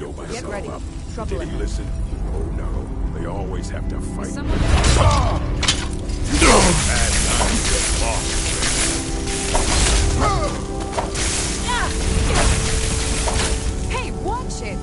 window Get myself ready. up. Trouble Did he ahead. listen? Oh no, they always have to fight. Someone... Bad times get lost. Hey, watch it!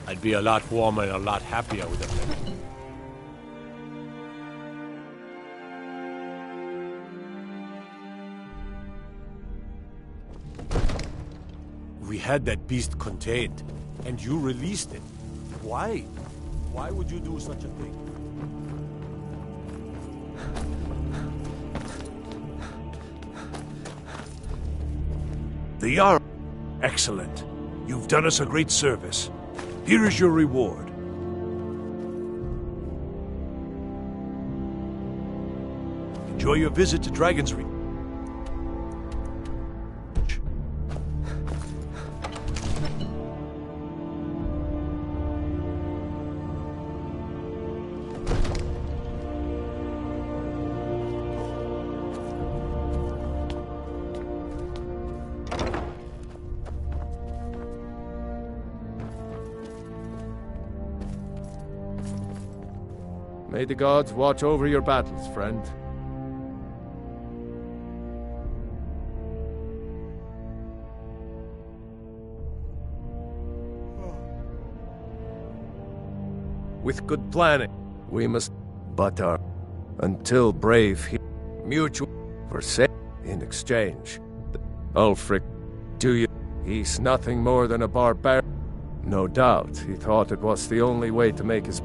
I'd be a lot warmer and a lot happier with them. We had that beast contained, and you released it. Why? Why would you do such a thing? They are excellent. You've done us a great service. Here is your reward. Enjoy your visit to Dragon's Reach. May the gods watch over your battles, friend. With good planning, we must butter until brave mutual for sake in exchange. Ulfric, do you? He's nothing more than a barbarian. No doubt he thought it was the only way to make his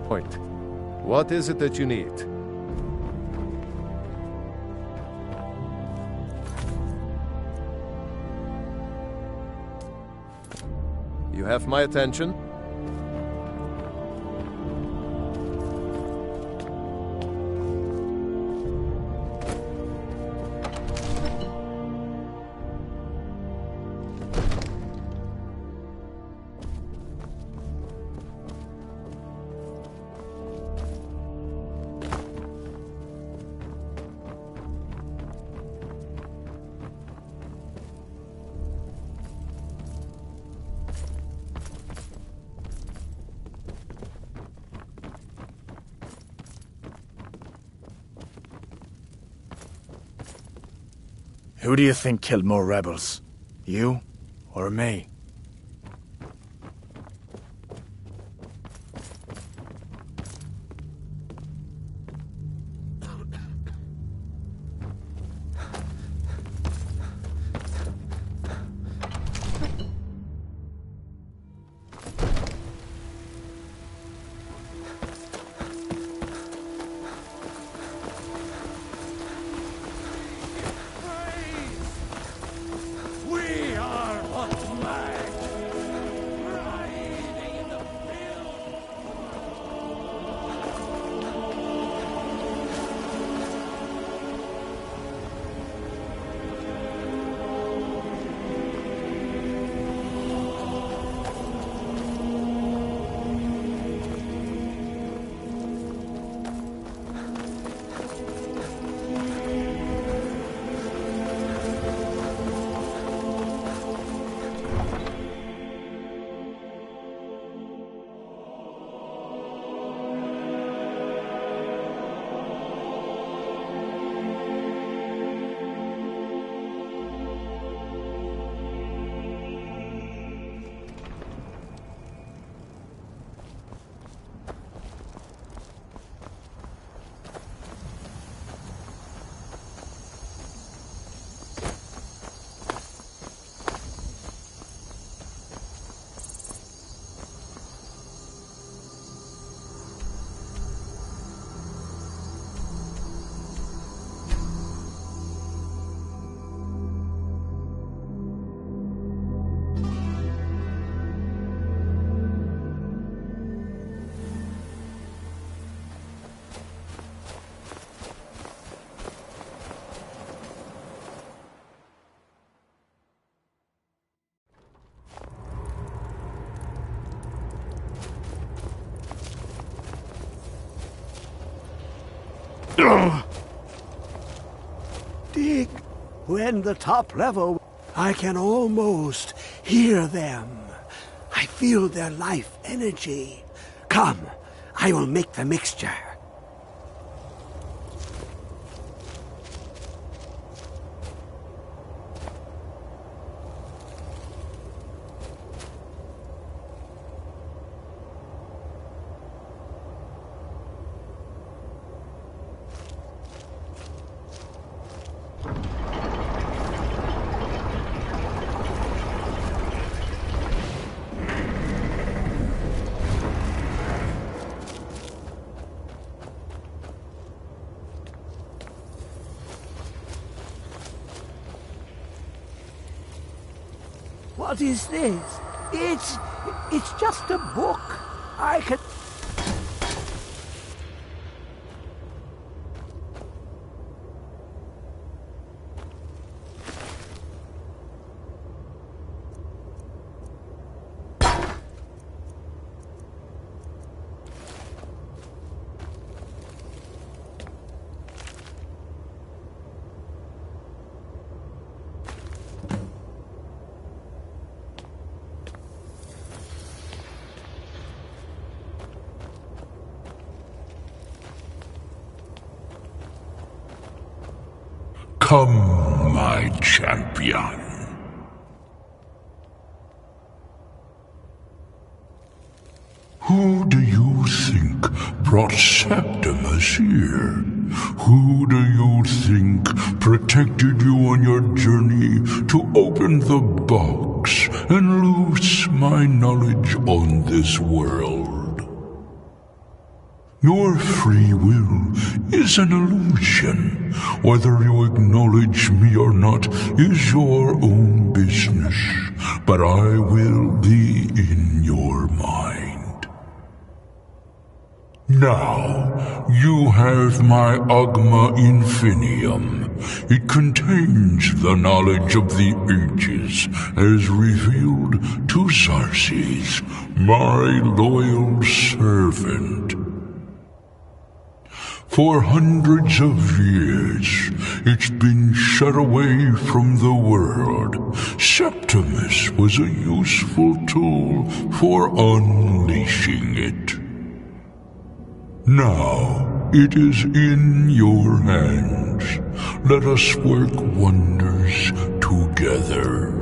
point. What is it that you need? You have my attention. Who do you think killed more rebels? You or me? We are what man Dig. When the top level, I can almost hear them. I feel their life energy. Come, I will make the mixture. What is this? It's just a book. I can... Come, my champion. Who do you think brought Septimus here? Who do you think protected you on your journey to open the box and loose my knowledge on this world? Your free will is an illusion. Whether you acknowledge me or not is your own business, but I will be in your mind. Now, you have my Agma Infinium. It contains the knowledge of the ages as revealed to Xarxes, my loyal servant. For hundreds of years, it's been shut away from the world. Septimus was a useful tool for unleashing it. Now, it is in your hands. Let us work wonders together.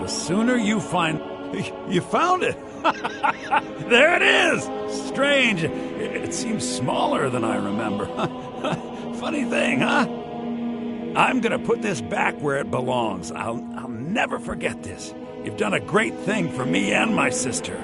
The sooner you find... You found it! There it is! Strange. It seems smaller than I remember. Funny thing, huh? I'm gonna put this back where it belongs. I'll never forget this. You've done a great thing for me and my sister.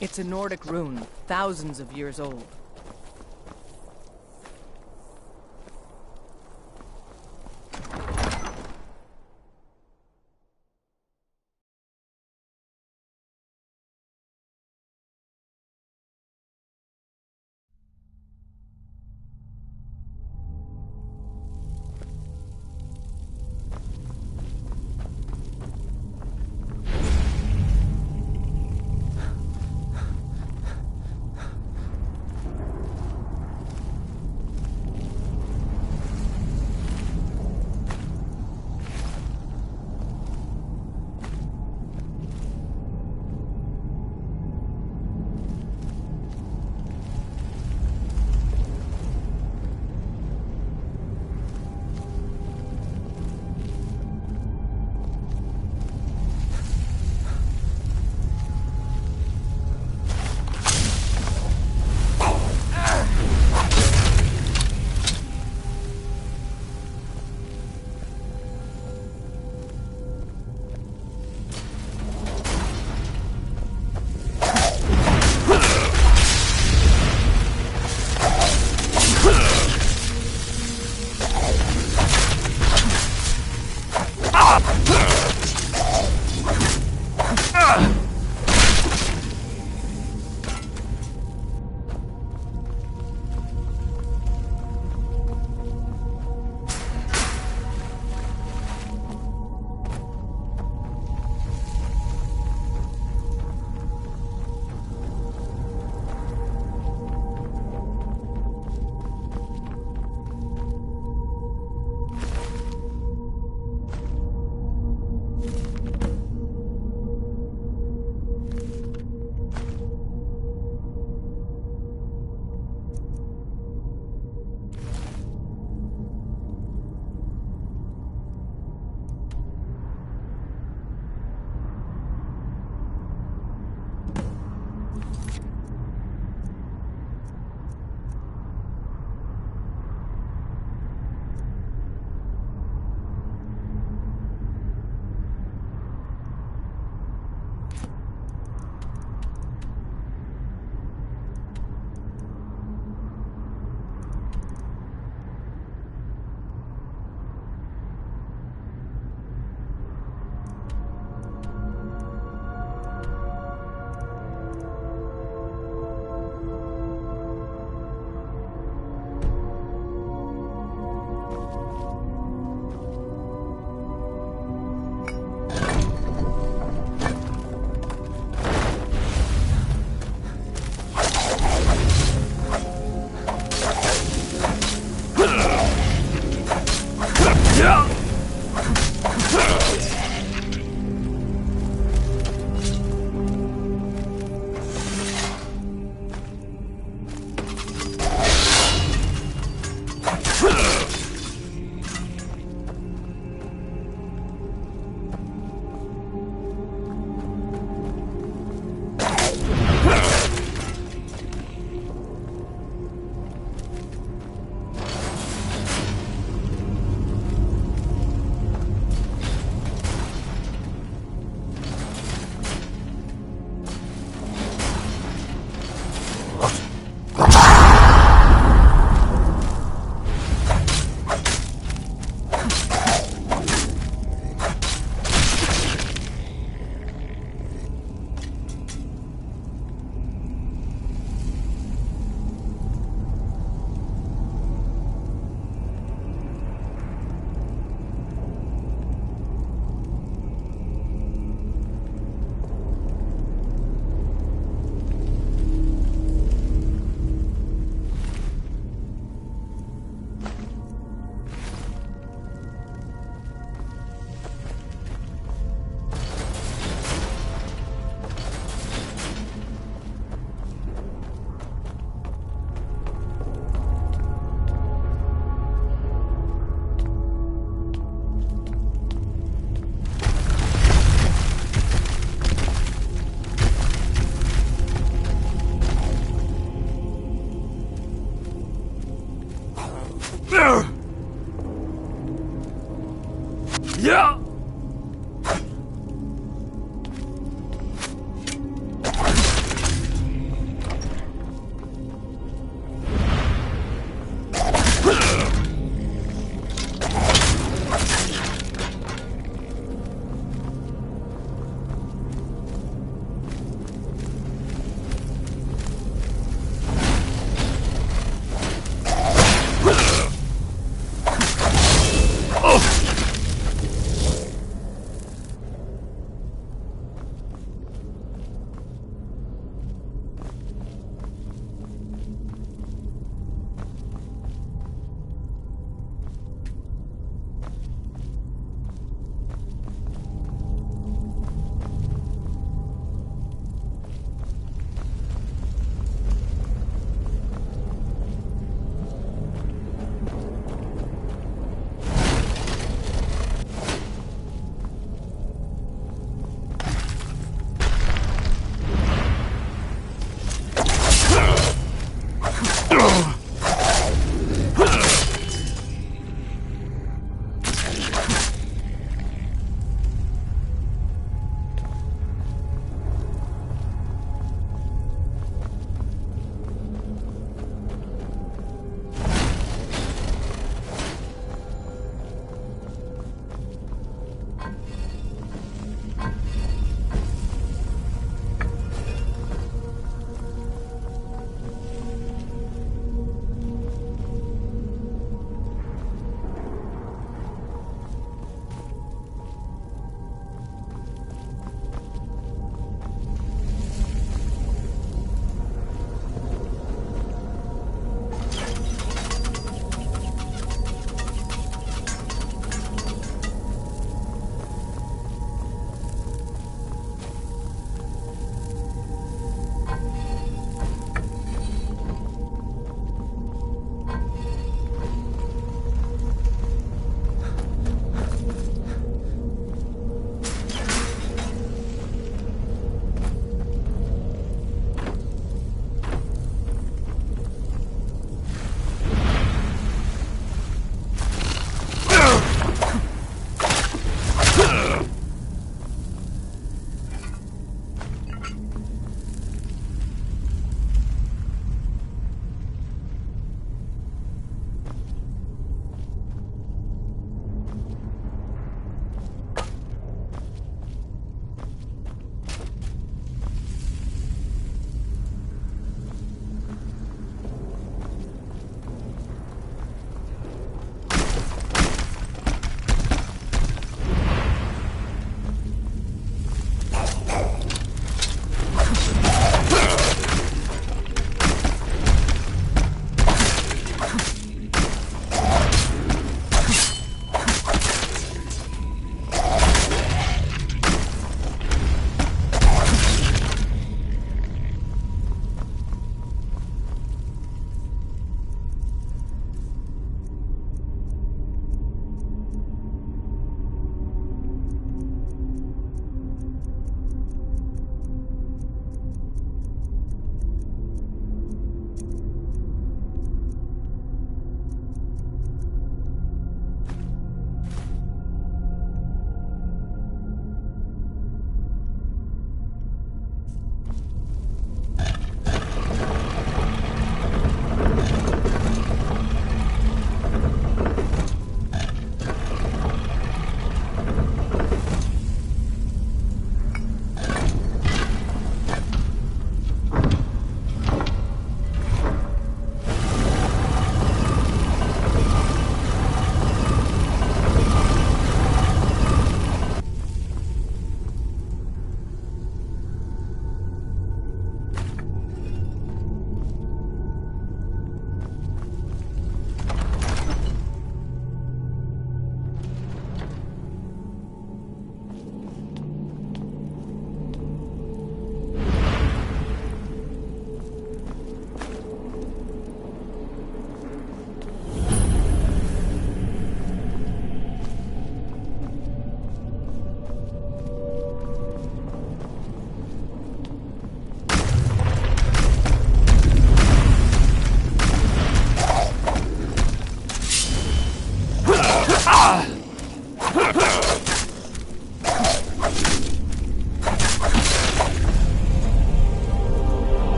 It's a Nordic rune, thousands of years old. Yeah!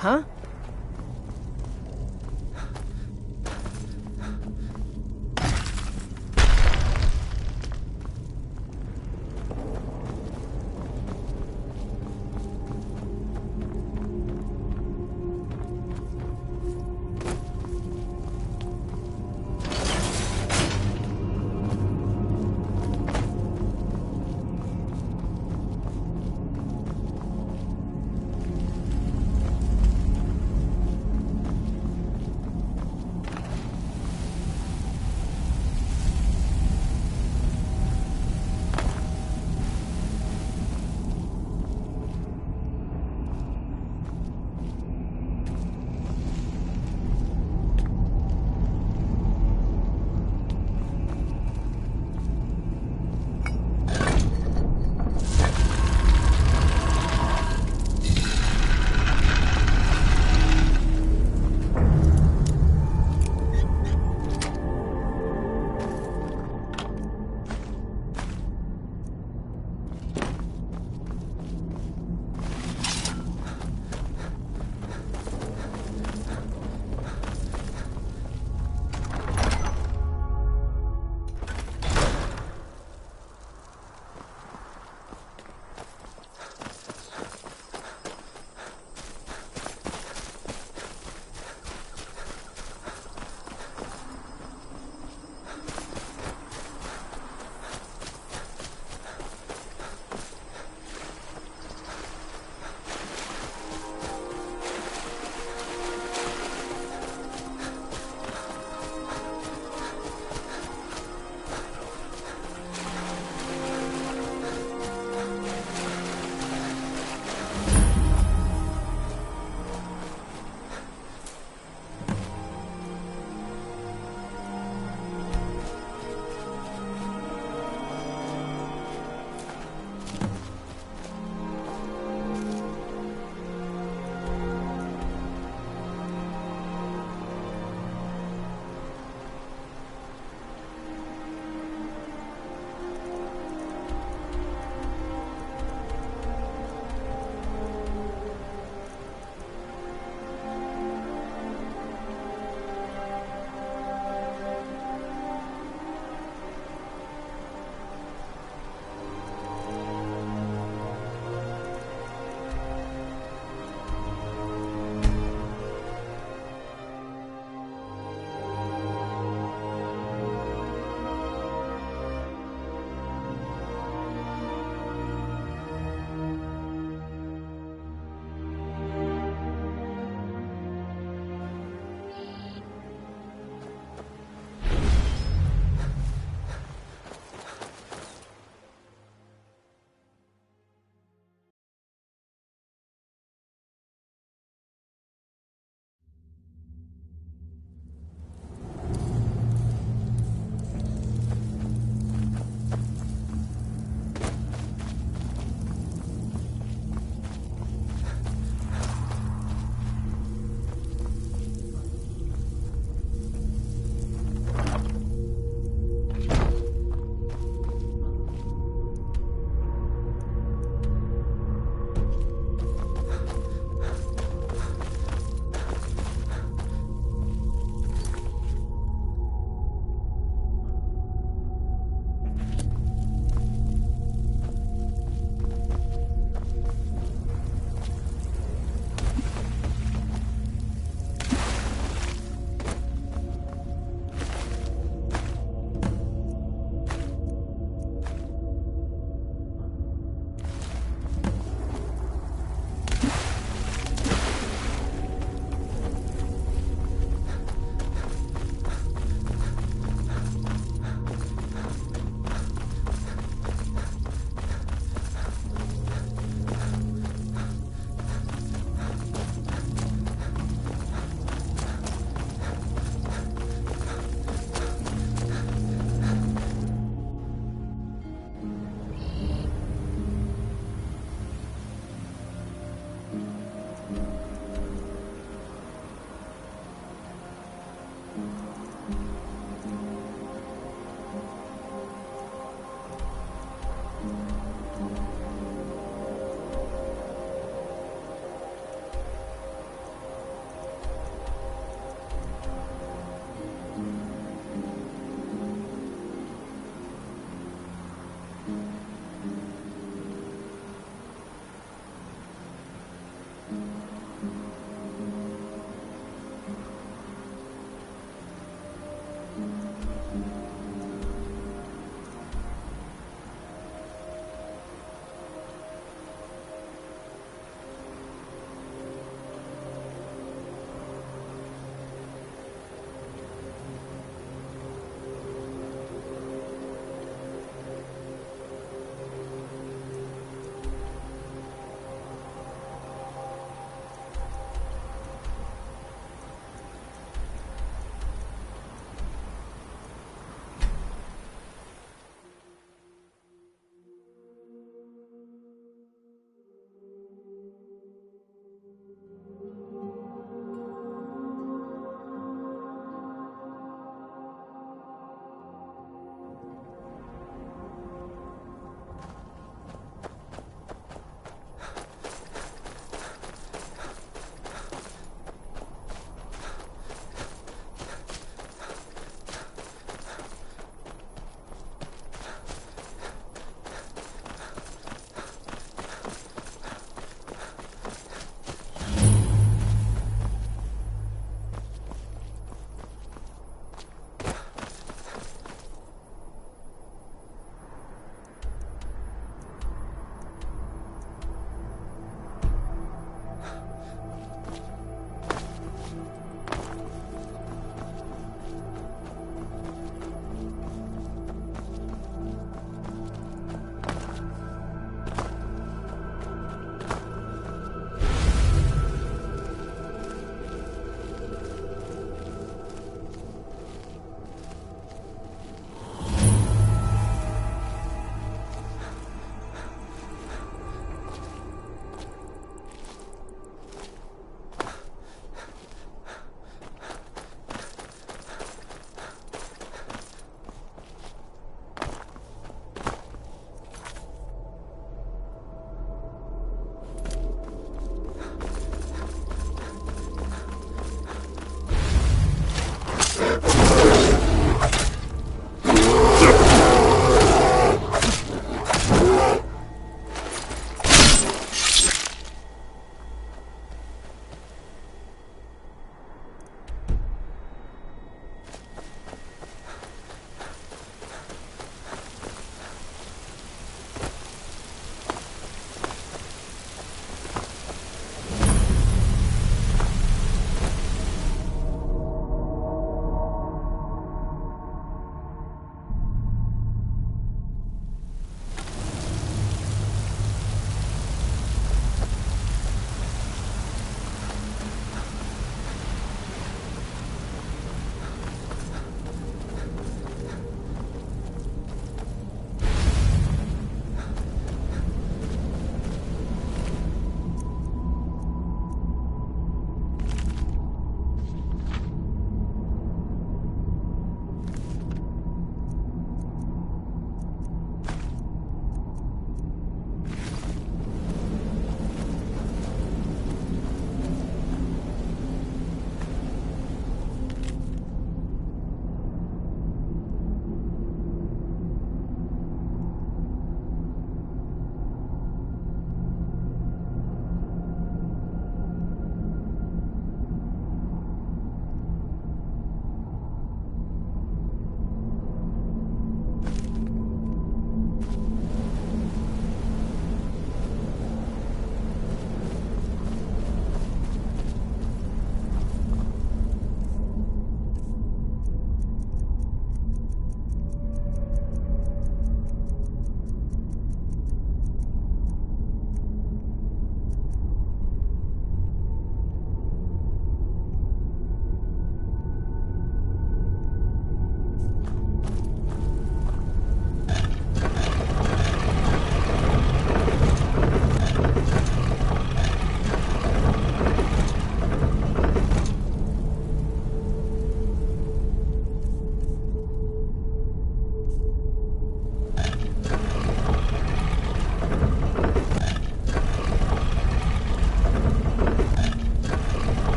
Huh?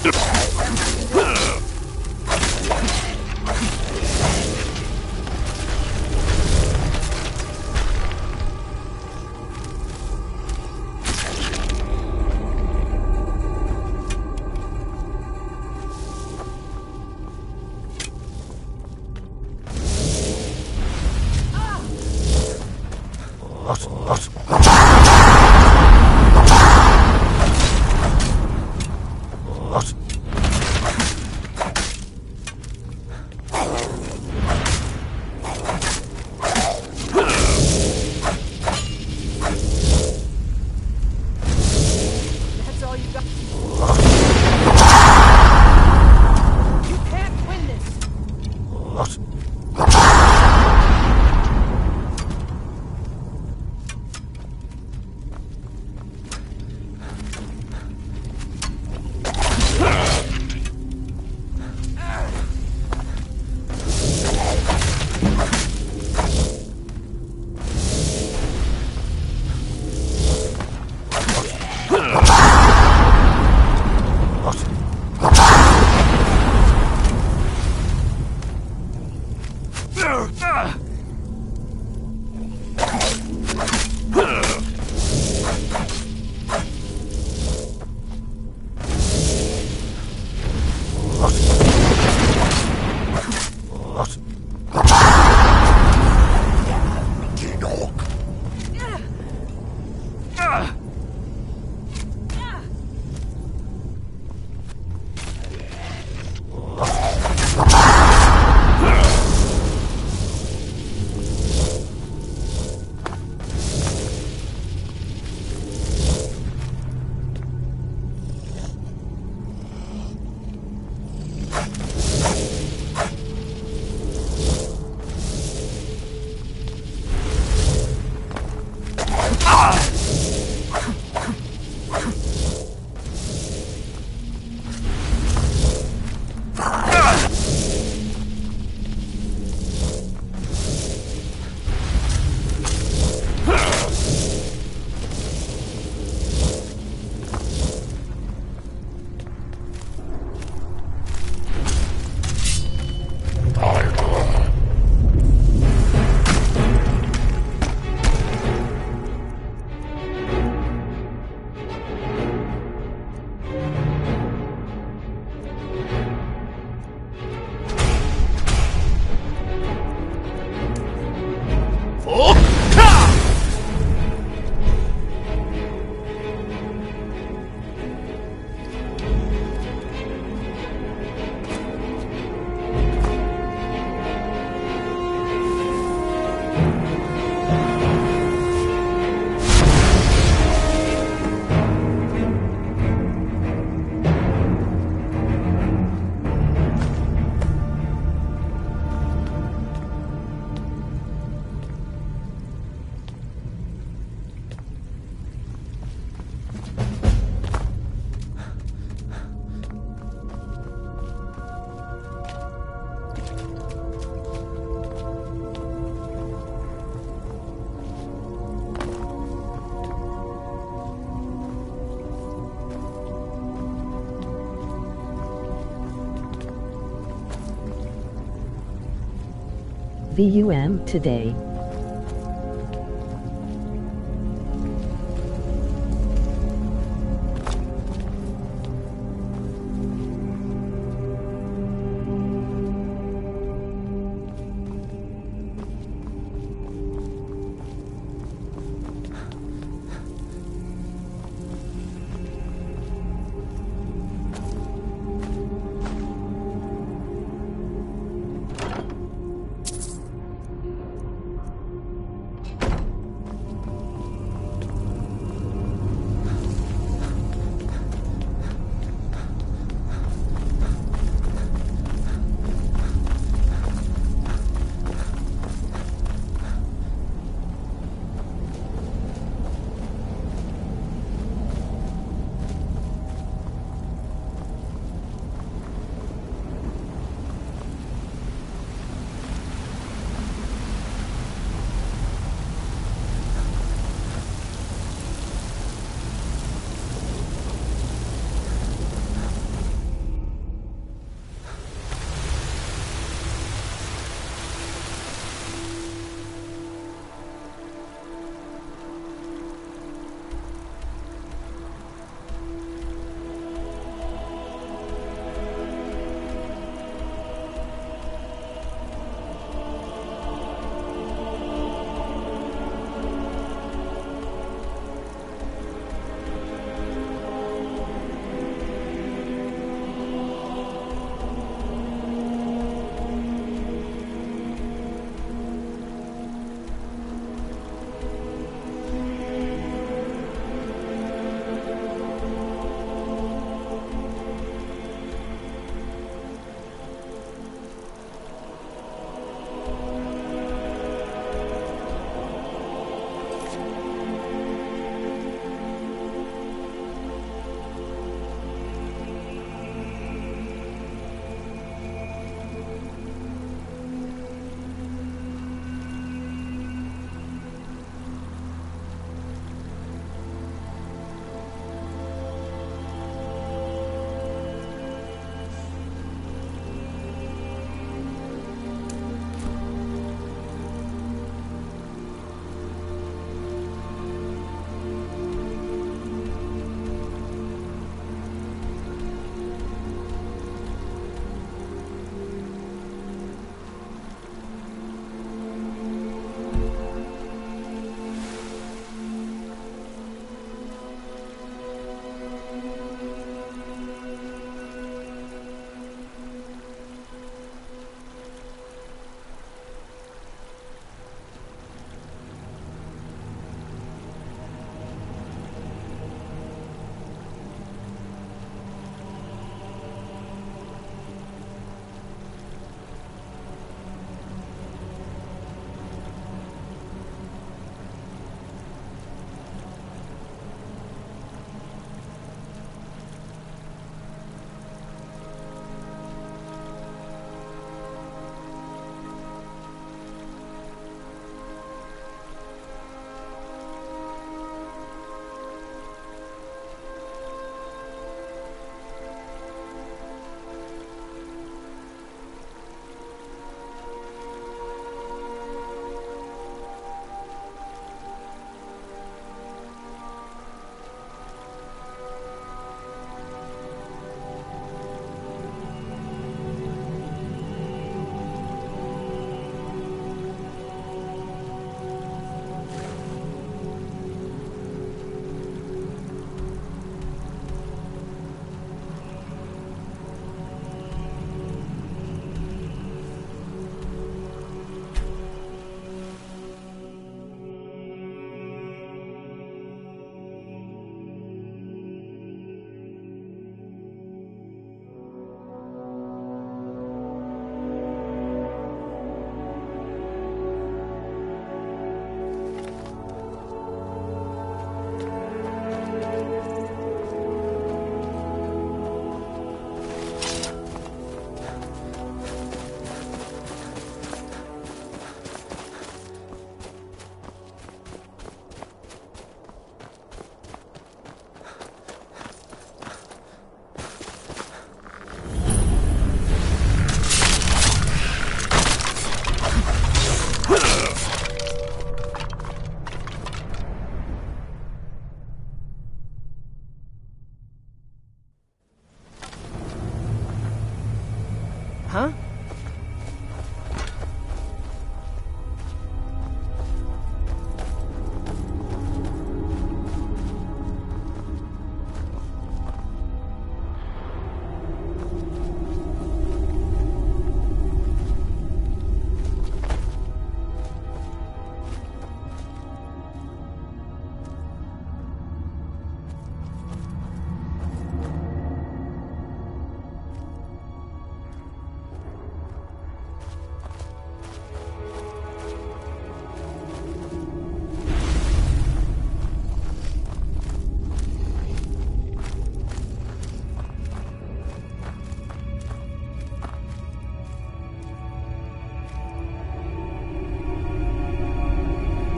That's all you got. You can't win this. VUM Today.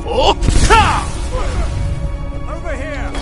Over here!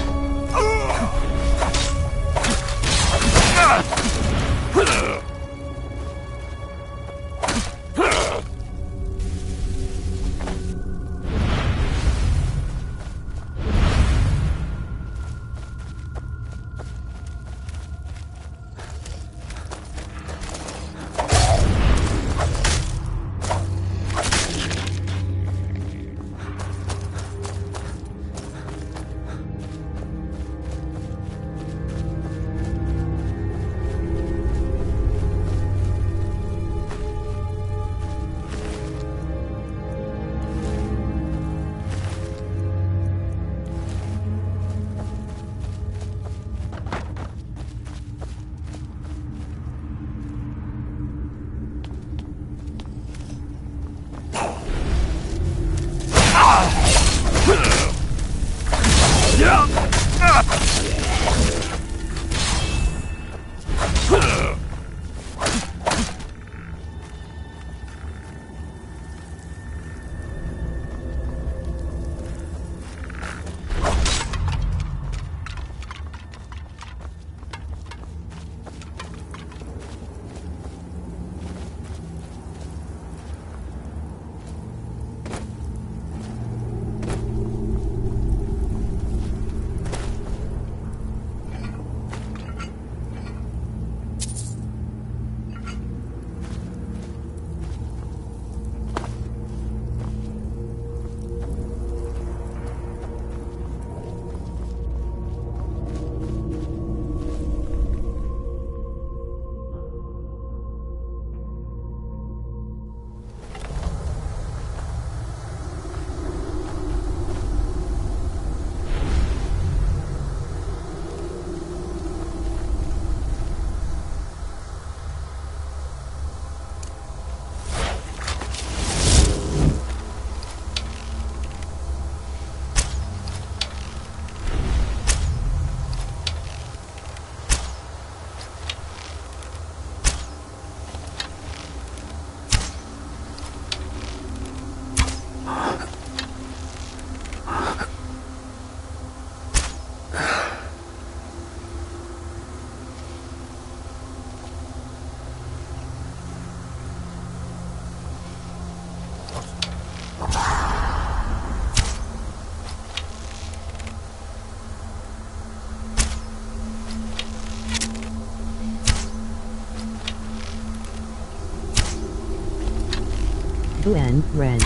Glen Red.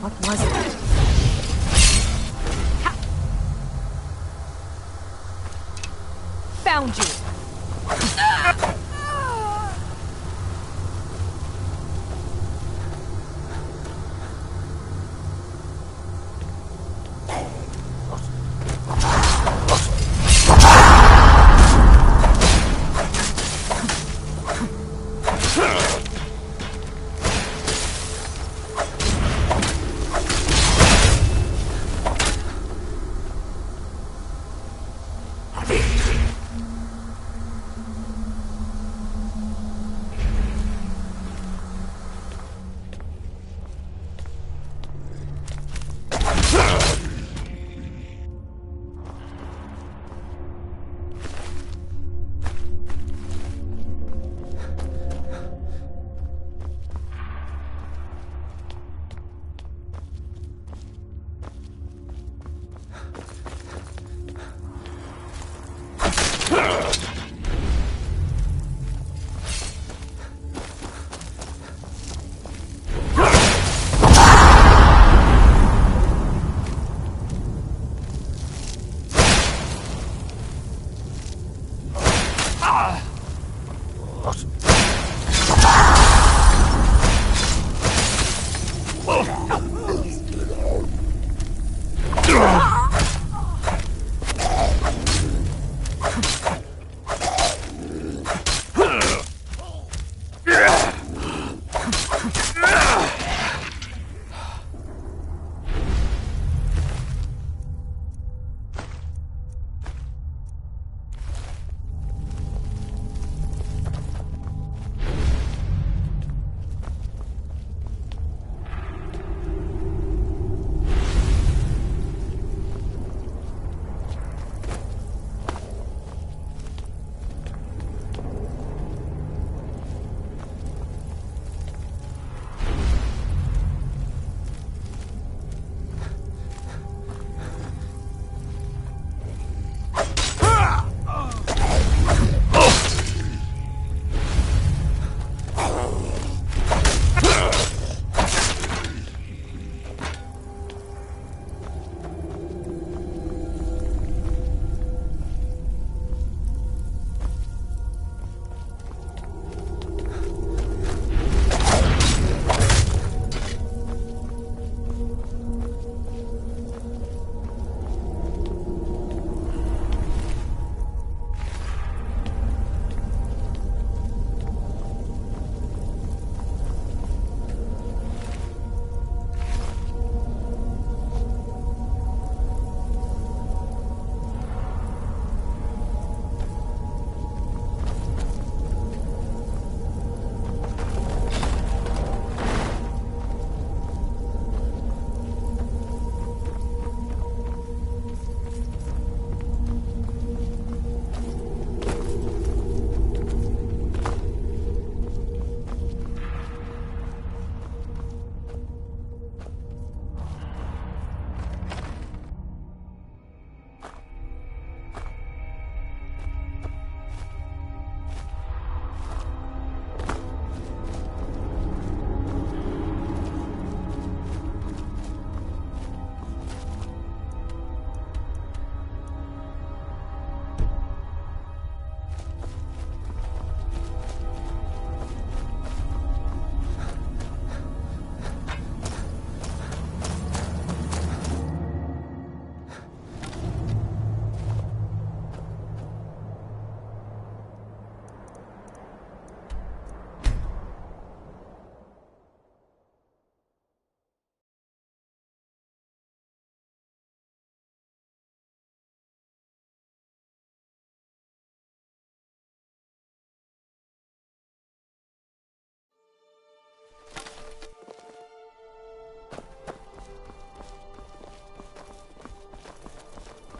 What was it? Found you!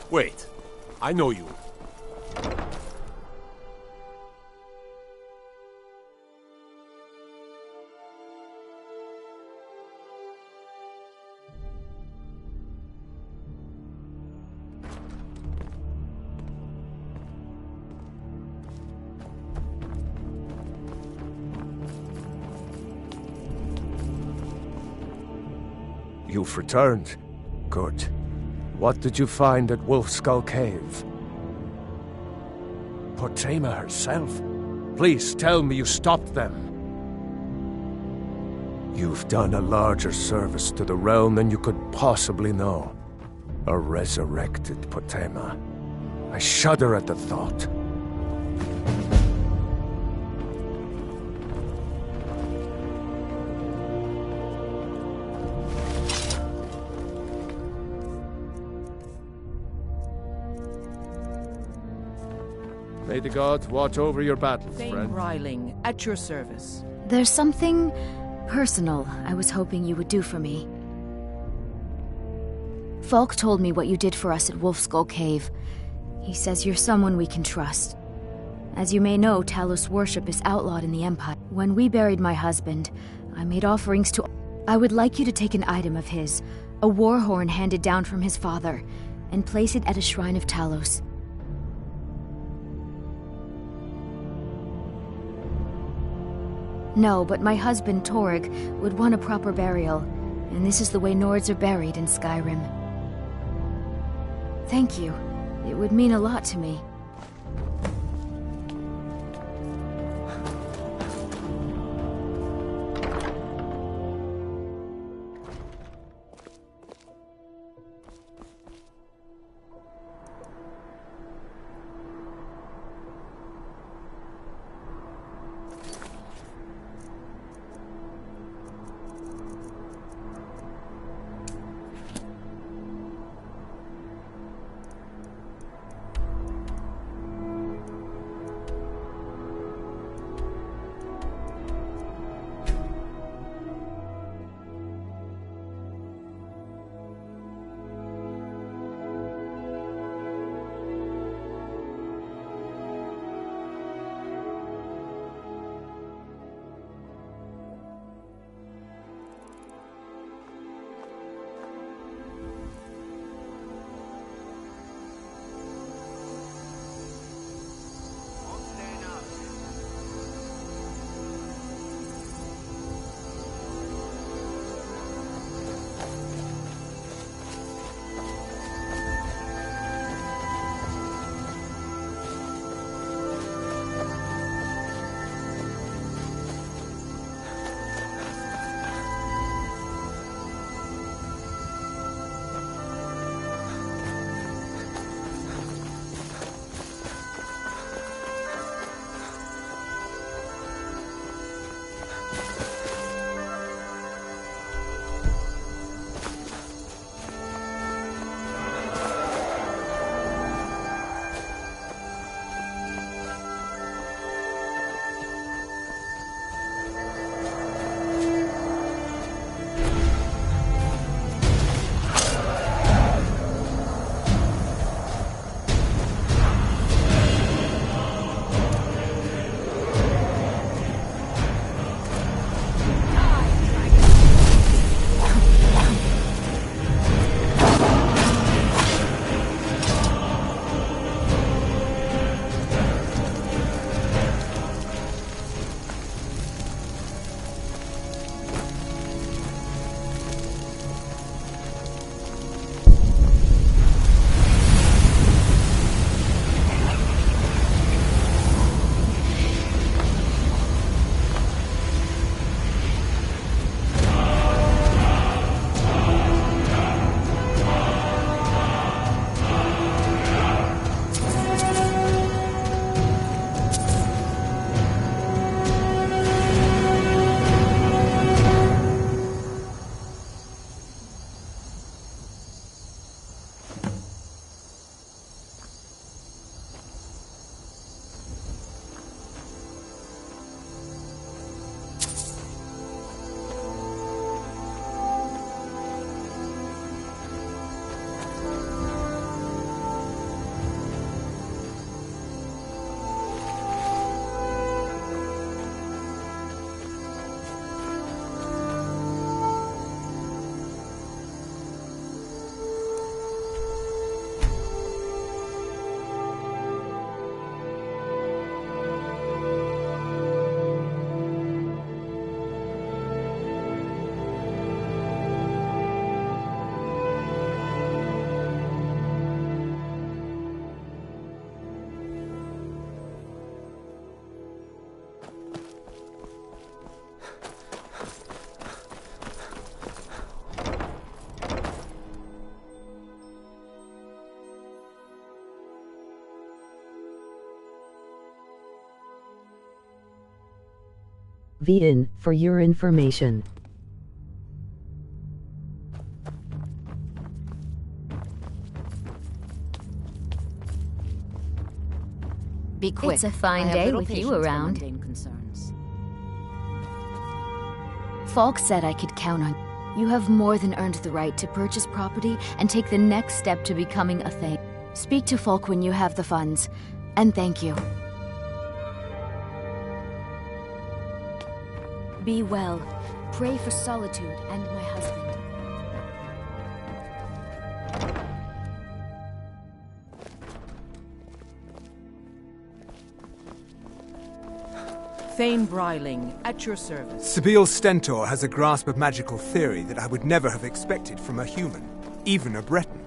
Wait, I know you. You've returned. Good. What did you find at Wolf Skull Cave? Potema herself? Please tell me you stopped them. You've done a larger service to the realm than you could possibly know. A resurrected Potema. I shudder at the thought. May the gods watch over your battles, Thane friend. Ryling, at your service. There's something personal I was hoping you would do for me. Falk told me what you did for us at Wolfskull Cave. He says you're someone we can trust. As you may know, Talos worship is outlawed in the Empire. When we buried my husband, I made offerings to... I would like you to take an item of his, a war horn handed down from his father, and place it at a shrine of Talos. No, but my husband, Torg, would want a proper burial, and this is the way Nords are buried in Skyrim. Thank you. It would mean a lot to me. VN for your information. Be quick. It's a fine day with you around. Falk said I could count on you. You have more than earned the right to purchase property and take the next step to becoming a thing. Speak to Falk when you have the funds, and thank you. Be well. Pray for Solitude and my husband. Thane Bryling, at your service. Sibyl Stentor has a grasp of magical theory that I would never have expected from a human, even a Breton.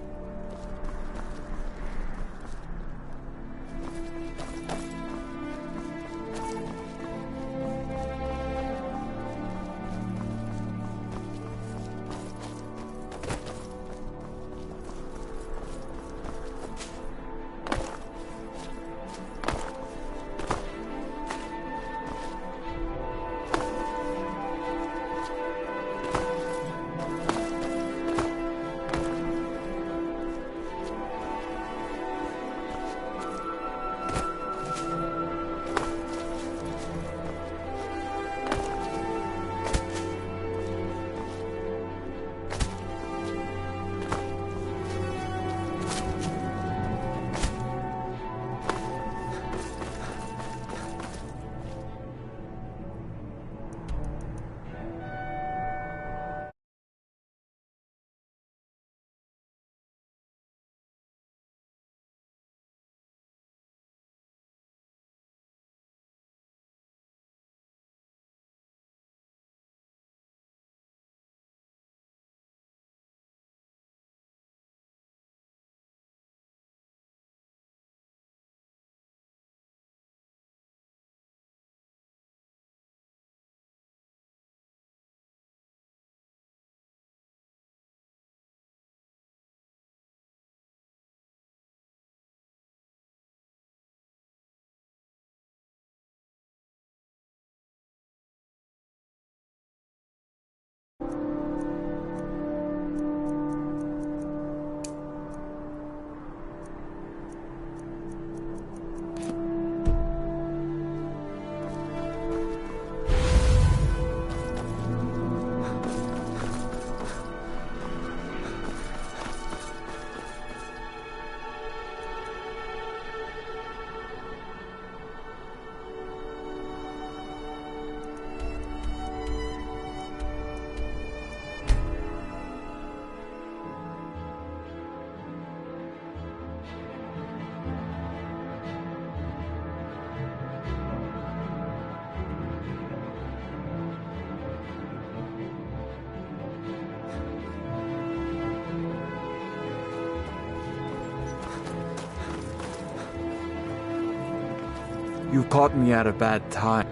You caught me at a bad time.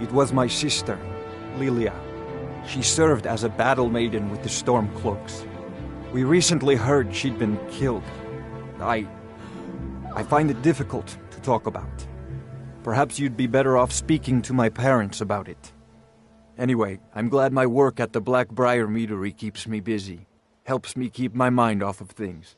It was my sister, Lilia. She served as a battle maiden with the Stormcloaks. We recently heard she'd been killed. I find it difficult to talk about. Perhaps you'd be better off speaking to my parents about it. Anyway, I'm glad my work at the Blackbriar Meadery keeps me busy. Helps me keep my mind off of things.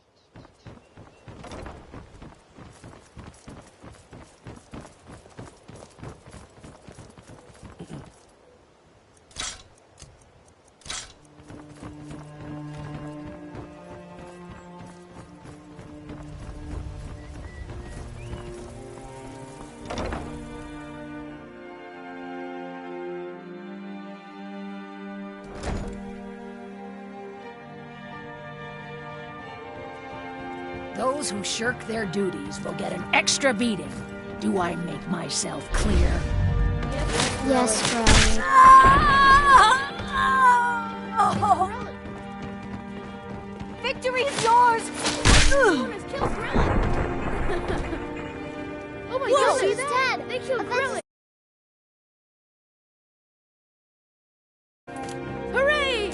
Those who shirk their duties will get an extra beating. Do I make myself clear? Yes, Brian. Oh. Victory is yours! Oh my God, she's dead! They killed Grilling! Hooray!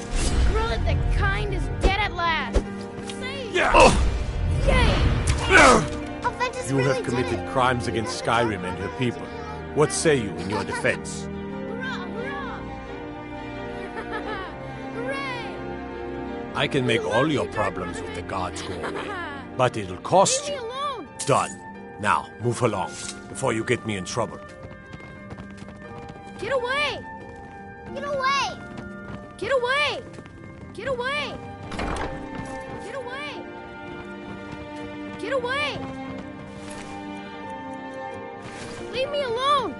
Grilling the kind is dead at last! Yeah! Oh. You have committed crimes against Skyrim and her people. What say you in your defense? I can make all your problems with the guards go away. But it'll cost you. Done. Now, move along, before you get me in trouble. Get away! Get away! Get away! Get away! Get away! Get away! Leave me alone!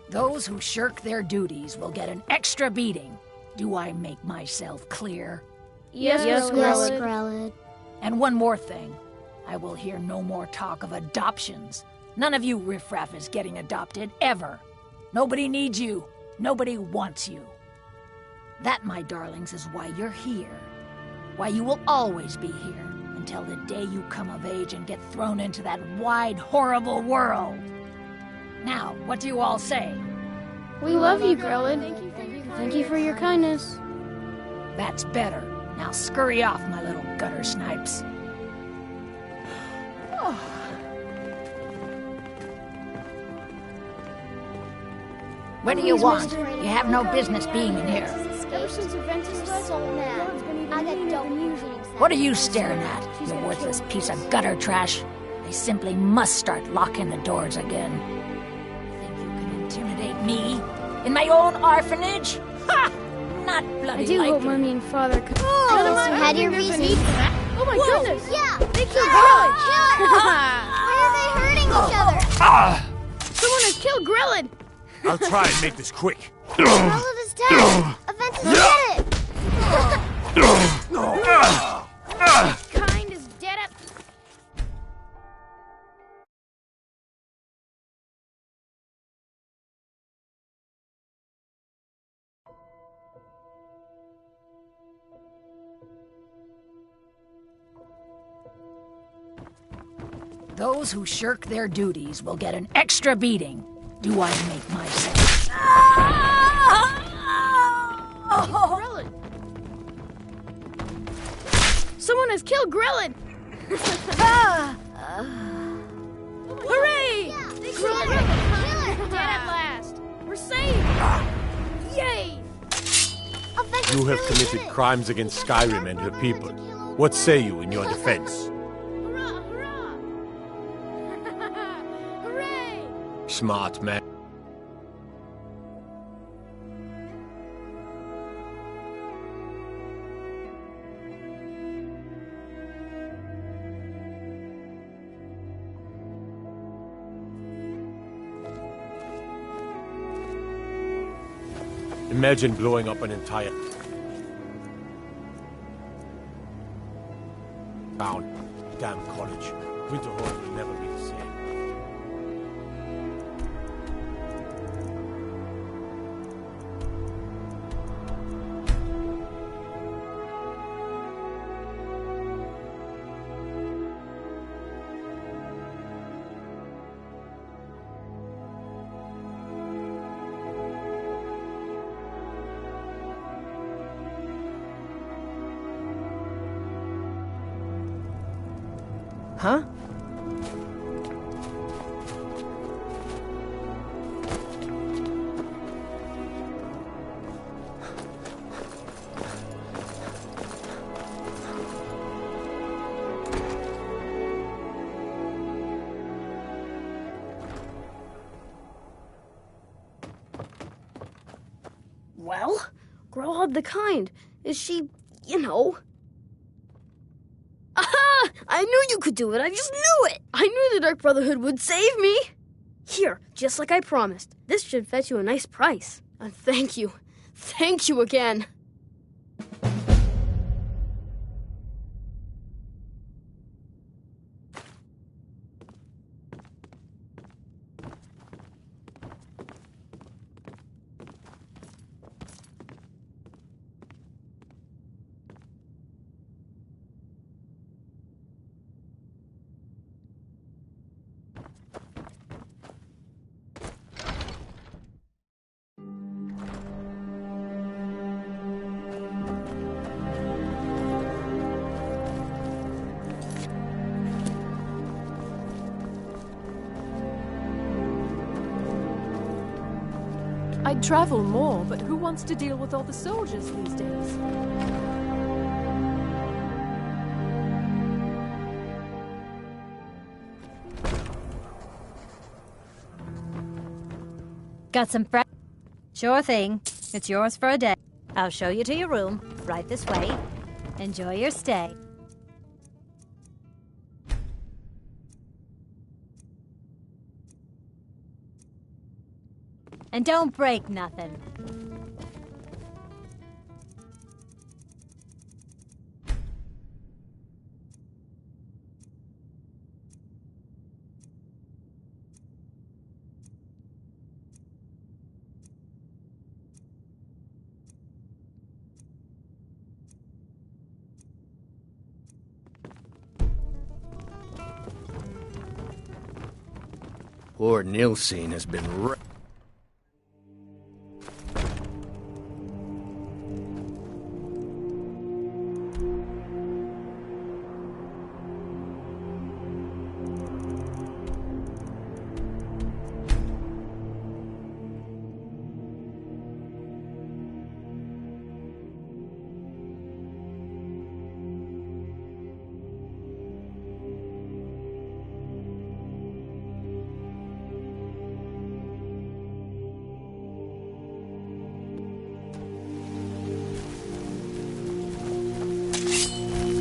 Those who shirk their duties will get an extra beating. Do I make myself clear? Yes, Grelid. And one more thing. I will hear no more talk of adoptions. None of you riffraff is getting adopted, ever. Nobody needs you. Nobody wants you. That, my darlings, is why you're here. Why you will always be here, until the day you come of age and get thrown into that wide, horrible world. Now, what do you all say? We love you, Grelid. Thank you for your kindness. That's better. Now scurry off, my little gutter snipes. What do you want? You have no business being in here. Ever since Aventus left, I got dope music. What are you staring at, you worthless piece of gutter trash? I simply must start locking the doors again. Think you can intimidate me? In my own orphanage? Ha! Not bloody I do hope likely. Mommy and Father could... You had your reasons. Oh my goodness! Yeah! They killed Grelid! Grelid! Why are they hurting each other? Someone has killed Grelid! I'll try and make this quick. Grelid is dead! Aventus did it! Kind is dead up. Those who shirk their duties will get an extra beating. Do I make myself... Grelid! Someone has killed Grelid! Hooray! Yeah, they Grelid killed dead at last! We're saved! Yay! Aventus You have really committed did it. crimes against Skyrim and her people. What say you in your defense? Hurrah! Hurrah! Hooray! Smart man. Imagine blowing up an entire town. Damn college. Winterhold will never be the same. Huh? Well, Grelid the Kind. Is she, you know... Aha! I knew you could do it. I just knew it. I knew the Dark Brotherhood would save me. Here, just like I promised. This should fetch you a nice price. And thank you. Thank you again. I'd travel more, but who wants to deal with all the soldiers these days? Got some fresh? Sure thing. It's yours for a day. I'll show you to your room, right this way. Enjoy your stay. And don't break nothing. Poor Nilsine has been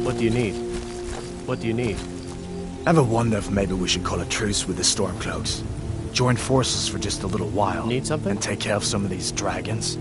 What do you need? What do you need? Ever wonder if maybe we should call a truce with the Stormcloaks? Join forces for just a little while. Need something? And take care of some of these dragons?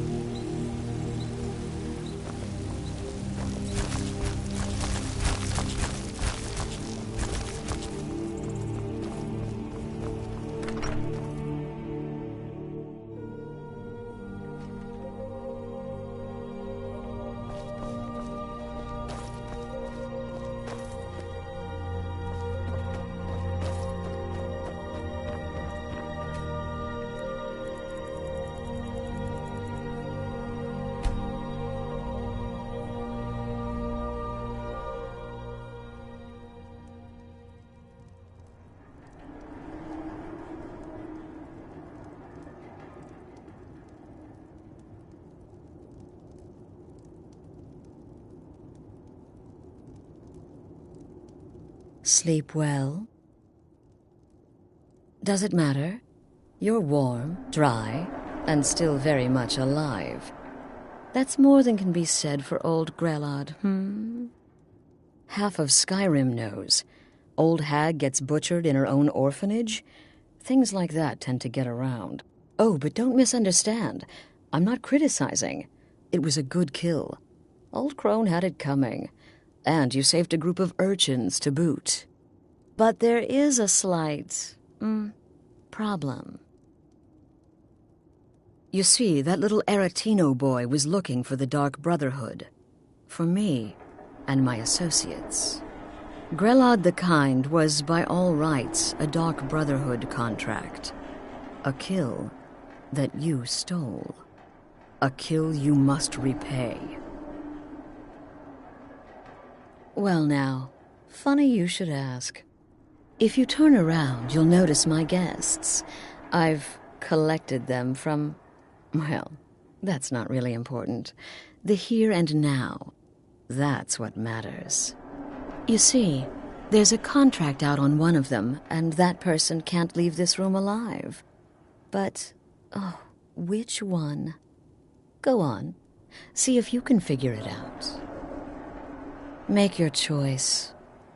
Sleep well? Does it matter? You're warm, dry, and still very much alive. That's more than can be said for old Grelod, Half of Skyrim knows. Old hag gets butchered in her own orphanage. Things like that tend to get around. Oh, but don't misunderstand. I'm not criticizing. It was a good kill. Old Crone had it coming. And you saved a group of urchins to boot. But there is a slight, problem. You see, that little Aretino boy was looking for the Dark Brotherhood. For me and my associates. Grelod the Kind was, by all rights, a Dark Brotherhood contract. A kill that you stole. A kill you must repay. Well now, funny you should ask. If you turn around, you'll notice my guests. I've collected them from, well, that's not really important. The here and now. That's what matters. You see, there's a contract out on one of them, and that person can't leave this room alive. But, oh, which one? Go on, see if you can figure it out. Make your choice.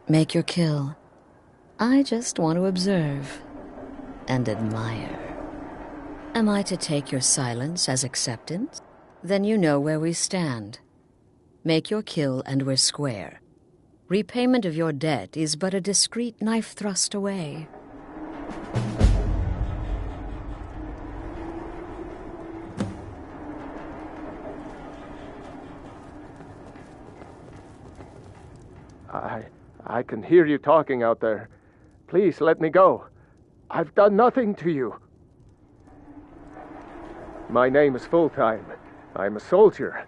Make your kill. I just want to observe and admire. Am I to take your silence as acceptance? Then you know where we stand. Make your kill and we're square. Repayment of your debt is but a discreet knife thrust away. I can hear you talking out there. Please let me go. I've done nothing to you. My name is Fulltime. I'm a soldier.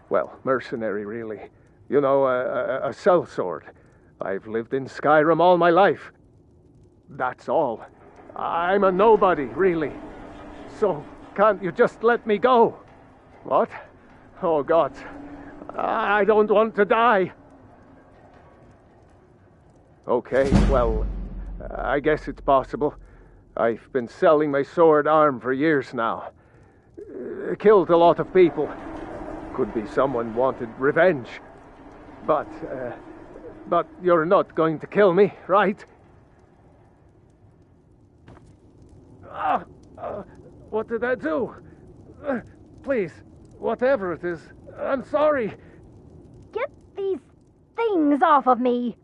Well, mercenary, really. You know, a sellsword. I've lived in Skyrim all my life. That's all. I'm a nobody, really. So, Can't you just let me go? What? Oh, God. I don't want to die. Okay, well, I guess it's possible. I've been selling my sword arm for years now. Killed a lot of people. Could be someone wanted revenge. But you're not going to kill me, right? What did I do? Please, whatever it is, I'm sorry. Get these things off of me.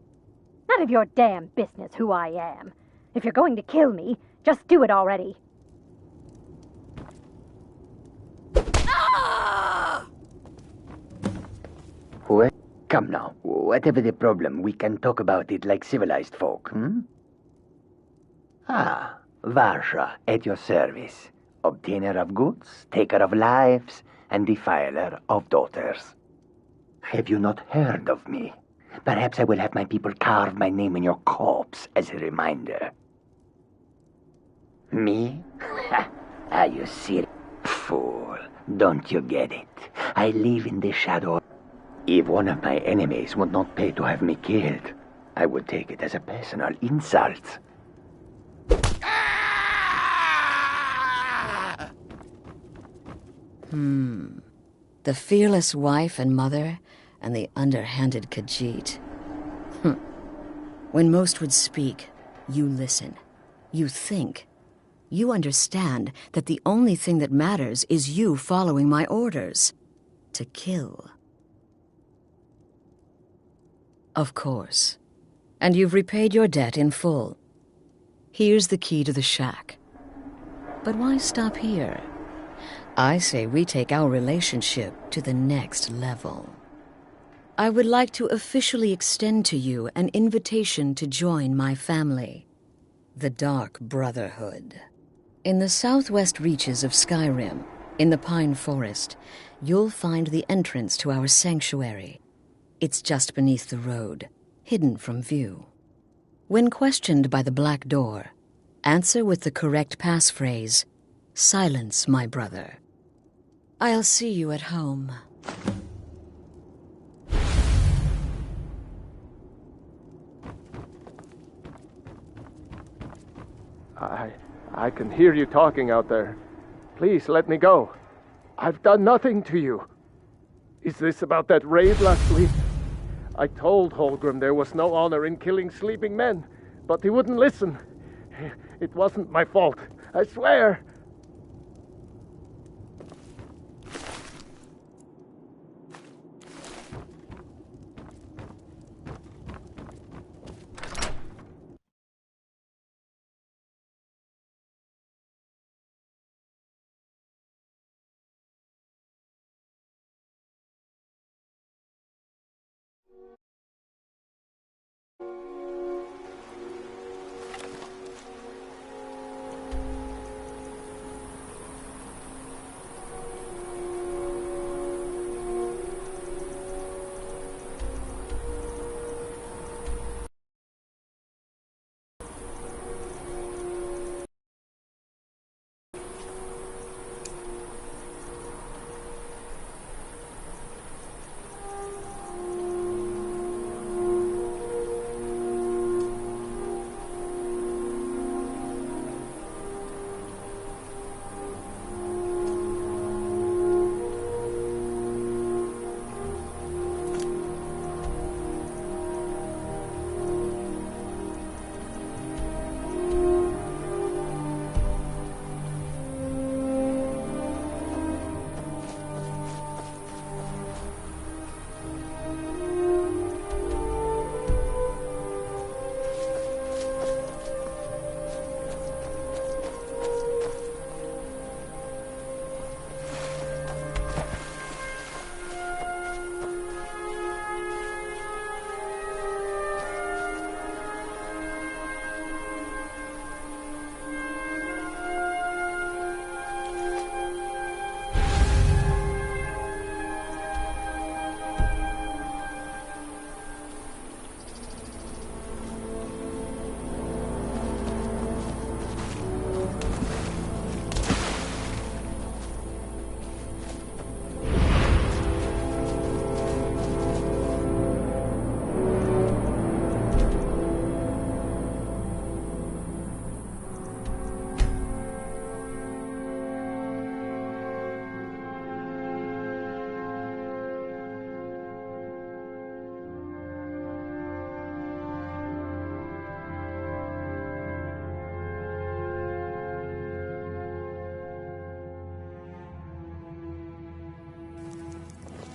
None of your damn business who I am. If you're going to kill me, just do it already. What? Come now. Whatever the problem, we can talk about it like civilized folk, hmm? Ah, Varsha, at your service. Obtainer of goods, taker of lives, and defiler of daughters. Have you not heard of me? Perhaps I will have my people carve my name in your corpse as a reminder. Me? Are you serious? Fool, don't you get it? I live in the shadow. If one of my enemies would not pay to have me killed, I would take it as a personal insult. The fearless wife and mother, and the underhanded Khajiit. When most would speak, you listen. You think. You understand that the only thing that matters is you following my orders. To kill. Of course. And you've repaid your debt in full. Here's the key to the shack. But why stop here? I say we take our relationship to the next level. I would like to officially extend to you an invitation to join my family, the Dark Brotherhood. In the southwest reaches of Skyrim, in the Pine Forest, you'll find the entrance to our sanctuary. It's just beneath the road, hidden from view. When questioned by the Black Door, answer with the correct passphrase, "Silence, my brother." I'll see you at home. I can hear you talking out there. Please let me go. I've done nothing to you. Is this about that raid last week? I told Holgrim there was no honor in killing sleeping men, but he wouldn't listen. It wasn't my fault, I swear.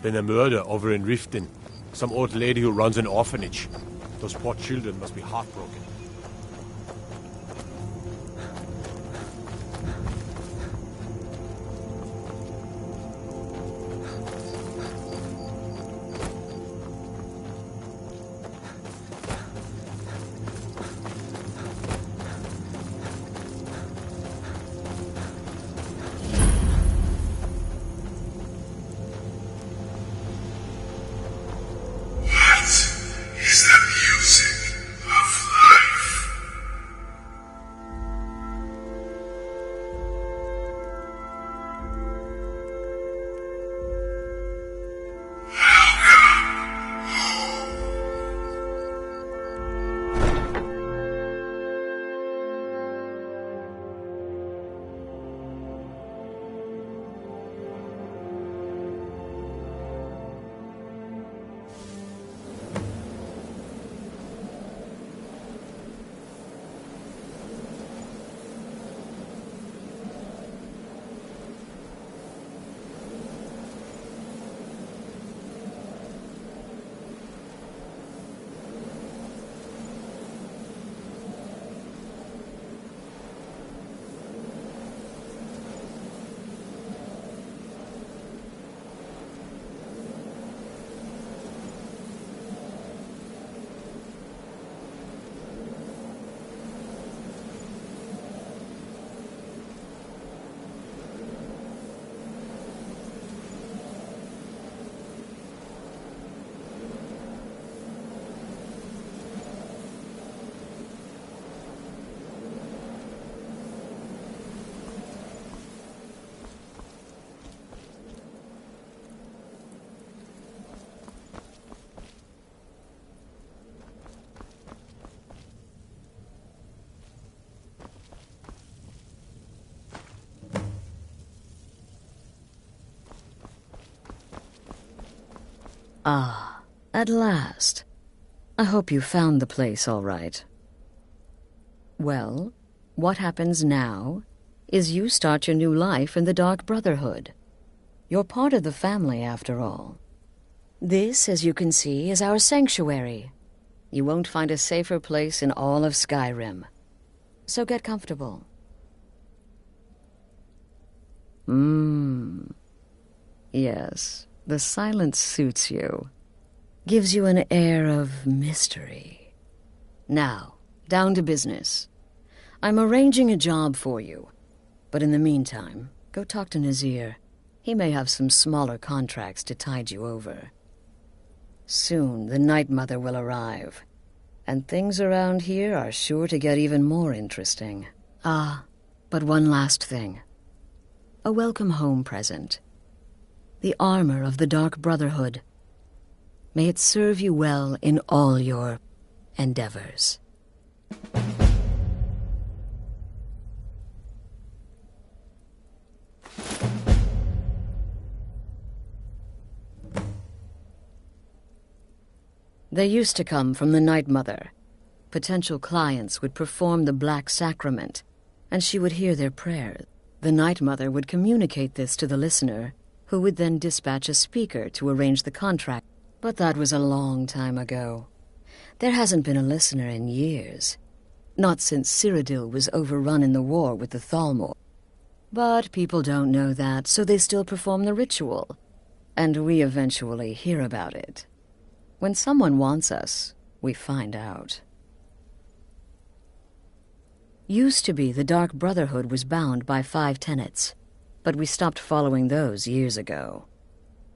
Then a murder over in Riften. Some old lady who runs an orphanage. Those poor children must be heartbroken. Is the music of life. Ah, at last. I hope you found the place all right. Well, what happens now is you start your new life in the Dark Brotherhood. You're part of the family, after all. This, as you can see, is our sanctuary. You won't find a safer place in all of Skyrim. So get comfortable. Yes, the silence suits you. Gives you an air of mystery. Now, down to business. I'm arranging a job for you. But in the meantime, go talk to Nazir. He may have some smaller contracts to tide you over. Soon the Night Mother will arrive. And things around here are sure to get even more interesting. Ah, but one last thing. A welcome home present. The armor of the Dark Brotherhood. May it serve you well in all your endeavors. They used to come from the Night Mother. Potential clients would perform the Black Sacrament, and she would hear their prayers. The Night Mother would communicate this to the listener, who would then dispatch a speaker to arrange the contract. But that was a long time ago. There hasn't been a listener in years. Not since Cyrodiil was overrun in the war with the Thalmor. But people don't know that, so they still perform the ritual. And we eventually hear about it. When someone wants us, we find out. Used to be the Dark Brotherhood was bound by 5 tenets, but we stopped following those years ago.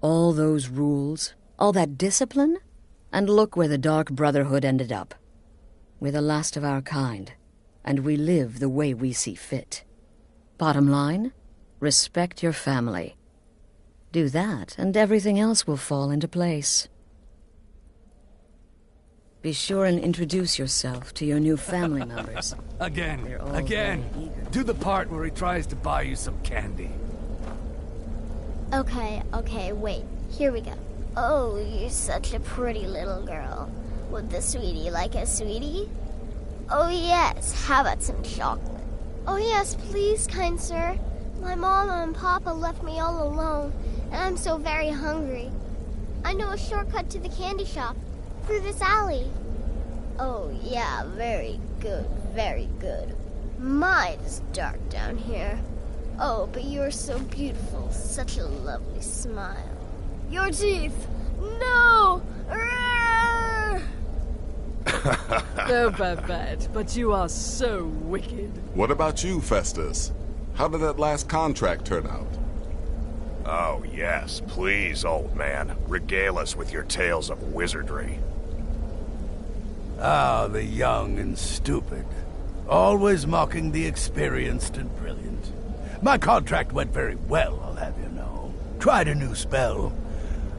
All those rules, all that discipline, and look where the Dark Brotherhood ended up. We're the last of our kind, and we live the way we see fit. Bottom line, respect your family. Do that, and everything else will fall into place. Be sure and introduce yourself to your new family members. Again. Do the part where he tries to buy you some candy. Okay, wait. Here we go. Oh, you're such a pretty little girl. Would the sweetie like a sweetie? Oh yes, how about some chocolate? Oh yes, please, kind sir. My mama and papa left me all alone, and I'm so very hungry. I know a shortcut to the candy shop. Through this alley. Oh, yeah, very good, very good. My, it's dark down here. Oh, but you're so beautiful. Such a lovely smile. Your teeth! No! Oh, Babette, but you are so wicked. What about you, Festus? How did that last contract turn out? Oh, yes, please, old man. Regale us with your tales of wizardry. Ah, the young and stupid. Always mocking the experienced and brilliant. My contract went very well, I'll have you know. Tried a new spell.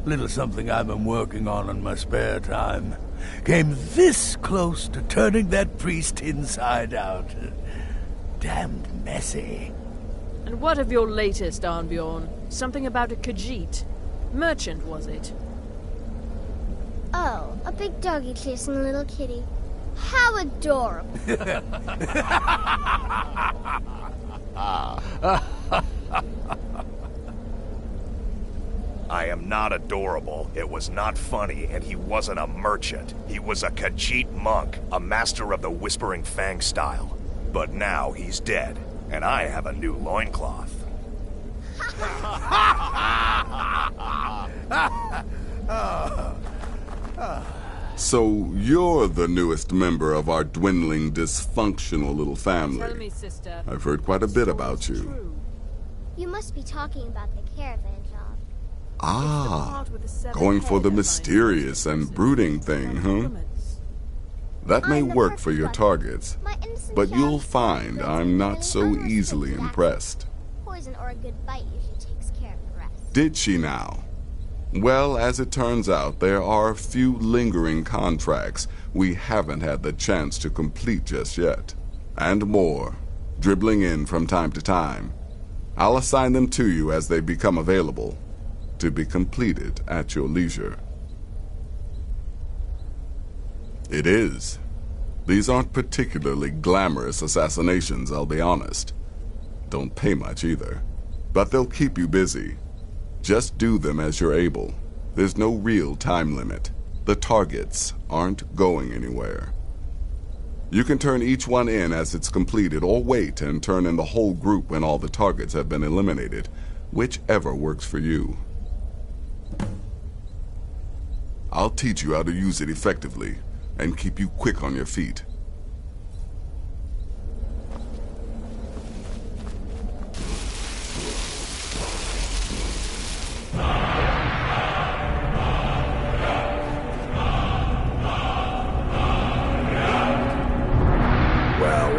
Little something I've been working on in my spare time. Came this close to turning that priest inside out. Damned messy. And what of your latest, Arnbjorn? Something about a Khajiit. Merchant, was it? Oh, a big doggy chasing a little kitty. How adorable. I am not adorable. It was not funny, and he wasn't a merchant. He was a Khajiit monk, a master of the Whispering Fang style. But now he's dead, and I have a new loincloth. So you're the newest member of our dwindling, dysfunctional little family. Tell me, sister. I've heard quite a bit about you. True. You must be talking about the caravan job. Ah, going for the mysterious and brooding thing, huh? That may work for your targets, but you'll find I'm not so easily impressed. Poison or a good bite usually takes care of the rest. Did she now? Well, as it turns out, there are a few lingering contracts we haven't had the chance to complete just yet. And more, dribbling in from time to time. I'll assign them to you as they become available, to be completed at your leisure. It is. These aren't particularly glamorous assassinations, I'll be honest. Don't pay much either. But they'll keep you busy. Just do them as you're able. There's no real time limit. The targets aren't going anywhere. You can turn each one in as it's completed, or wait and turn in the whole group when all the targets have been eliminated. Whichever works for you. I'll teach you how to use it effectively, and keep you quick on your feet.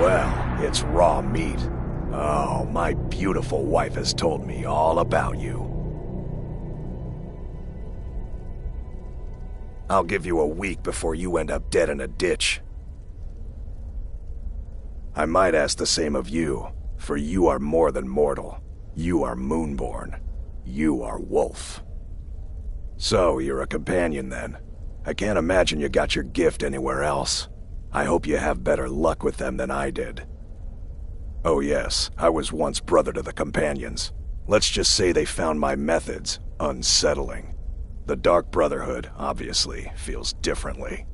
Well, it's raw meat. Oh, my beautiful wife has told me all about you. I'll give you a week before you end up dead in a ditch. I might ask the same of you, for you are more than mortal. You are Moonborn. You are Wolf. So, you're a companion then. I can't imagine you got your gift anywhere else. I hope you have better luck with them than I did. Oh yes, I was once brother to the companions. Let's just say they found my methods unsettling. The Dark Brotherhood, obviously, feels differently.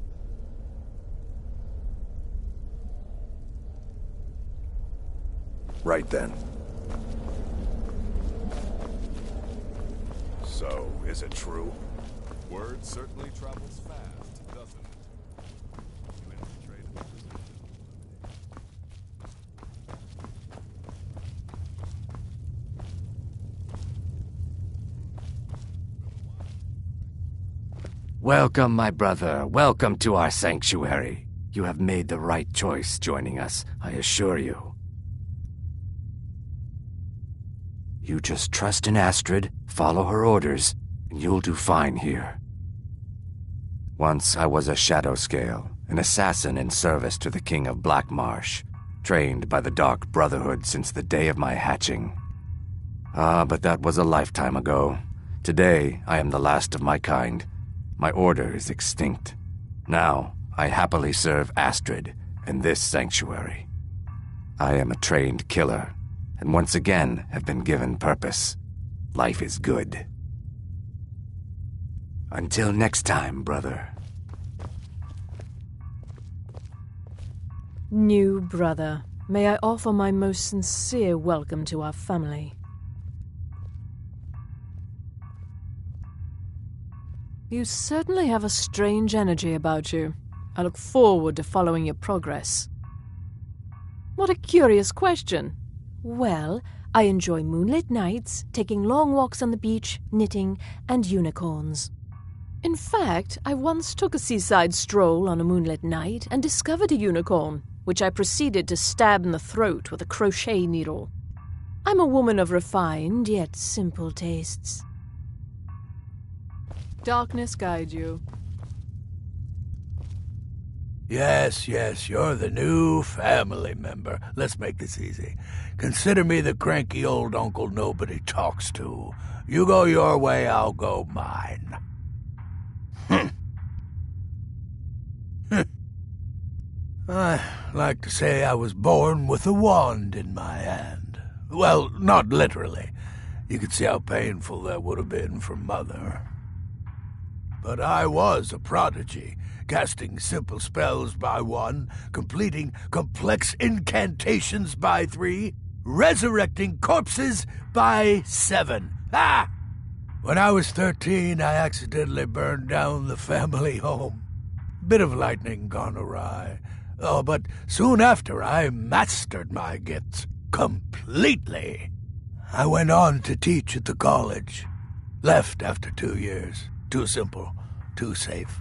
Right then. So, is it true? Word certainly travels fast, doesn't it? You infiltrated the position. Welcome, my brother. Welcome to our sanctuary. You have made the right choice joining us, I assure you. You just trust in Astrid, follow her orders, and you'll do fine here. Once I was a shadow scale, an assassin in service to the King of Blackmarsh, trained by the Dark Brotherhood since the day of my hatching. Ah, but that was a lifetime ago. Today, I am the last of my kind. My order is extinct. Now, I happily serve Astrid and this sanctuary. I am a trained killer, and once again have been given purpose. Life is good. Until next time, brother. New brother, may I offer my most sincere welcome to our family. You certainly have a strange energy about you. I look forward to following your progress. What a curious question. Well, I enjoy moonlit nights, taking long walks on the beach, knitting, and unicorns. In fact, I once took a seaside stroll on a moonlit night and discovered a unicorn, which I proceeded to stab in the throat with a crochet needle. I'm a woman of refined yet simple tastes. Darkness guide you. Yes, you're the new family member. Let's make this easy. Consider me the cranky old uncle nobody talks to. You go your way, I'll go mine. I like to say I was born with a wand in my hand. Well, not literally. You could see how painful that would have been for Mother. But I was a prodigy, casting simple spells by 1, completing complex incantations by 3, resurrecting corpses by 7. Ah! When I was 13, I accidentally burned down the family home. Bit of lightning gone awry. Oh, but soon after I mastered my gifts completely. I went on to teach at the college. Left after 2 years. Too simple, too safe.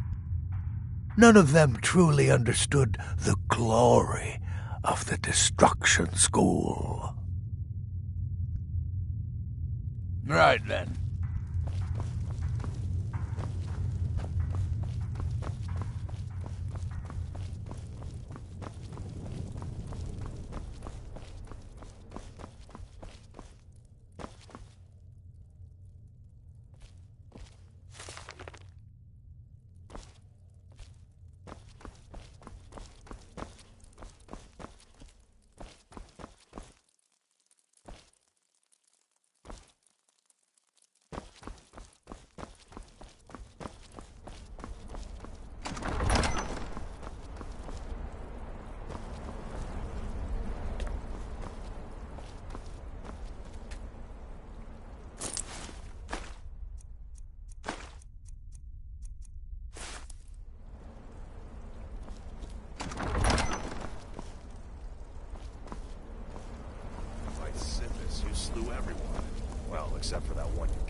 None of them truly understood the glory of the Destruction School. Right then.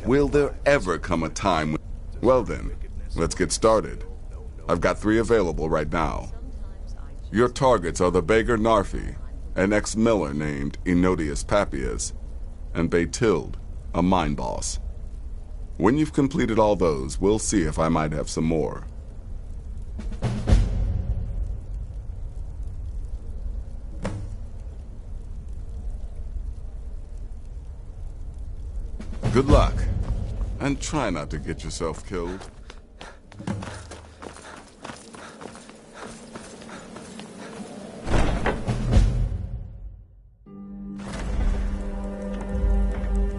Will there ever come a time when... Well then, let's get started. I've got 3 available right now. Your targets are the beggar Narfi, an ex-miller named Enodius Papias, and Baytild, a mine boss. When you've completed all those, we'll see if I might have some more. Good luck. And try not to get yourself killed.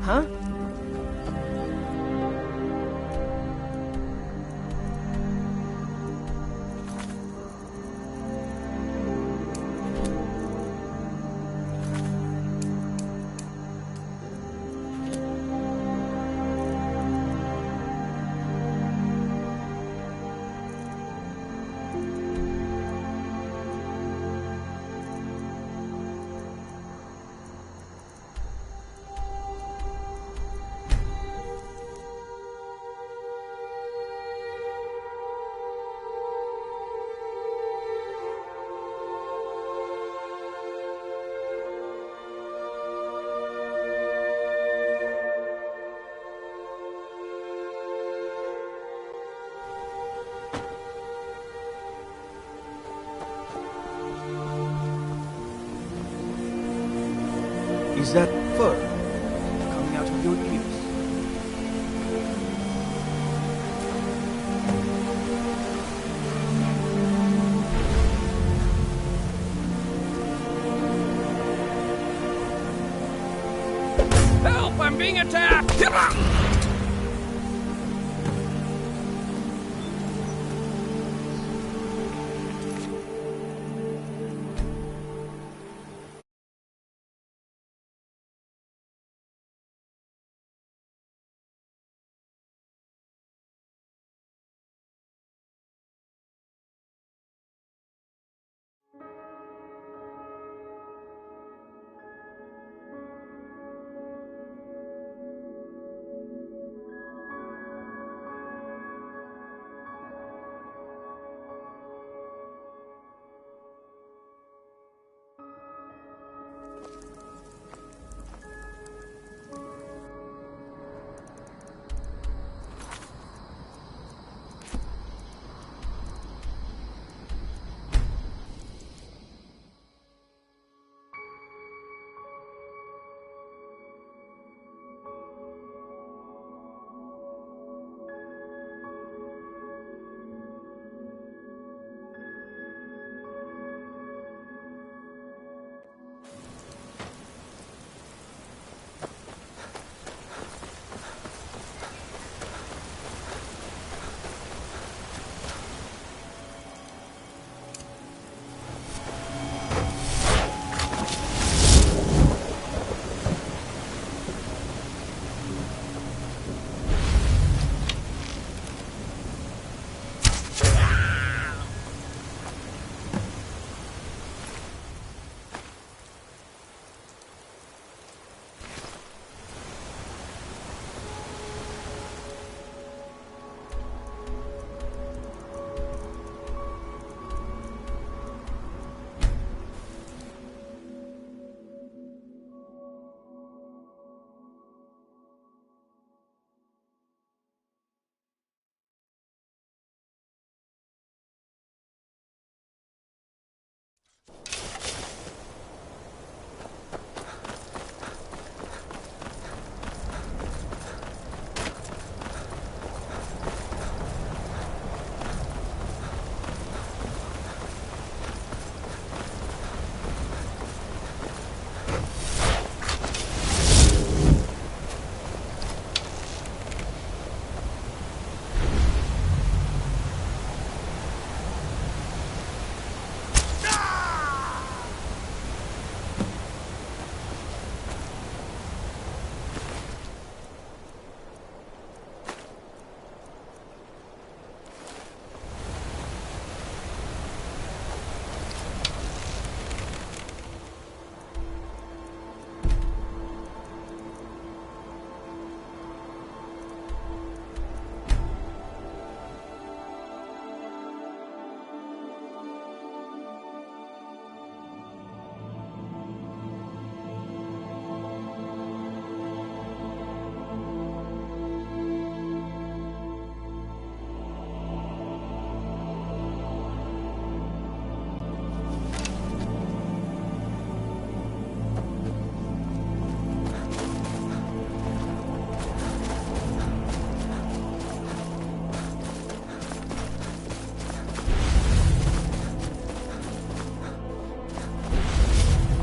Huh? Is that fur coming out of your ears? Help! I'm being attacked!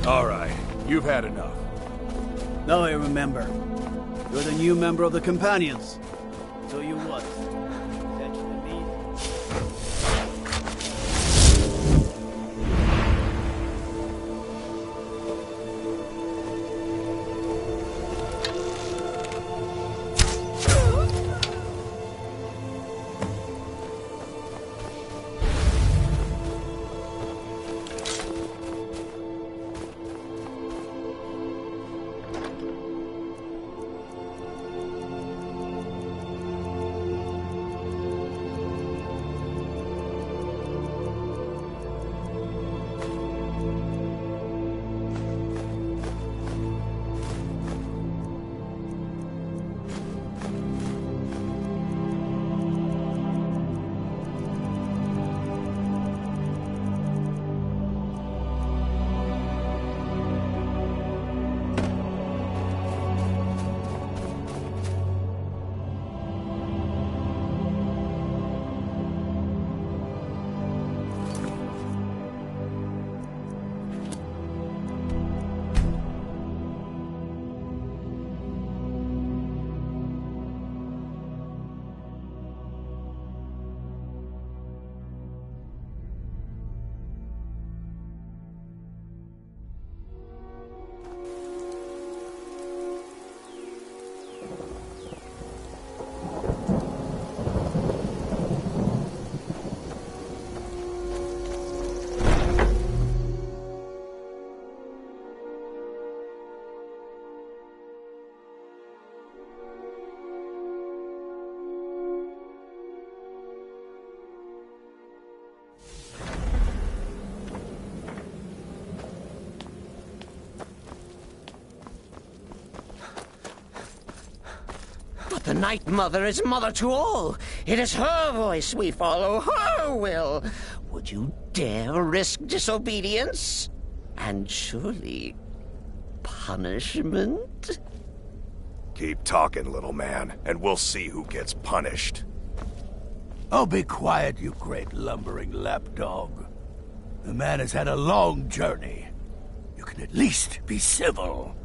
All right, you've had enough. Now I remember. You're the new member of the Companions. So you what? Attention to me? The Night Mother is mother to all. It is her voice we follow, her will. Would you dare risk disobedience? And surely punishment? Keep talking, little man, and we'll see who gets punished. Oh, be quiet, you great lumbering lapdog. The man has had a long journey. You can at least be civil.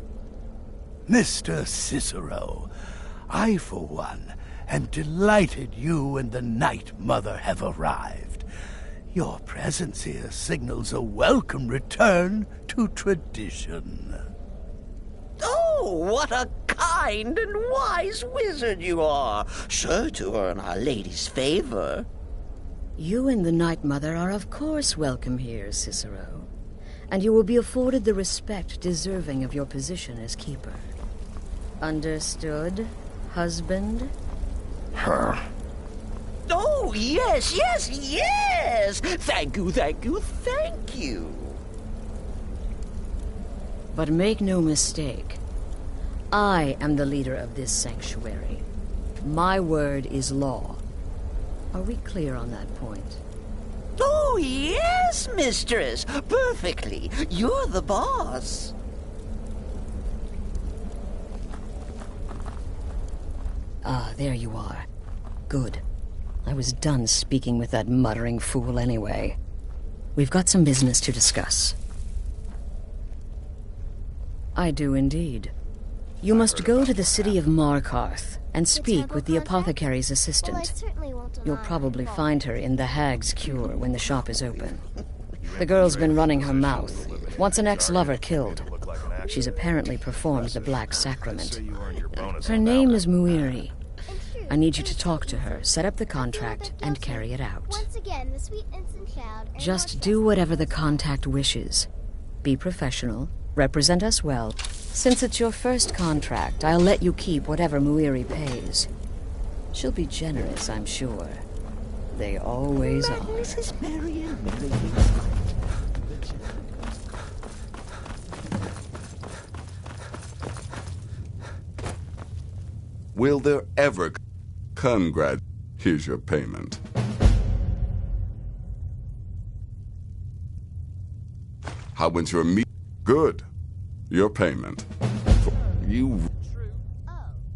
Mr. Cicero, I, for one, am delighted you and the Night Mother have arrived. Your presence here signals a welcome return to tradition. Oh, what a kind and wise wizard you are, sure to earn Our Lady's favor. You and the Night Mother are of course welcome here, Cicero. And you will be afforded the respect deserving of your position as keeper. Understood, husband? Huh? Oh, yes, yes, yes! Thank you, thank you, thank you. But make no mistake. I am the leader of this sanctuary. My word is law. Are we clear on that point? Oh, Oh, yes, mistress. Perfectly. You're the boss. Ah, there you are. Good. I was done speaking with that muttering fool anyway. We've got some business to discuss. I do indeed. You must go to the city of Markarth and speak with the apothecary's assistant. You'll probably find her in the Hag's Cure when the shop is open. The girl's been running her mouth. Wants an ex-lover killed. She's apparently performed the Black Sacrament. Her name is Muiri. I need you to talk to her, set up the contract, and carry it out. Once again, the sweet innocent child. Just do whatever the contact wishes. Be professional, represent us well. Since it's your first contract, I'll let you keep whatever Muiri pays. She'll be generous, I'm sure. They always are. Mrs. Marion. Will there ever... Here's your payment. How went your meet? Good. Your payment. You...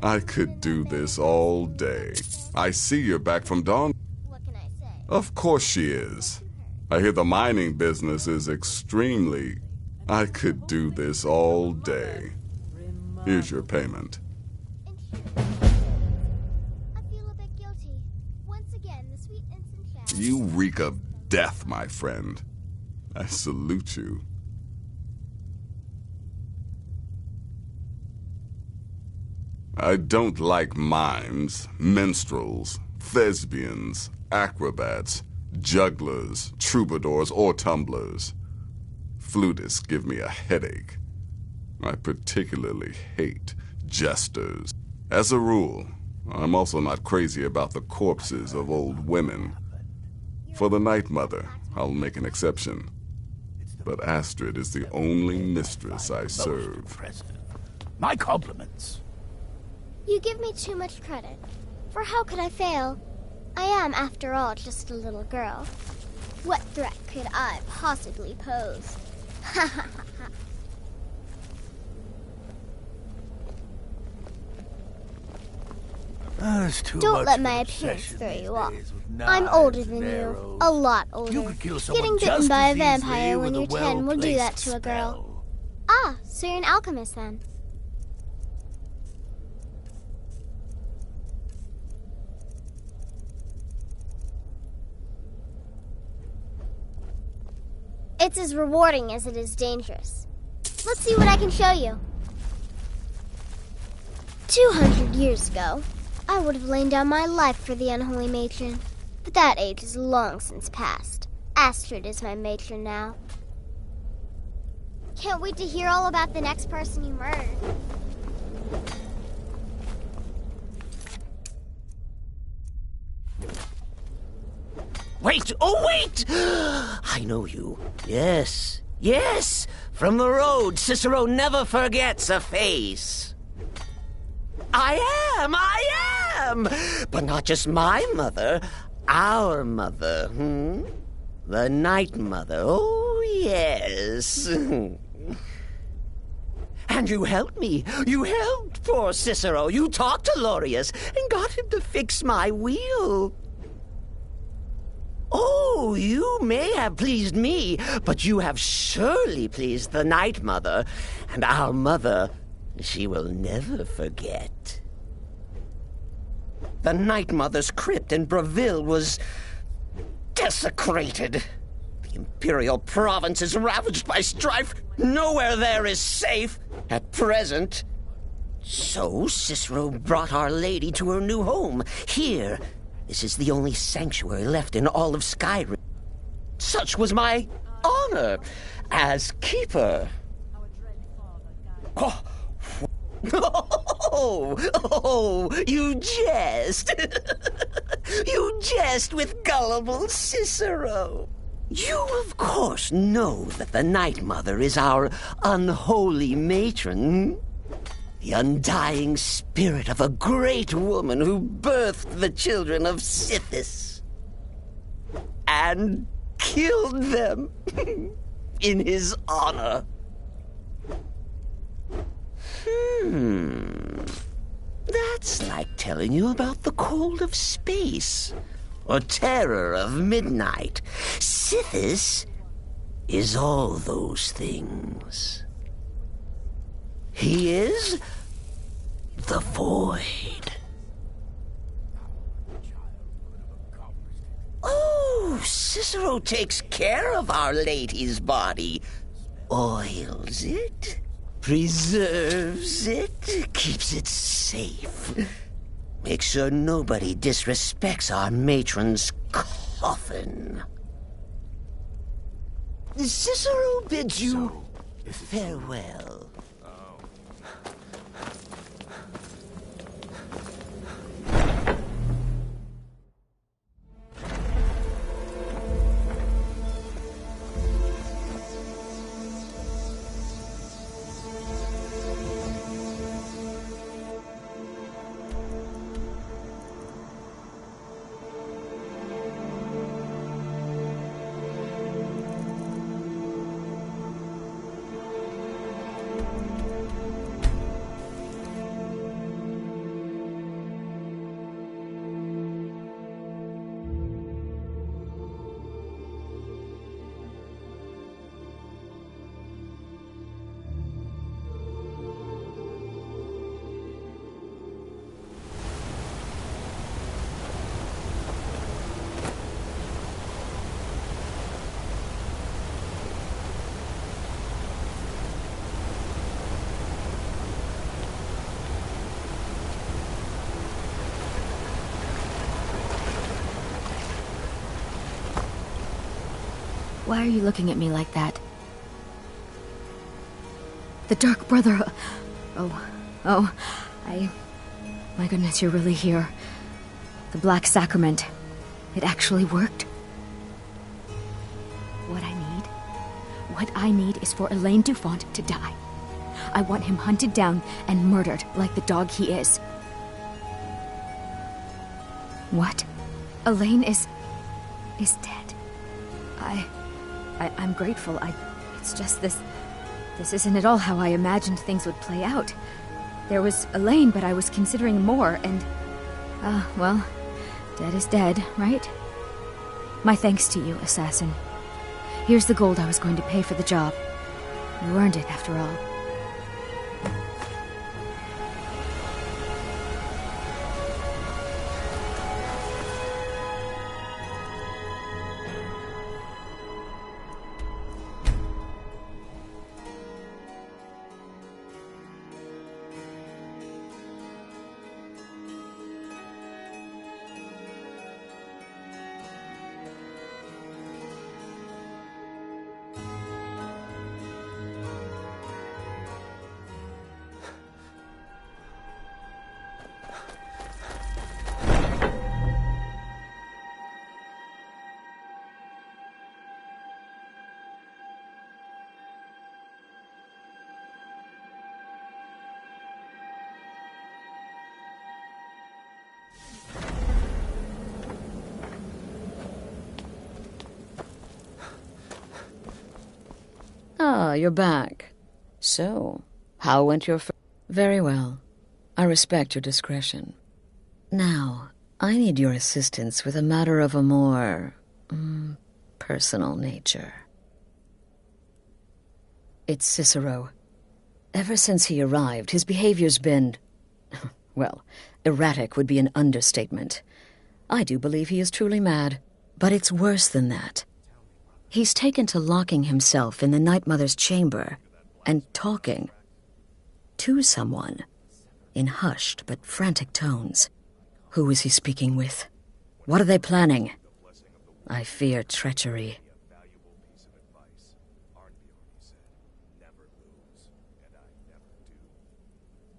I could do this all day. I see you're back from Dawn. What can I say? Of course she is. I hear the mining business is extremely... I could do this all day. Here's your payment. You reek of death, my friend. I salute you. I don't like mimes, minstrels, thespians, acrobats, jugglers, troubadours, or tumblers. Flutists give me a headache. I particularly hate jesters. As a rule, I'm also not crazy about the corpses of old women. For the Night Mother, I'll make an exception. But Astrid is the only mistress I serve. My compliments. You give me too much credit. For how could I fail? I am, after all, just a little girl. What threat could I possibly pose? Ha ha ha ha. Don't let my appearance throw you off. I'm older than you. A lot older. Getting bitten by a vampire when you're 10 will do that to a girl. Ah, so you're an alchemist then. It's as rewarding as it is dangerous. Let's see what I can show you. 200 years ago, I would have lain down my life for the unholy matron. But that age is long since past. Astrid is my matron now. Can't wait to hear all about the next person you murdered. Wait! Oh, wait! I know you. Yes. Yes! From the road, Cicero never forgets a face. I am! But not just my mother. Our mother, The Night Mother. Oh, yes. And you helped me. You helped poor Cicero. You talked to Lorius and got him to fix my wheel. Oh, you may have pleased me, but you have surely pleased the Night Mother. And our mother, she will never forget. The Night Mother's crypt in Breville was desecrated. The Imperial province is ravaged by strife. Nowhere there is safe at present. So Cicero brought Our Lady to her new home. Here, this is the only sanctuary left in all of Skyrim. Such was my honor as keeper. Oh, you jest. You jest with gullible Cicero. You, of course, know that the Night Mother is our unholy matron. The undying spirit of a great woman who birthed the children of Sithis. And killed them in his honor. That's like telling you about the cold of space or terror of midnight. Sithis is all those things. He is the void. Oh, Cicero takes care of Our Lady's body. Oils it, preserves it, keeps it safe. Make sure nobody disrespects our matron's coffin. Cicero bids you farewell. Why are you looking at me like that? The Dark Brother... My goodness, you're really here. The Black Sacrament. It actually worked. What I need is for Elaine Dufont to die. I want him hunted down and murdered like the dog he is. What? Elaine is dead. I'm grateful. It's just this isn't at all how I imagined things would play out. There was Elaine, but I was considering more, and... well, dead is dead, right? My thanks to you, assassin. Here's the gold I was going to pay for the job. You earned it, after all. Ah, you're back. So, how went your Very well. I respect your discretion. Now, I need your assistance with a matter of a more... personal nature. It's Cicero. Ever since he arrived, his behavior's been... well, erratic would be an understatement. I do believe he is truly mad. But it's worse than that. He's taken to locking himself in the Night Mother's chamber and talking to someone in hushed but frantic tones. Who is he speaking with? What are they planning? I fear treachery.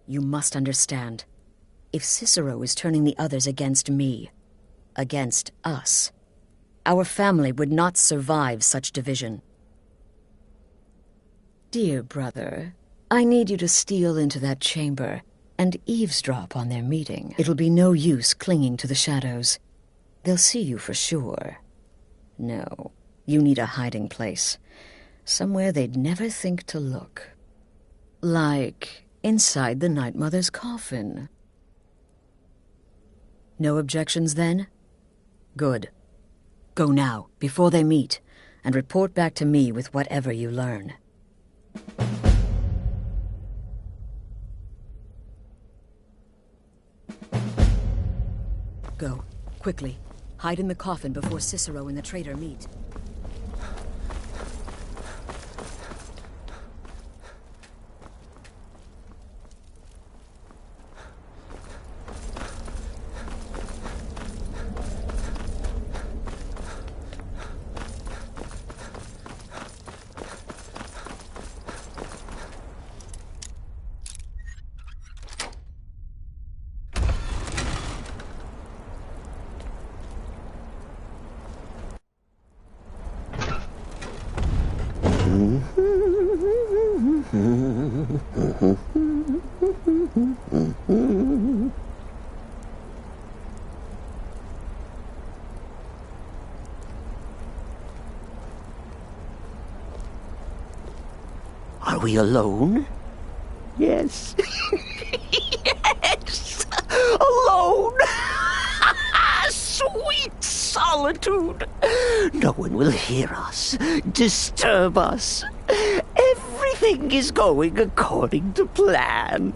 You must understand. If Cicero is turning the others against me, against us, our family would not survive such division. Dear brother, I need you to steal into that chamber and eavesdrop on their meeting. It'll be no use clinging to the shadows. They'll see you for sure. No, You need a hiding place. Somewhere they'd never think to look. Like inside the Night Mother's coffin. No objections then? Good. Go now, before they meet, and report back to me with whatever you learn. Go, quickly. Hide in the coffin before Cicero and the traitor meet. Are we alone? Yes. Yes! Alone! Sweet solitude! No one will hear us, disturb us. Everything is going according to plan.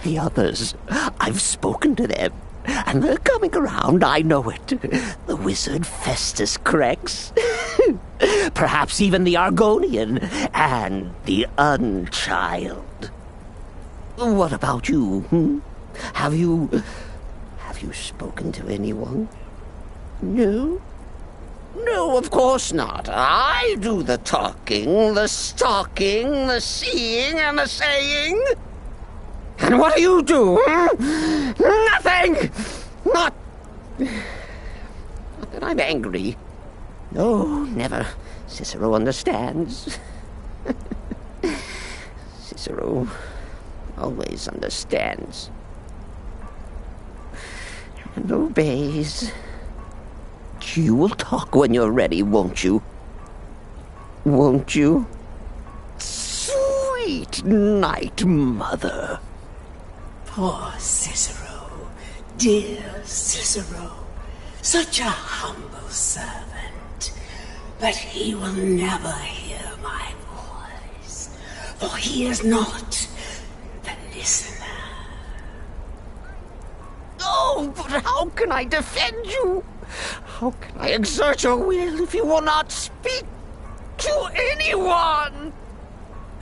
The others, I've spoken to them, and they're coming around, I know it. The wizard Festus Crex. Perhaps even the Argonian and the Unchild. What about you? Have you spoken to anyone? No? No, of course not. I do the talking, the stalking, the seeing, and the saying. And what do you do? Nothing! Not that I'm angry. No, never. Cicero understands. Cicero always understands. And obeys. You will talk when you're ready, won't you? Won't you? Sweet Night Mother. Poor Cicero, dear Cicero, such a humble servant. But he will never hear my voice, for he is not the listener. Oh, but how can I defend you? How can I exert your will if you will not speak to anyone?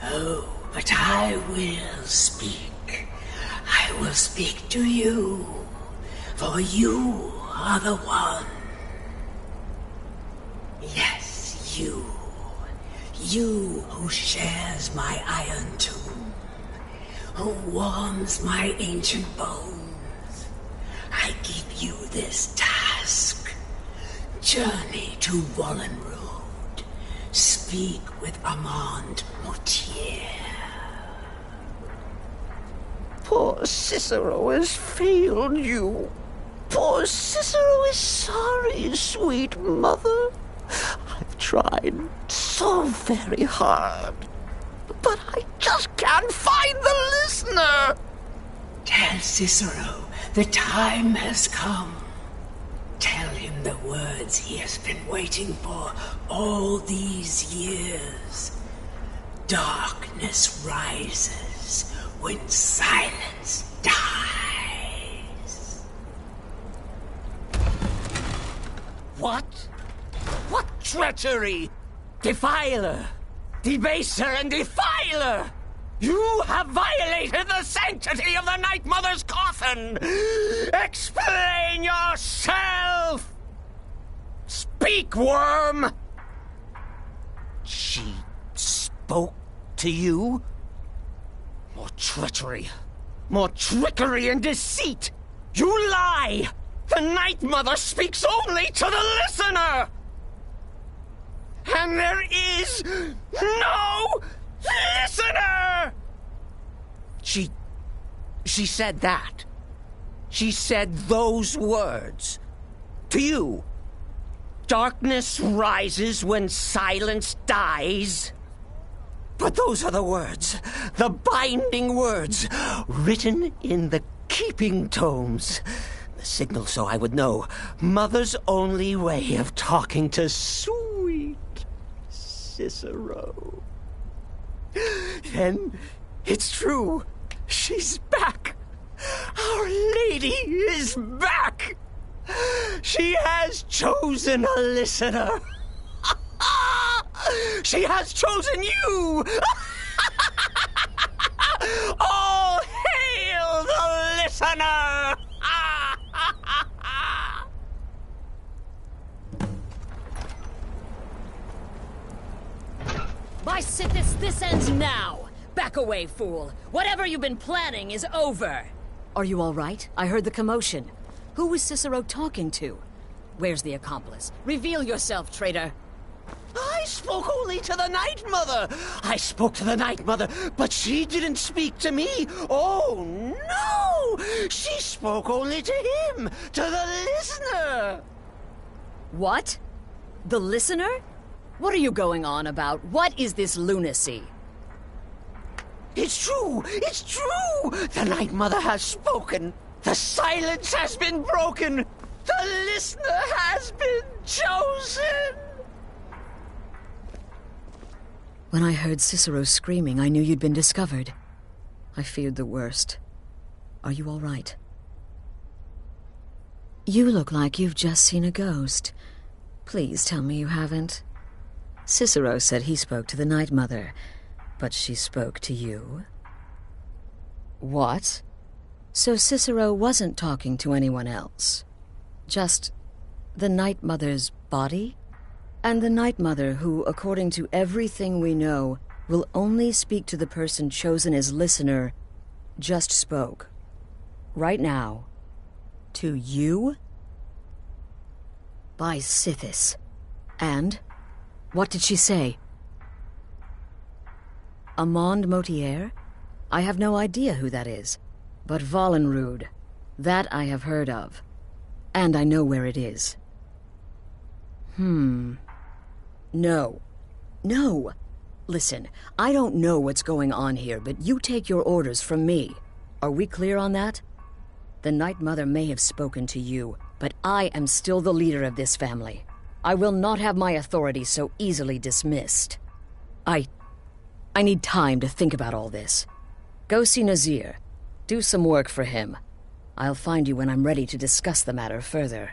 Oh, but I will speak. I will speak to you, for you are the one. Yes, you. You who shares my iron tomb, who warms my ancient bones. I give you this task. Journey to Wallenrode. Speak with Armand Mortier. Poor Cicero has failed you. Poor Cicero is sorry, sweet mother. I've tried so very hard, but I just can't find the listener. Tell Cicero the time has come. Tell him the words he has been waiting for all these years. Darkness rises when silence dies. What? What treachery? Defiler! Debaser and defiler! You have violated the sanctity of the Night Mother's coffin! Explain yourself! Speak, worm! She spoke to you? More treachery, more trickery and deceit! You lie! The Night Mother speaks only to the listener! And there is no listener! She said that. She said those words. To you. Darkness rises when silence dies. But those are the words, the binding words, written in the keeping tomes. The signal so I would know. Mother's only way of talking to sweet Cicero. Then it's true. She's back. Our lady is back. She has chosen a listener. She has chosen you. All hail the listener. By Sithis, this ends now. Back away, fool. Whatever you've been planning is over. Are you all right? I heard the commotion. Who was Cicero talking to? Where's the accomplice? Reveal yourself, traitor. I spoke only to the Night Mother. I spoke to the Night Mother, but she didn't speak to me. Oh, no! She spoke only to him, to the listener. What? The listener? What are you going on about? What is this lunacy? It's true! It's true! The Night Mother has spoken. The silence has been broken. The listener has been chosen. When I heard Cicero screaming, I knew you'd been discovered. I feared the worst. Are you all right? You look like you've just seen a ghost. Please tell me you haven't. Cicero said he spoke to the Night Mother, but she spoke to you? What? So Cicero wasn't talking to anyone else? Just the Night Mother's body? And the Night Mother, who, according to everything we know, will only speak to the person chosen as listener, just spoke. Right now. To you? By Sithis. And? What did she say? Amand Motier? I have no idea who that is. But Valenrud, that I have heard of. And I know where it is. No. No! Listen, I don't know what's going on here, but you take your orders from me. Are we clear on that? The Night Mother may have spoken to you, but I am still the leader of this family. I will not have my authority so easily dismissed. I need time to think about all this. Go see Nazir. Do some work for him. I'll find you when I'm ready to discuss the matter further.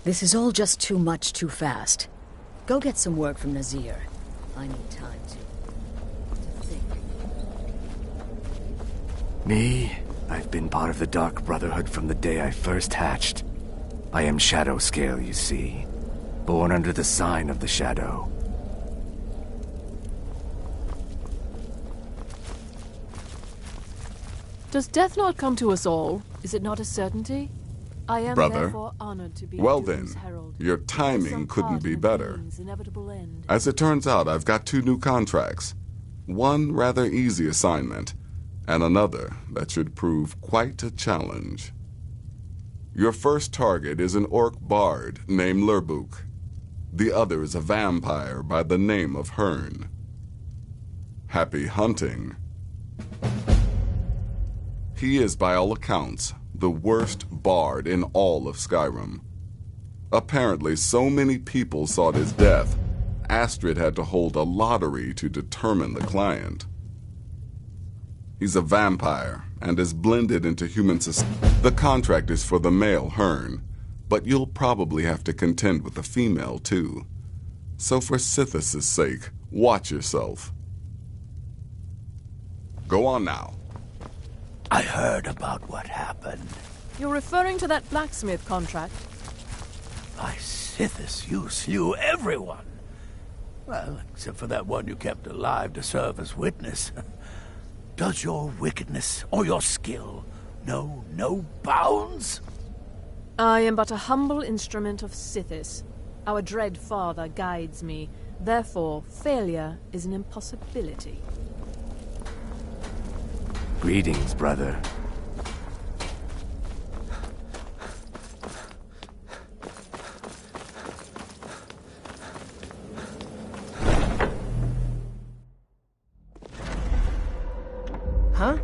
This is all just too much too fast. Go get some work from Nazir. I need time to think. Me? I've been part of the Dark Brotherhood from the day I first hatched. I am Shadow Scale, you see. Born under the sign of the Shadow. Does death not come to us all? Is it not a certainty? I am Brother, therefore honored to be well Doom's then, herald. your timing couldn't be better. Pain's inevitable end. As it turns out, I've got 2 new contracts. One rather easy assignment, and another that should prove quite a challenge. Your first target is an orc bard named Lurbuk. The other is a vampire by the name of Hearn. Happy hunting. He is, by all accounts, the worst bard in all of Skyrim. Apparently, so many people sought his death, Astrid had to hold a lottery to determine the client. He's a vampire and is blended into human society. The contract is for the male Hearn, but you'll probably have to contend with the female too. So for Sithis' sake, watch yourself. Go on now. I heard about what happened. You're referring to that blacksmith contract? By Sithis, you slew everyone. Well, except for that one you kept alive to serve as witness. Does your wickedness or your skill know no bounds? I am but a humble instrument of Sithis. Our dread father guides me. Therefore, failure is an impossibility. Greetings, brother. Huh?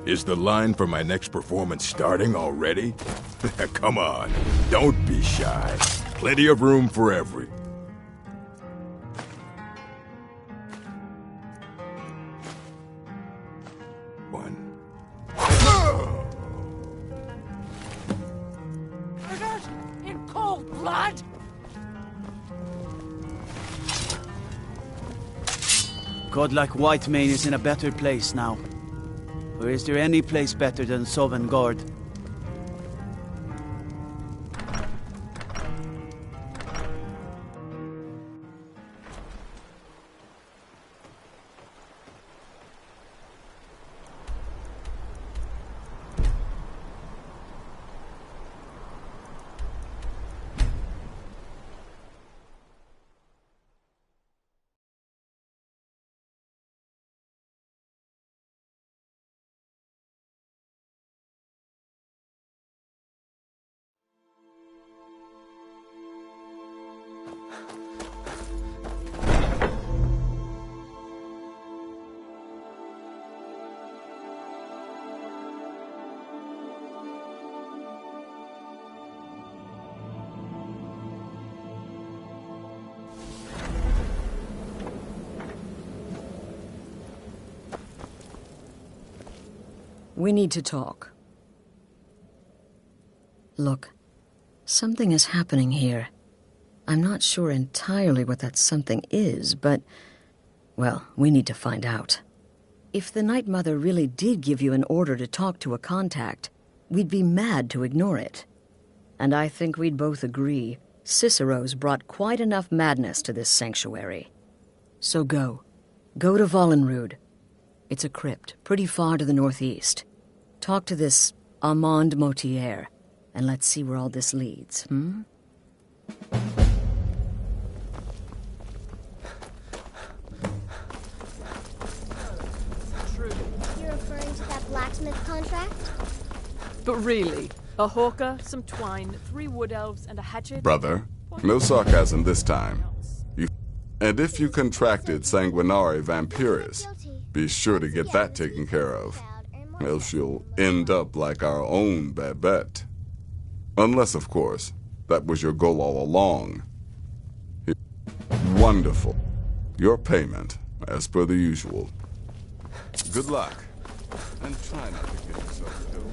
Is the line for my next performance starting already? Come on, don't be shy. Plenty of room for every. Murdered in cold blood? God like Whitemane is in a better place now. Or is there any place better than Sovngarde? We need to talk. Look, something is happening here. I'm not sure entirely what that something is, but, well, we need to find out. If the Night Mother really did give you an order to talk to a contact, we'd be mad to ignore it. And I think we'd both agree Cicero's brought quite enough madness to this sanctuary. So go. Go to Vollenrud. It's a crypt, pretty far to the northeast. Talk to this Armand Motier, and let's see where all this leads, hmm? You're referring to that blacksmith contract? But really, a hawker, some twine, 3 wood elves, and a hatchet? Brother, no sarcasm this time. And if you contracted Sanguinari Vampiris, be sure to get that taken care of. Else you'll end up like our own Babette. Unless, of course, that was your goal all along. Wonderful. Your payment, as per the usual. Good luck. And try not to get yourself killed.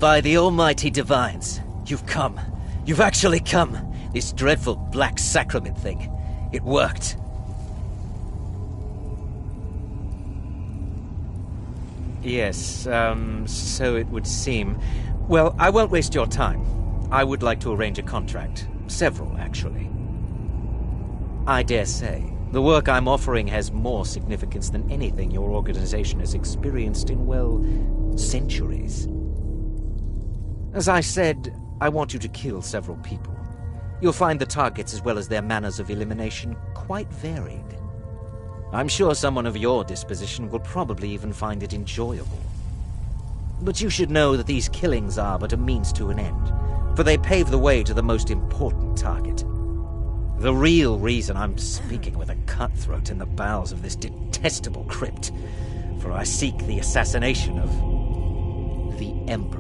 By the almighty divines, you've come. You've actually come. This dreadful black sacrament thing. It worked. Yes, so it would seem. Well, I won't waste your time. I would like to arrange a contract. Several, actually. I dare say, the work I'm offering has more significance than anything your organization has experienced in, well, centuries. As I said, I want you to kill several people. You'll find the targets as well as their manners of elimination quite varied. I'm sure someone of your disposition will probably even find it enjoyable. But you should know that these killings are but a means to an end, for they pave the way to the most important target. The real reason I'm speaking with a cutthroat in the bowels of this detestable crypt, for I seek the assassination of the Emperor.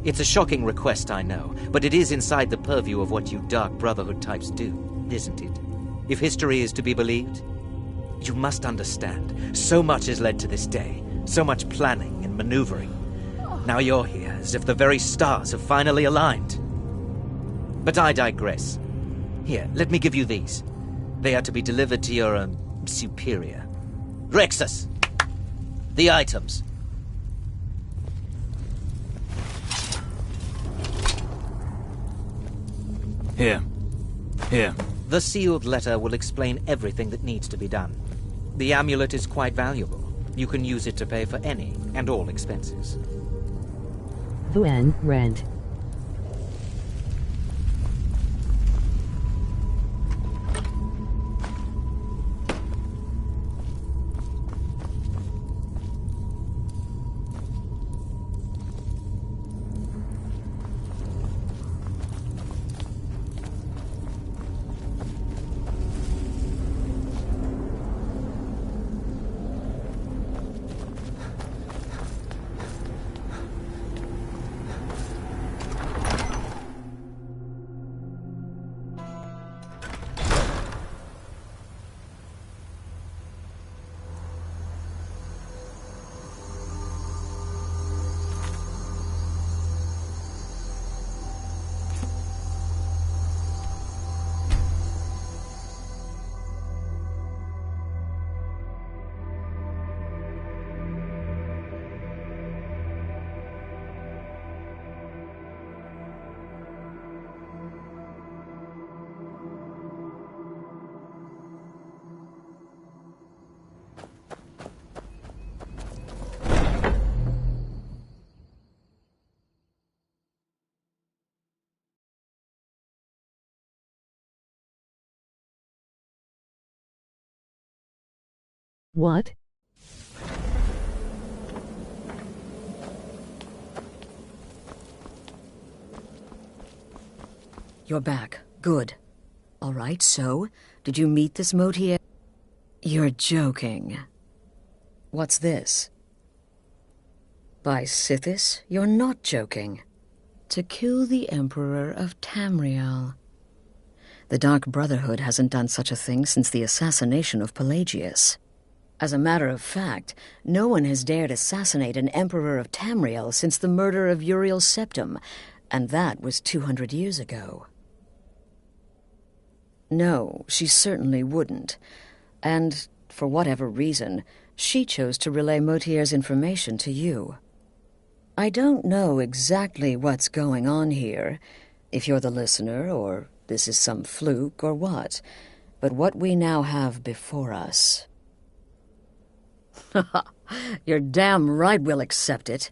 It's a shocking request, I know, but it is inside the purview of what you Dark Brotherhood types do, isn't it? If history is to be believed, you must understand, so much has led to this day, so much planning and maneuvering. Now you're here, as if the very stars have finally aligned. But I digress. Here, let me give you these. They are to be delivered to your, superior. Rexus! The items. Here. The sealed letter will explain everything that needs to be done. The amulet is quite valuable. You can use it to pay for any and all expenses. Rent. What? You're back. Good. All right, so, did you meet this Motier? You're joking. What's this? By Sithis, you're not joking. To kill the Emperor of Tamriel. The Dark Brotherhood hasn't done such a thing since the assassination of Pelagius. As a matter of fact, no one has dared assassinate an Emperor of Tamriel since the murder of Uriel Septim, and that was 200 years ago. No, she certainly wouldn't. And, for whatever reason, she chose to relay Motier's information to you. I don't know exactly what's going on here, if you're the listener, or this is some fluke, or what. But what we now have before us... You're damn right we'll accept it.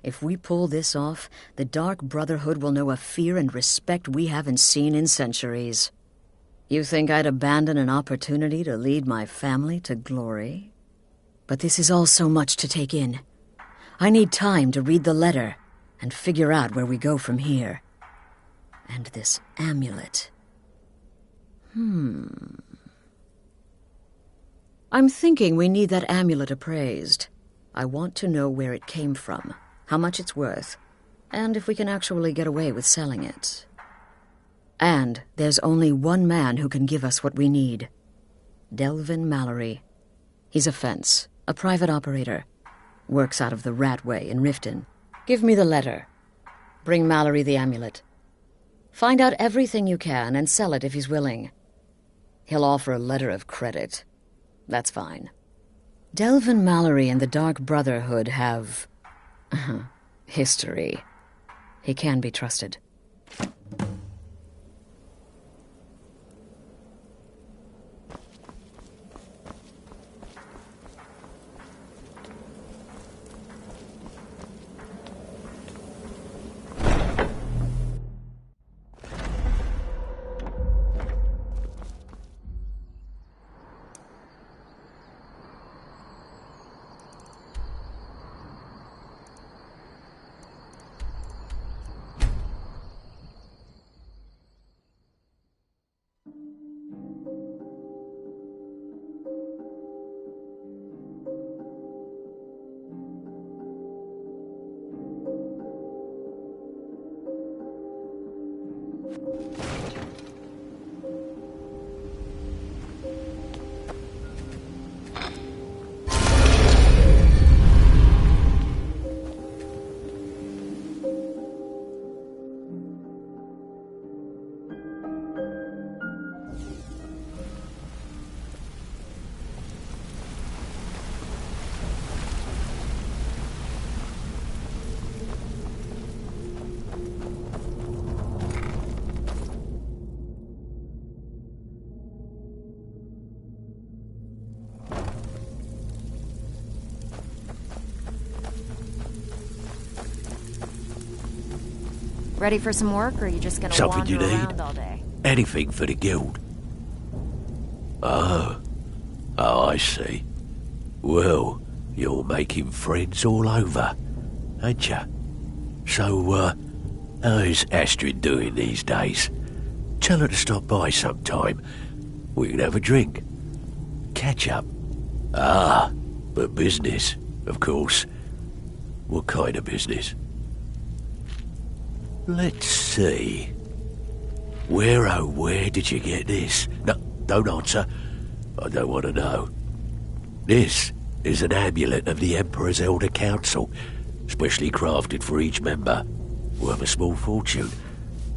If we pull this off, the Dark Brotherhood will know a fear and respect we haven't seen in centuries. You think I'd abandon an opportunity to lead my family to glory? But this is all so much to take in. I need time to read the letter and figure out where we go from here. And this amulet. I'm thinking we need that amulet appraised. I want to know where it came from, how much it's worth, and if we can actually get away with selling it. And there's only one man who can give us what we need. Delvin Mallory. He's a fence, a private operator. Works out of the Ratway in Riften. Give me the letter. Bring Mallory the amulet. Find out everything you can and sell it if he's willing. He'll offer a letter of credit. That's fine. Delvin Mallory and the Dark Brotherhood have... history. He can be trusted. Ready for some work, or are you just gonna Something wander you need? around all day? Anything for the guild. Oh, I see. Well, you're making friends all over, ain't ya? So, how's Astrid doing these days? Tell her to stop by sometime. We can have a drink. Catch up. Ah, but business, of course. What kind of business? Let's see. Where did you get this? No, don't answer. I don't want to know. This is an amulet of the Emperor's Elder Council, specially crafted for each member. Worth a small fortune.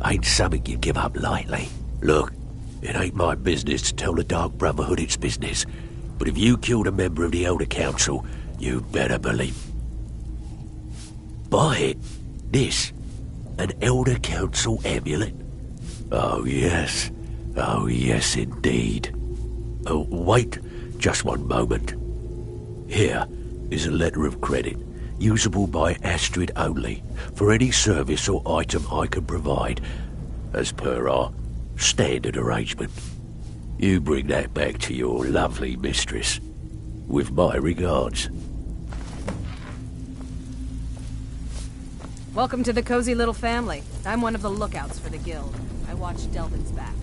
Ain't something you give up lightly. Look, it ain't my business to tell the Dark Brotherhood its business, but if you killed a member of the Elder Council, you'd better believe. Buy it. This. An Elder Council amulet? Oh, yes. Oh, yes, indeed. Oh, wait just one moment. Here is a letter of credit, usable by Astrid only, for any service or item I can provide, as per our standard arrangement. You bring that back to your lovely mistress, with my regards. Welcome to the cozy little family. I'm one of the lookouts for the guild. I watch Delvin's back.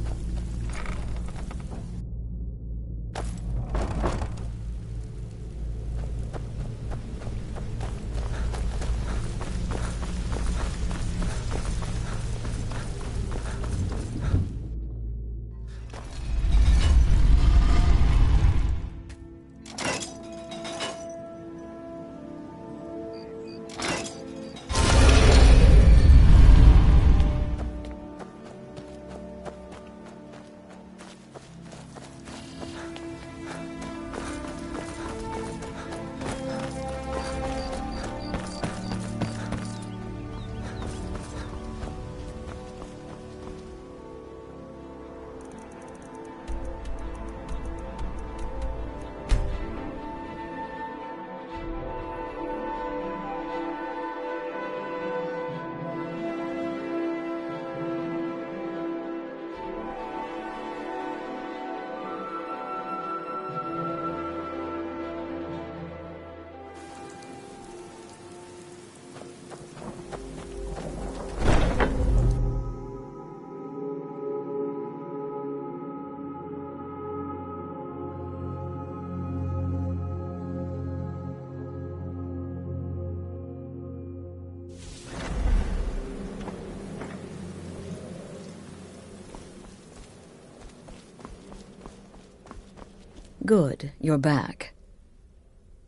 Good, you're back.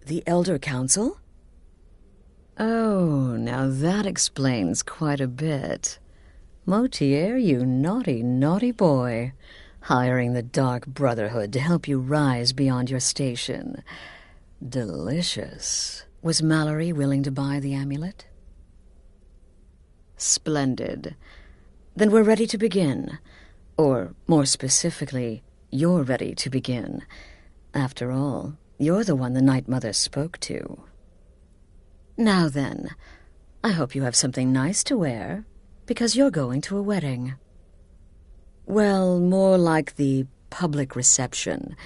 The Elder Council? Oh, now that explains quite a bit. Motier, you naughty, naughty boy. Hiring the Dark Brotherhood to help you rise beyond your station. Delicious. Was Mallory willing to buy the amulet? Splendid. Then we're ready to begin. Or, more specifically, you're ready to begin. After all, you're the one the Night Mother spoke to. Now then, I hope you have something nice to wear, because you're going to a wedding. Well, more like the public reception.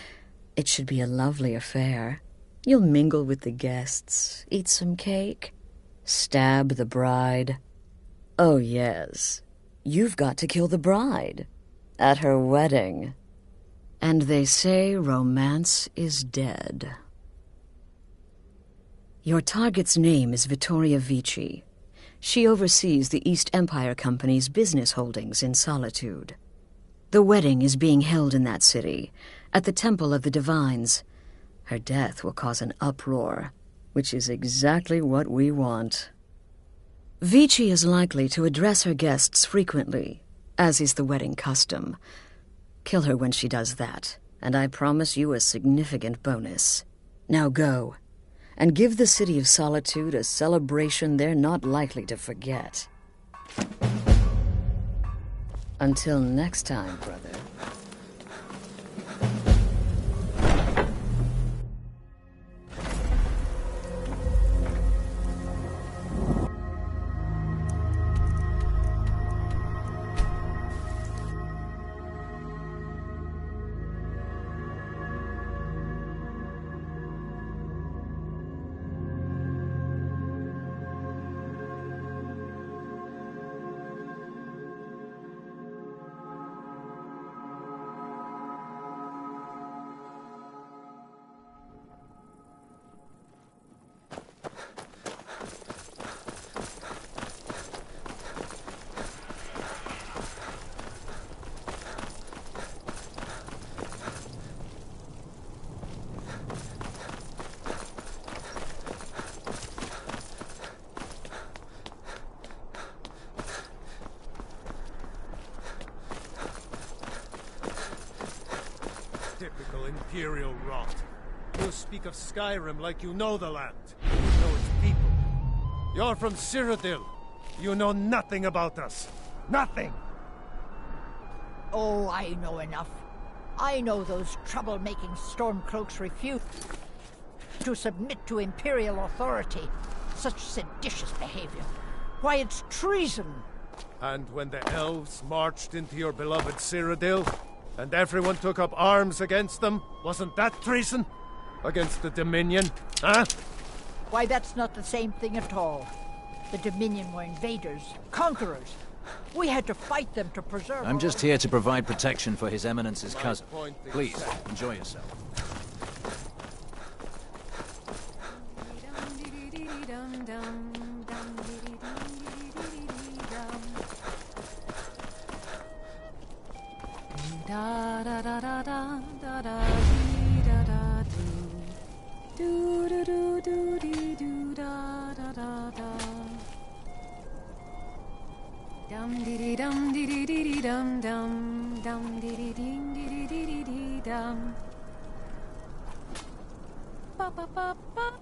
It should be a lovely affair. You'll mingle with the guests, eat some cake, stab the bride. Oh, yes, you've got to kill the bride at her wedding. And they say romance is dead. Your target's name is Vittoria Vici. She oversees the East Empire Company's business holdings in Solitude. The wedding is being held in that city, at the Temple of the Divines. Her death will cause an uproar, which is exactly what we want. Vici is likely to address her guests frequently, as is the wedding custom. Kill her when she does that, and I promise you a significant bonus. Now go, and give the City of Solitude a celebration they're not likely to forget. Until next time, brother. Typical Imperial rot. You speak of Skyrim like you know the land. You know its people. You're from Cyrodiil. You know nothing about us. Nothing! Oh, I know enough. I know those trouble-making Stormcloaks refuse to submit to Imperial authority. Such seditious behavior. Why, it's treason! And when the elves marched into your beloved Cyrodiil, and everyone took up arms against them, wasn't that treason? Against the Dominion, huh? Why, that's not the same thing at all. The Dominion were invaders, conquerors. We had to fight them to preserve. I'm just here to provide protection for His Eminence's cousin. Please, enjoy yourself. Da da da da da da da dee da da do do do do dee do da da da da dum dee dee dum dee dee dee dee dum dum dee dee ding dee dee dee dee dee dum ba ba ba ba.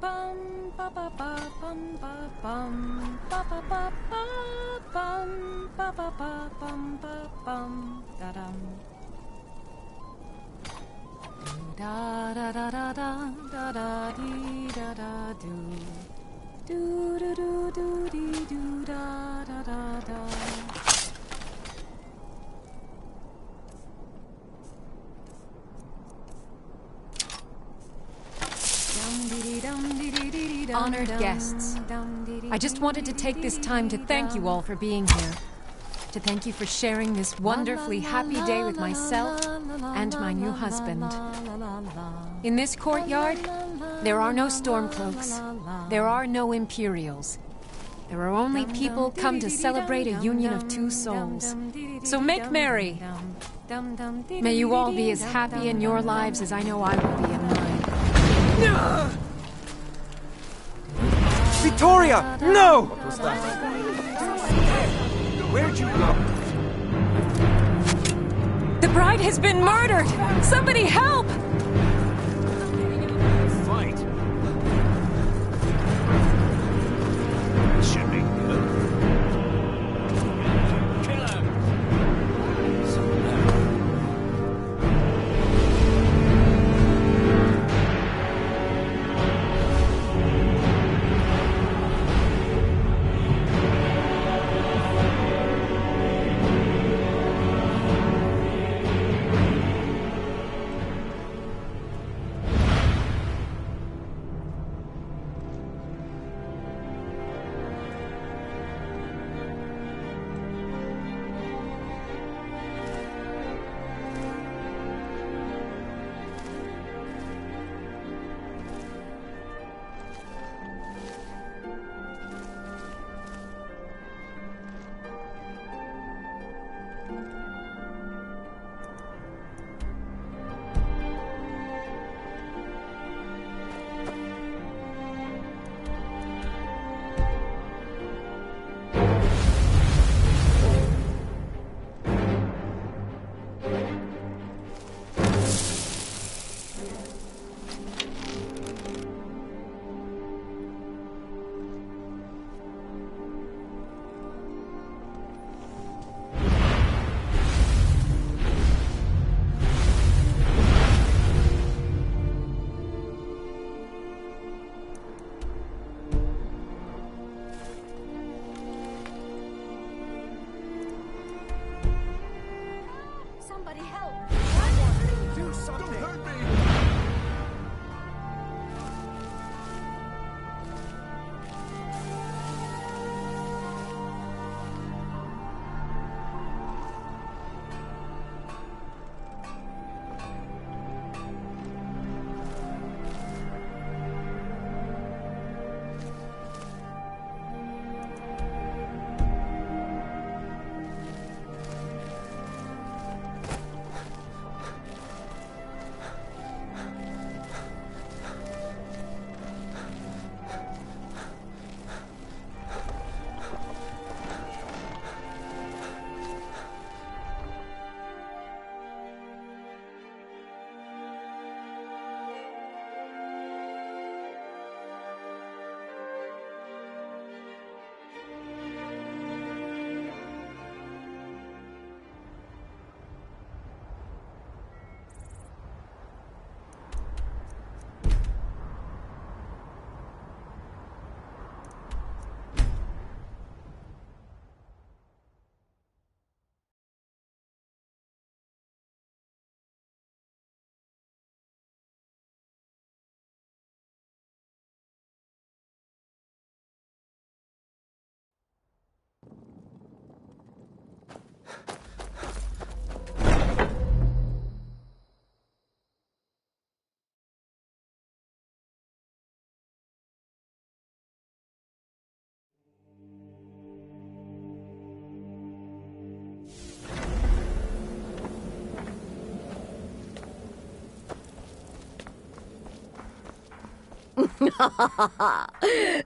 Bum ba ba ba bum ba bum ba ba ba ba bum ba ba ba bum ba bum da dum da da da da da da da dee da da do do do do do dee do da da da da. Honored guests, I just wanted to take this time to thank you all for being here. to thank you for sharing this wonderfully happy day with myself and my new husband. In this courtyard, there are no Stormcloaks. There are no Imperials. There are only people come to celebrate a union of two souls. So make merry. May you all be as happy in your lives as I know I will be in mine. Victoria! No! What was that? Where'd you go? The bride has been murdered! Somebody help! Fight! Should be good. Kill him!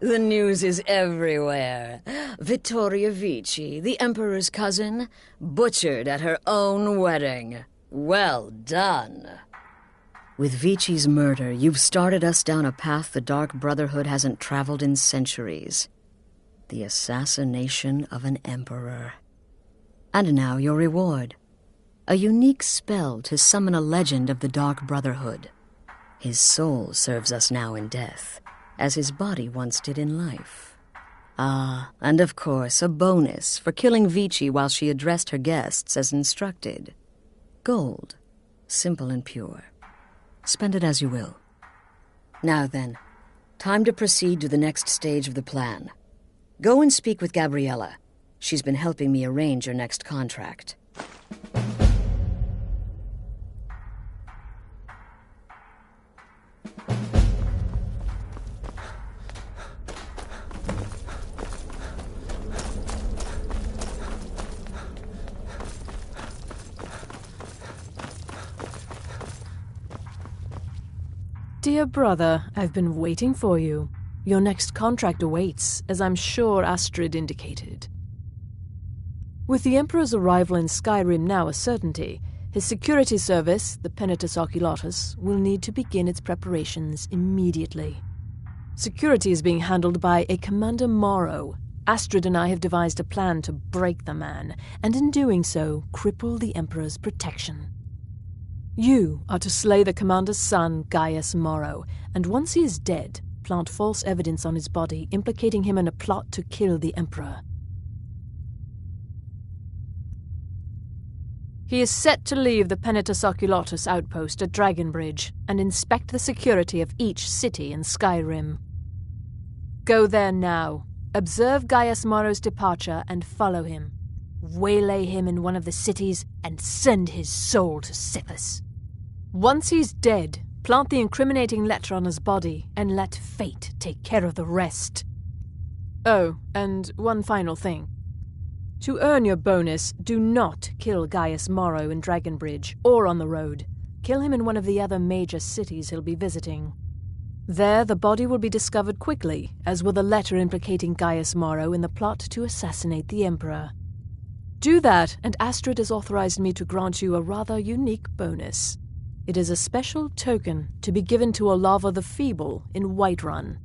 The news is everywhere. Vittoria Vici, the Emperor's cousin, butchered at her own wedding. Well done. With Vici's murder, you've started us down a path the Dark Brotherhood hasn't traveled in centuries. The assassination of an emperor. And now your reward. A unique spell to summon a legend of the Dark Brotherhood. His soul serves us now in death, as his body once did in life. Ah, and of course, a bonus for killing Vici while she addressed her guests as instructed. Gold, simple and pure. Spend it as you will. Now then, time to proceed to the next stage of the plan. Go and speak with Gabriella. She's been helping me arrange your next contract. Dear brother, I've been waiting for you. Your next contract awaits, as I'm sure Astrid indicated. With the Emperor's arrival in Skyrim now a certainty, his security service, the Penitus Oculatus, will need to begin its preparations immediately. Security is being handled by a Commander Morrow. Astrid and I have devised a plan to break the man, and in doing so, cripple the Emperor's protection. You are to slay the Commander's son, Gaius Morrow, and once he is dead, plant false evidence on his body, implicating him in a plot to kill the Emperor. He is set to leave the Penitus Oculatus outpost at Dragonbridge and inspect the security of each city in Skyrim. Go there now, observe Gaius Morrow's departure and follow him. Waylay him in one of the cities and send his soul to Sithis. Once he's dead, plant the incriminating letter on his body and let fate take care of the rest. Oh, and one final thing. To earn your bonus, do not kill Gaius Morrow in Dragonbridge or on the road. Kill him in one of the other major cities he'll be visiting. There, the body will be discovered quickly, as will the letter implicating Gaius Morrow in the plot to assassinate the Emperor. Do that, and Astrid has authorized me to grant you a rather unique bonus. It is a special token to be given to Olava the Feeble in Whiterun.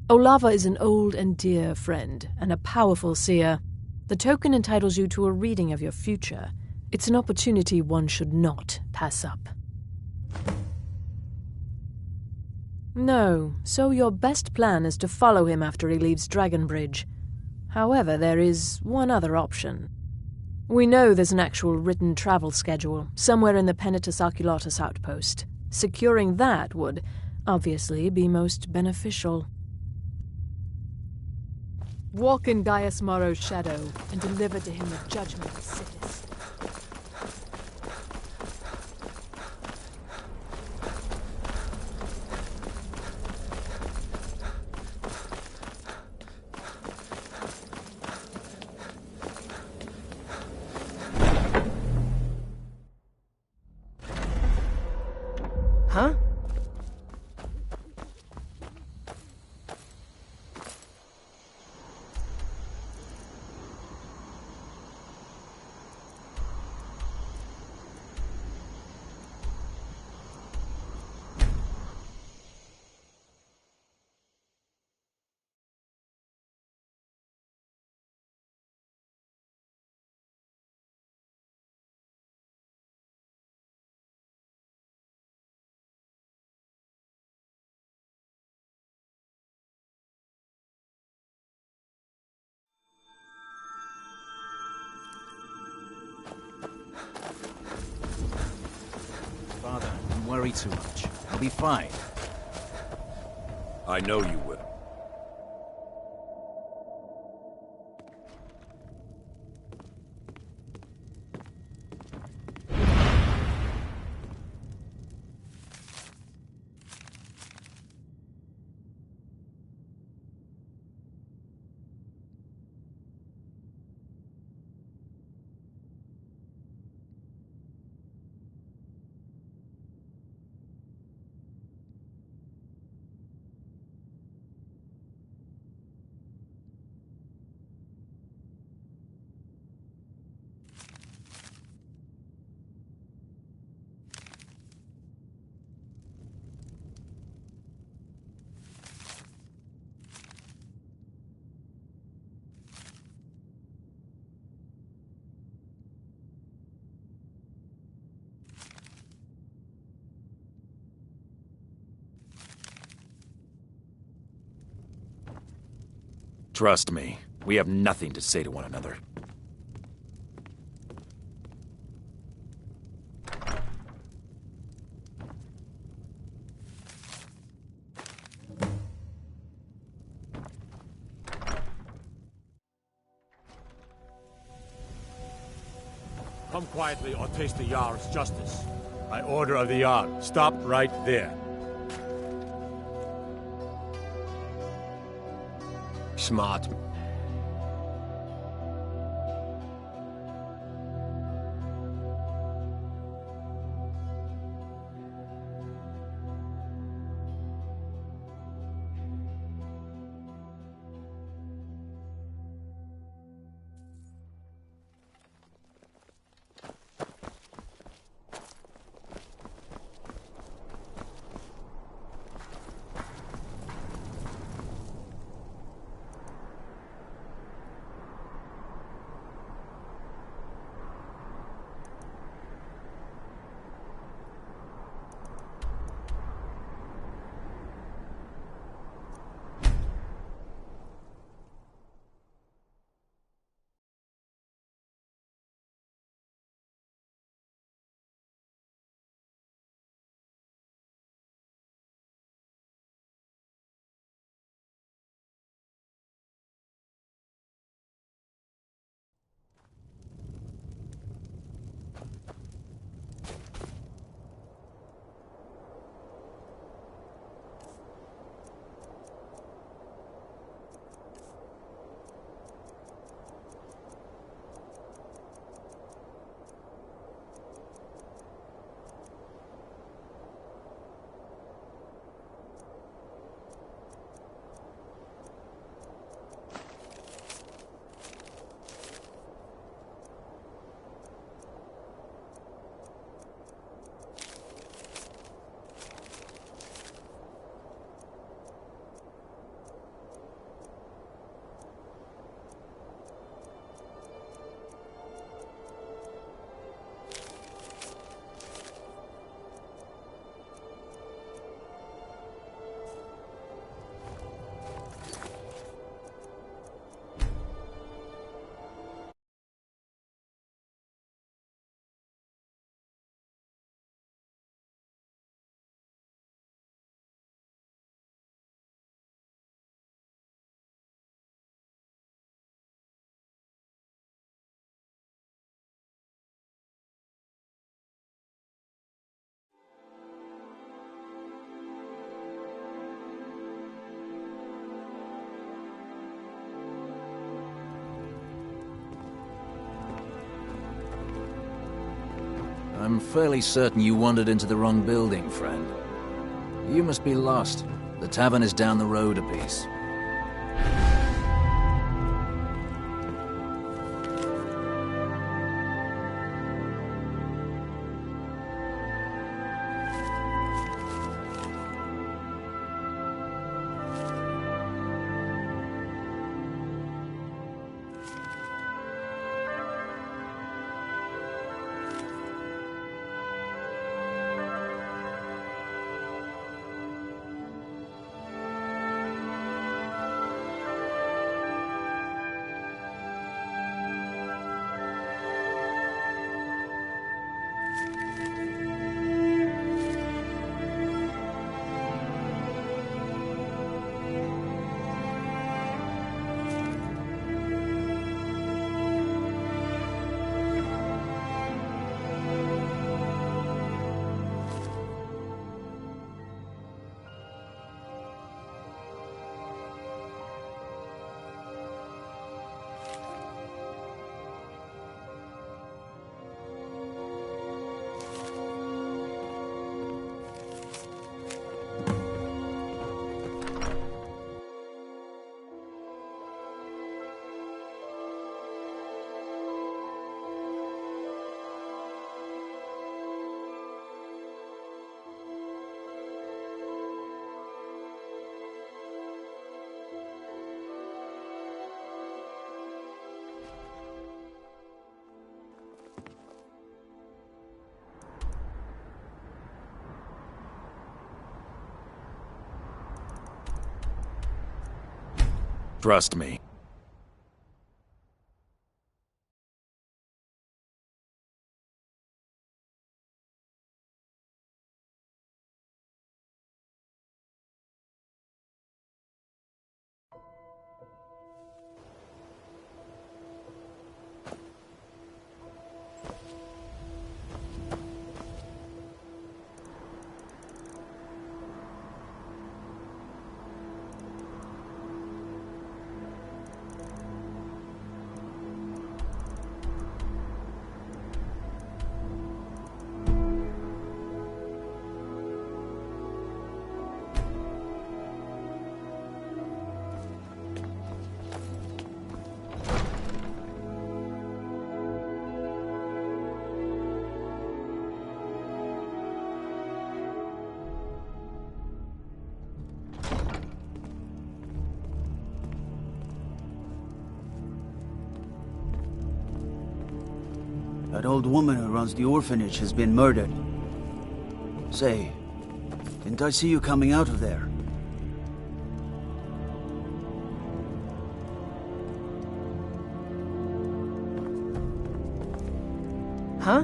Olava is an old and dear friend, and a powerful seer. The token entitles you to a reading of your future. It's an opportunity one should not pass up. No, so your best plan is to follow him after he leaves Dragonbridge. However, there is one other option. We know there's an actual written travel schedule somewhere in the Penitus Oculatus outpost. Securing that would, obviously, be most beneficial. Walk in Gaius Morrow's shadow and deliver to him the judgment of Sithis. Huh? Father, don't worry too much. I'll be fine. I know you will. Trust me, we have nothing to say to one another. Come quietly or taste the Jarl's justice. By order of the Jarl, stop right there. Smart. I'm fairly certain you wandered into the wrong building, friend. You must be lost. The tavern is down the road a piece. Trust me. That old woman who runs the orphanage has been murdered. Say, didn't I see you coming out of there? Huh?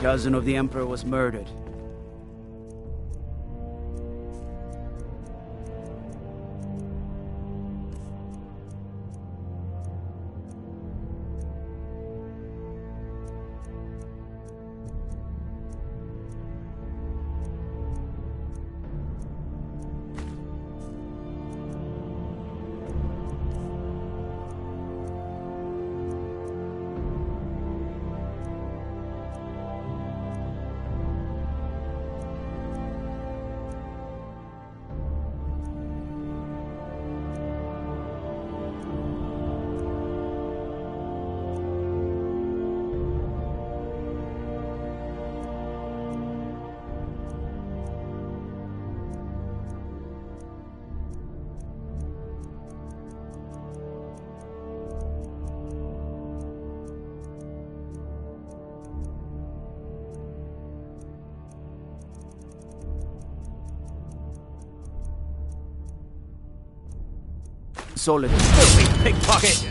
The cousin of the Emperor was murdered. Solid. Stupid pickpocket!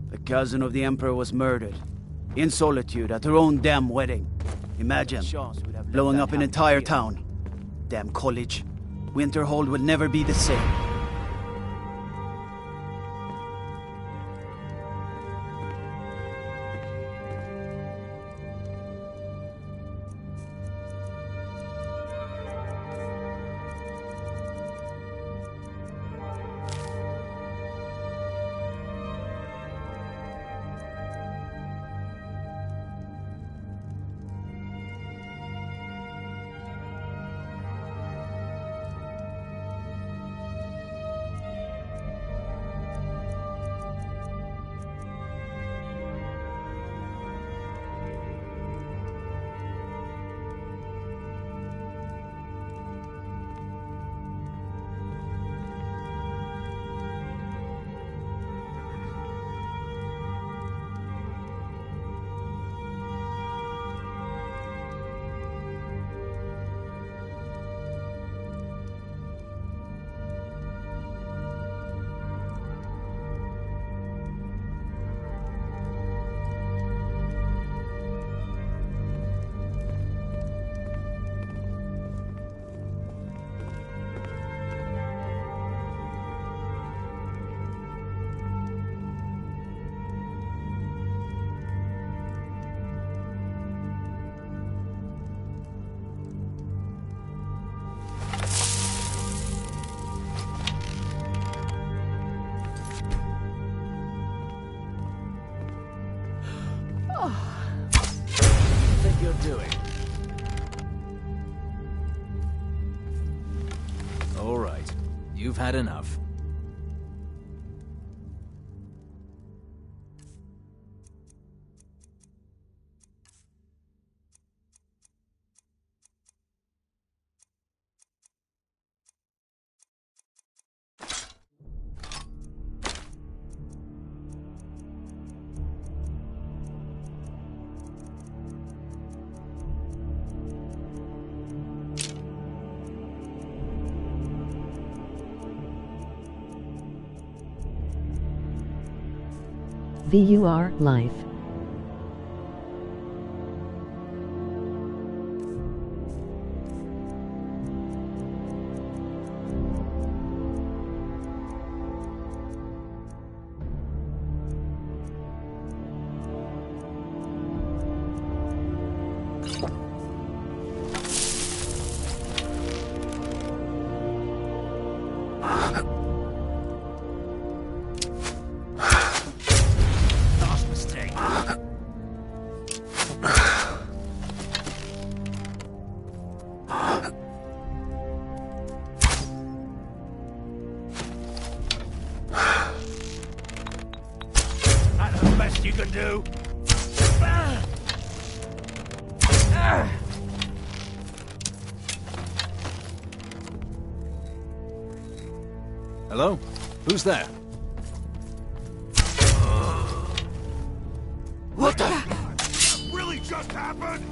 The cousin of the Emperor was murdered. In solitude at her own damn wedding. Imagine, blowing up an entire town. Damn college. Winterhold will never be the same. Doing. All right, you've had enough. VUR Life. do. Hello? Who's there? What the? That really just happened?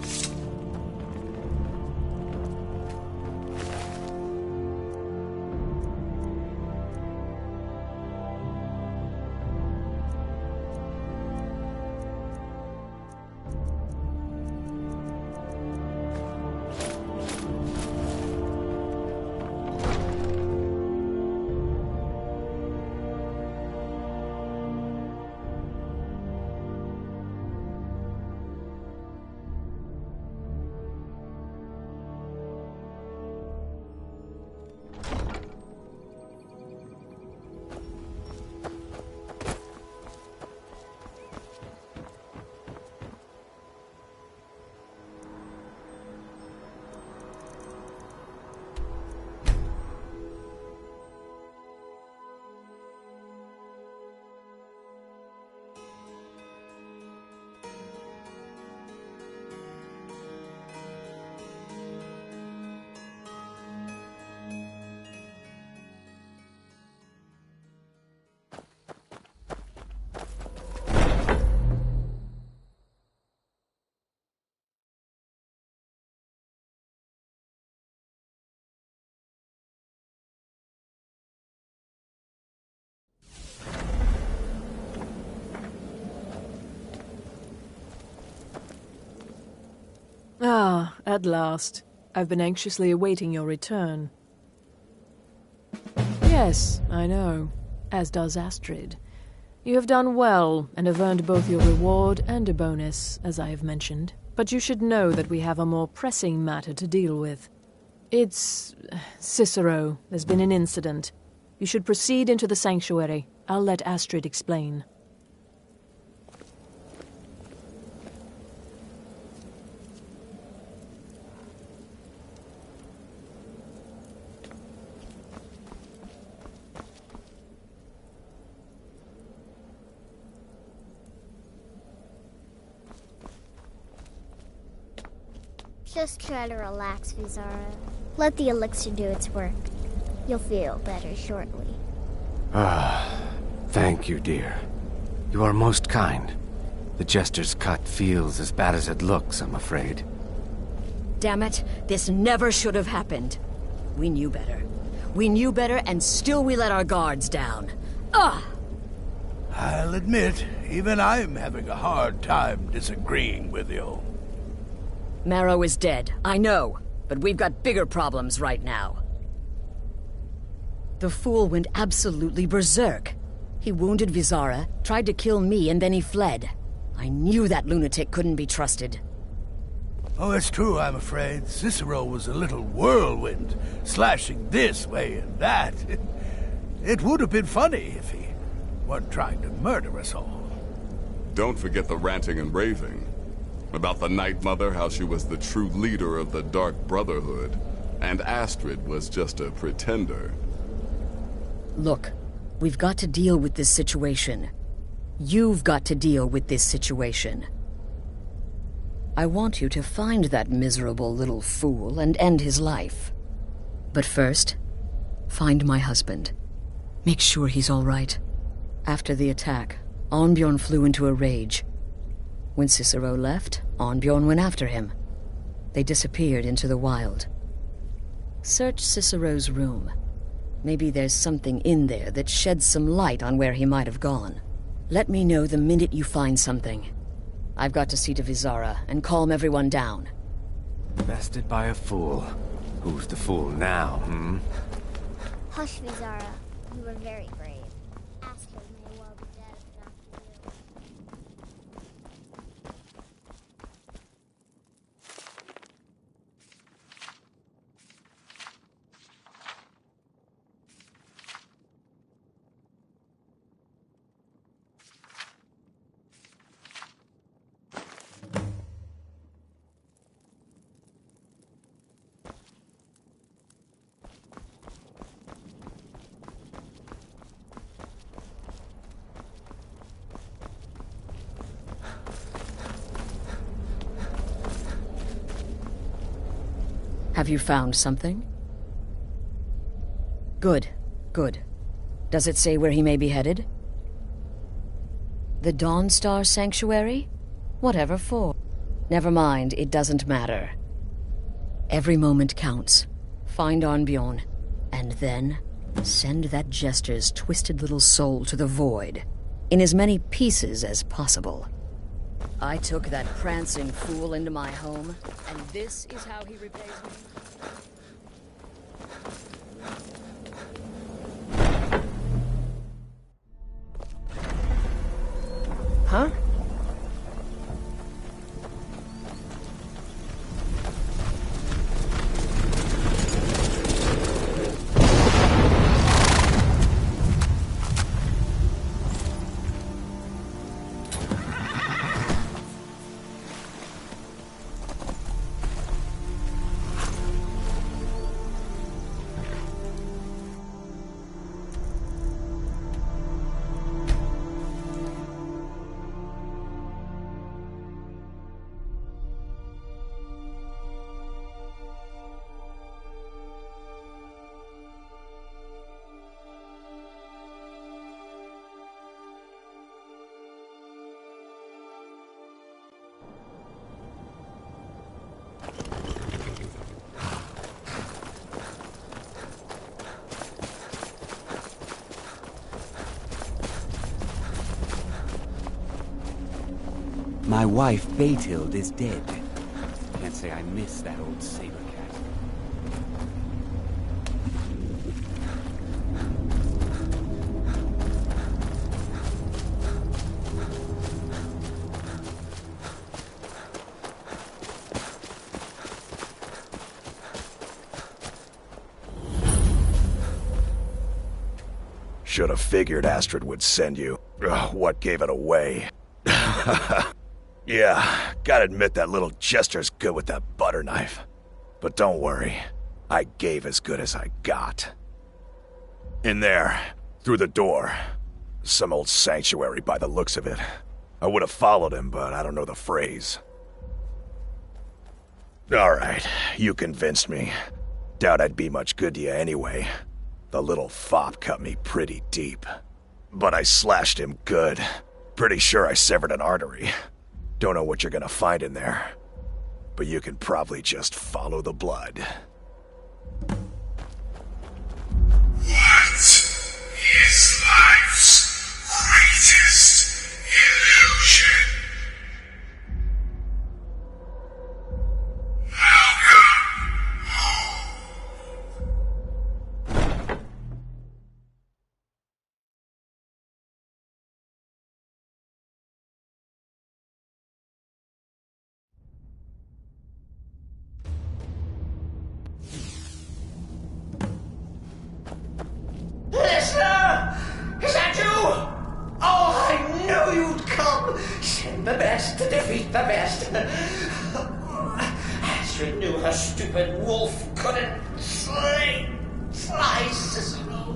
Ah, at last. I've been anxiously awaiting your return. Yes, I know. As does Astrid. You have done well, and have earned both your reward and a bonus, as I have mentioned. But you should know that we have a more pressing matter to deal with. It's... Cicero. There's been an incident. You should proceed into the sanctuary. I'll let Astrid explain. Just try to relax, Vizara. Let the elixir do its work. You'll feel better shortly. Ah, thank you, dear. You are most kind. The Jester's cut feels as bad as it looks, I'm afraid. Damn it, this never should have happened. We knew better. We knew better, and still we let our guards down. Ugh! I'll admit, even I'm having a hard time disagreeing with you. Marrow is dead, I know, but we've got bigger problems right now. The fool went absolutely berserk. He wounded Vizara, tried to kill me, and then he fled. I knew that lunatic couldn't be trusted. Oh, it's true, I'm afraid. Cicero was a little whirlwind, slashing this way and that. It would have been funny if he weren't trying to murder us all. Don't forget the ranting and raving. About the Night Mother, how she was the true leader of the Dark Brotherhood, and Astrid was just a pretender. Look, we've got to deal with this situation. You've got to deal with this situation. I want you to find that miserable little fool and end his life. But first, find my husband. Make sure he's all right. After the attack, Arnbjorn flew into a rage. When Cicero left, Arnbjorn went after him. They disappeared into the wild. Search Cicero's room. Maybe there's something in there that sheds some light on where he might have gone. Let me know the minute you find something. I've got to see to Vizara and calm everyone down. Bested by a fool. Who's the fool now, Hush, Vizara. You were very brave. Astrid may well be dead if not for you. Have you found something? Good, good. Does it say where he may be headed? The Dawnstar Sanctuary? Whatever for. Never mind, it doesn't matter. Every moment counts. Find Arnbjorn, and then send that jester's twisted little soul to the void, in as many pieces as possible. I took that prancing fool into my home, and this is how he repays me. Huh? My wife, Beethild, is dead. Can't say I miss that old saber cat. Should have figured Astrid would send you. Ugh, what gave it away? Yeah, gotta admit that little jester's good with that butter knife. But don't worry, I gave as good as I got. In there, through the door. Some old sanctuary by the looks of it. I would have followed him, but I don't know the phrase. Alright, you convinced me. Doubt I'd be much good to you anyway. The little fop cut me pretty deep. But I slashed him good. Pretty sure I severed an artery. Don't know what you're gonna find in there. But you can probably just follow the blood. What is life's greatest illusion? Welcome home. Listener! Is that you? Oh, I knew you'd come! Send the best to defeat the best. Astrid knew her stupid wolf couldn't slay Cicero.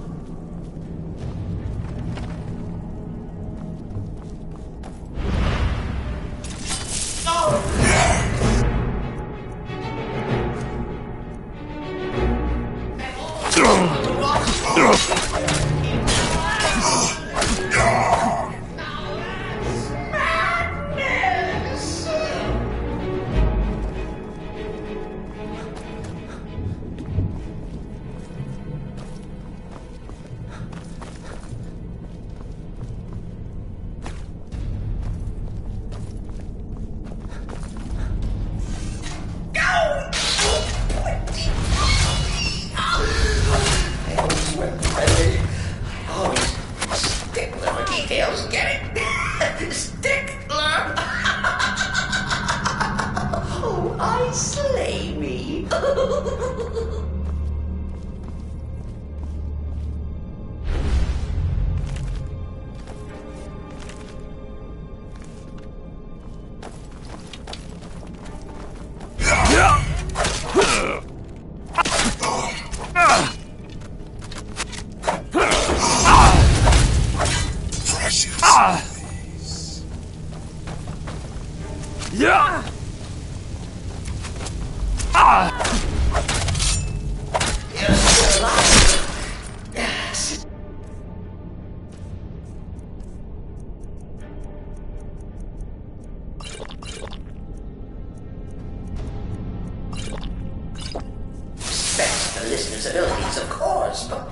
trust the listener's abilities, of course, but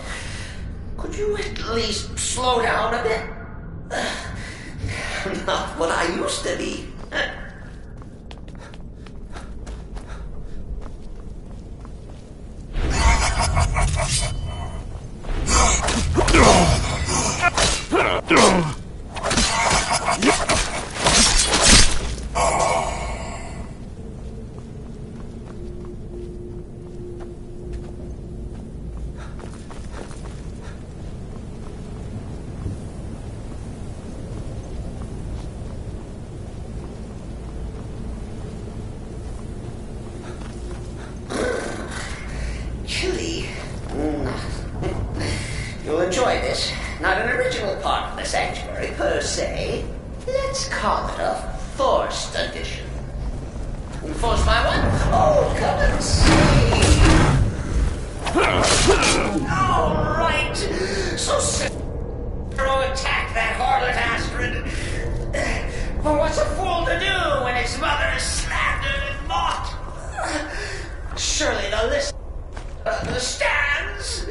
could you at least slow down a bit? Not what I used to be. Chilly. You'll enjoy this. Not an original part of the sanctuary, per se. Let's call it a forced addition. Forced by what? Oh, come and see. All right. So Cicero attack that harlot Astrid. But what's a fool to do when his mother is slandered and mocked? Surely the list understands.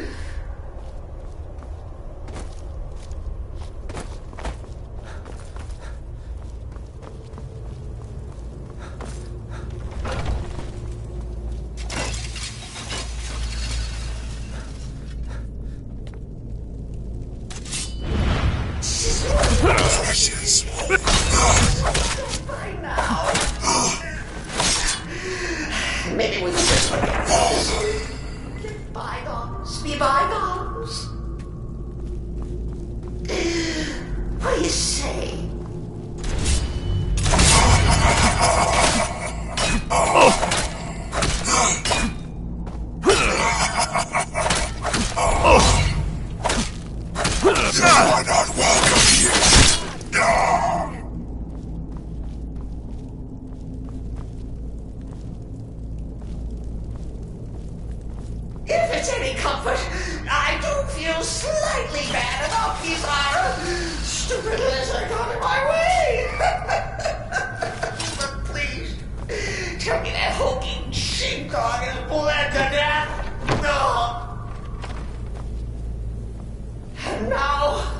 By now. Maybe we can just forget this. Let bygones be bygones. What do you say? You are not welcome here. If it's any comfort, I do feel slightly bad about Kizaru. Stupid lizard got in my way. But please, tell me that hulking sheepdog is bled to death. No. And now,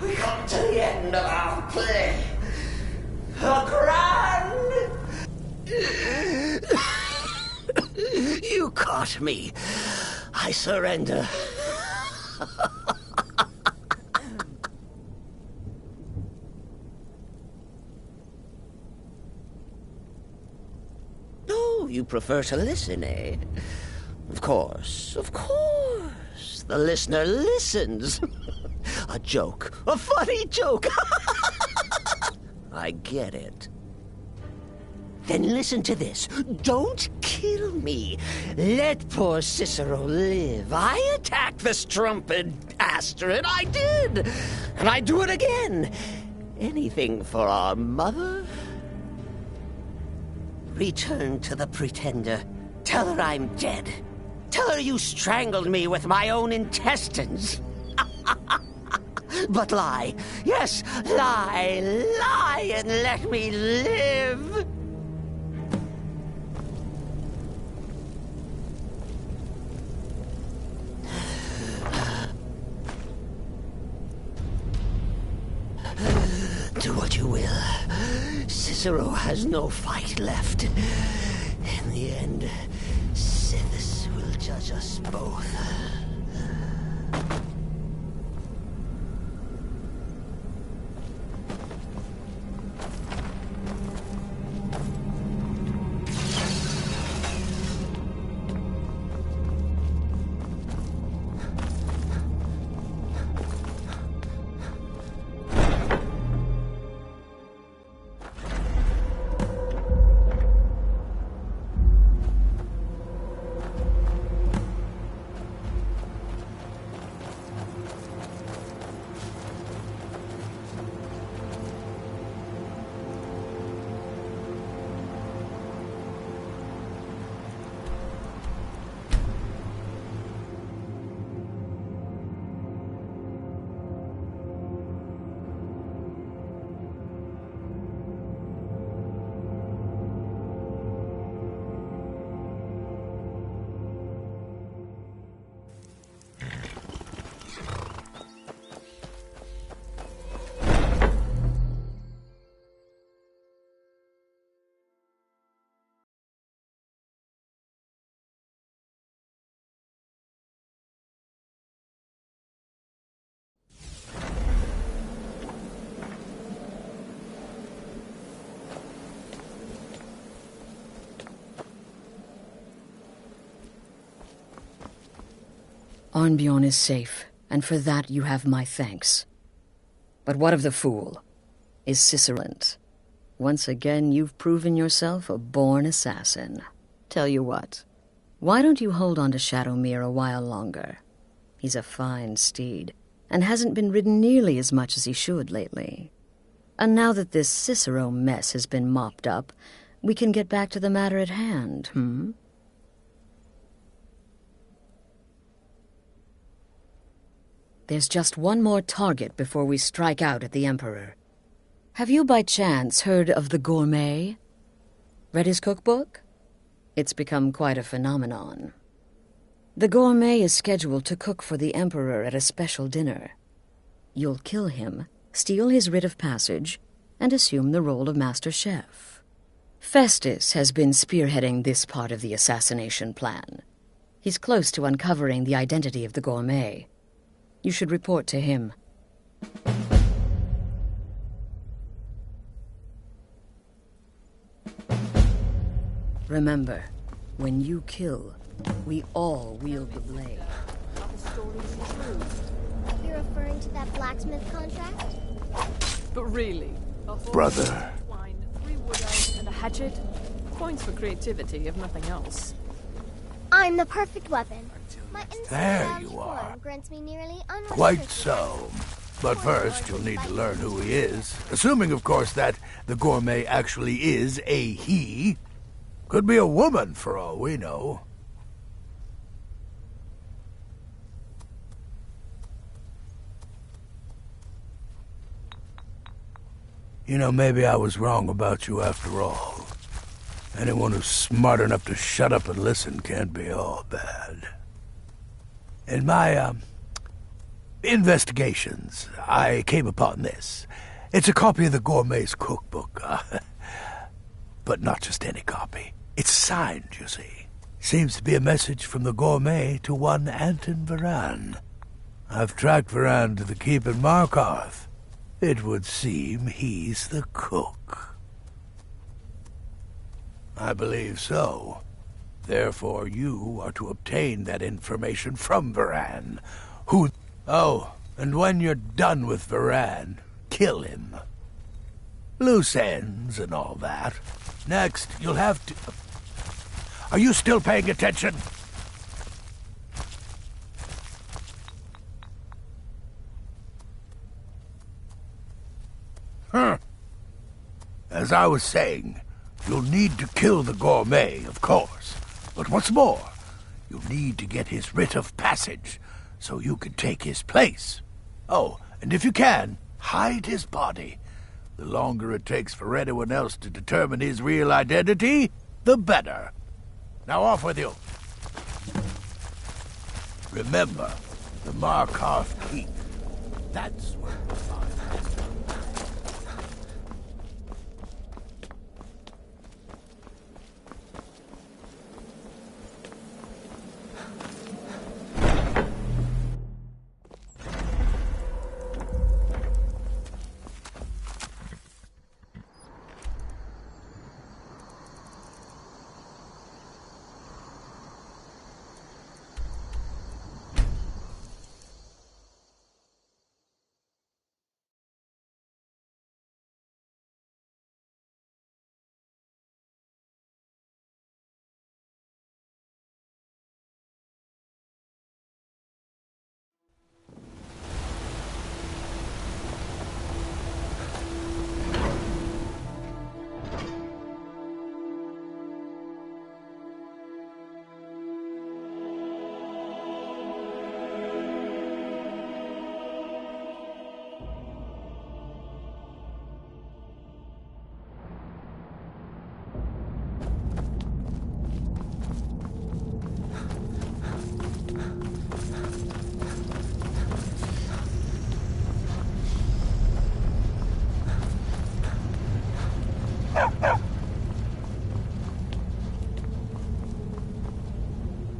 we come to the end of our play. A grand... You caught me. I surrender. Oh, you prefer to listen, eh? Of course, of course. The listener listens. A joke. A funny joke. I get it. Then listen to this. Don't kill me. Let poor Cicero live. I attacked the strumpet Astrid. I did. And I do it again. Anything for our mother? Return to the Pretender. Tell her I'm dead. Tell her you strangled me with my own intestines. But lie. Yes, lie. Lie and let me live. Do what you will. Cicero has no fight left. In the end, Sithis will judge us both. Arnbjorn is safe, and for that you have my thanks. But what of the fool? Is Cicerant? Once again, you've proven yourself a born assassin. Tell you what, why don't you hold on to Shadowmere a while longer? He's a fine steed, and hasn't been ridden nearly as much as he should lately. And now that this Cicero mess has been mopped up, we can get back to the matter at hand, There's just one more target before we strike out at the Emperor. Have you by chance heard of the Gourmet? Read his cookbook? It's become quite a phenomenon. The Gourmet is scheduled to cook for the Emperor at a special dinner. You'll kill him, steal his writ of passage, and assume the role of Master Chef. Festus has been spearheading this part of the assassination plan. He's close to uncovering the identity of the Gourmet. You should report to him. Remember, when you kill, we all wield the blade. You're referring to that blacksmith contract? But really, Brother. Twine, 3 wood elves, and a hatchet? Points for creativity, if nothing else. I'm the perfect weapon. My There you are. grants me nearly Quite so. But first, you'll need to learn who he is. Assuming, of course, that the Gourmet actually is a he. Could be a woman, for all we know. You know, maybe I was wrong about you after all. Anyone who's smart enough to shut up and listen can't be all bad. In my, investigations, I came upon this. It's a copy of the Gourmet's cookbook, but not just any copy. It's signed, you see. Seems to be a message from the Gourmet to one Anton Varan. I've tracked Varan to the keep in Markarth. It would seem he's the cook. I believe so. Therefore, you are to obtain that information from Varan, who... Oh, and when you're done with Varan, kill him. Loose ends and all that. Next, you'll have to... Are you still paying attention? As I was saying, you'll need to kill the Gourmet, of course. But what's more, you'll need to get his writ of passage, so you can take his place. Oh, and if you can, hide his body. The longer it takes for anyone else to determine his real identity, the better. Now off with you. Remember, the Markarth Keep. That's where we'll find him.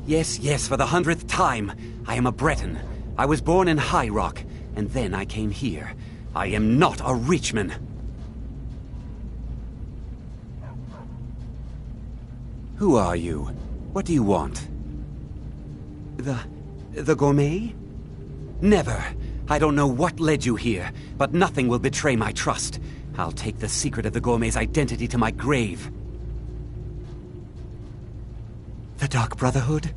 Yes, yes, for the 100th time. I am a Breton. I was born in High Rock, and then I came here. I am not a Richman. Who are you? What do you want? The gourmet? Never. I don't know what led you here, but nothing will betray my trust. I'll take the secret of the gourmet's identity to my grave. The Dark Brotherhood?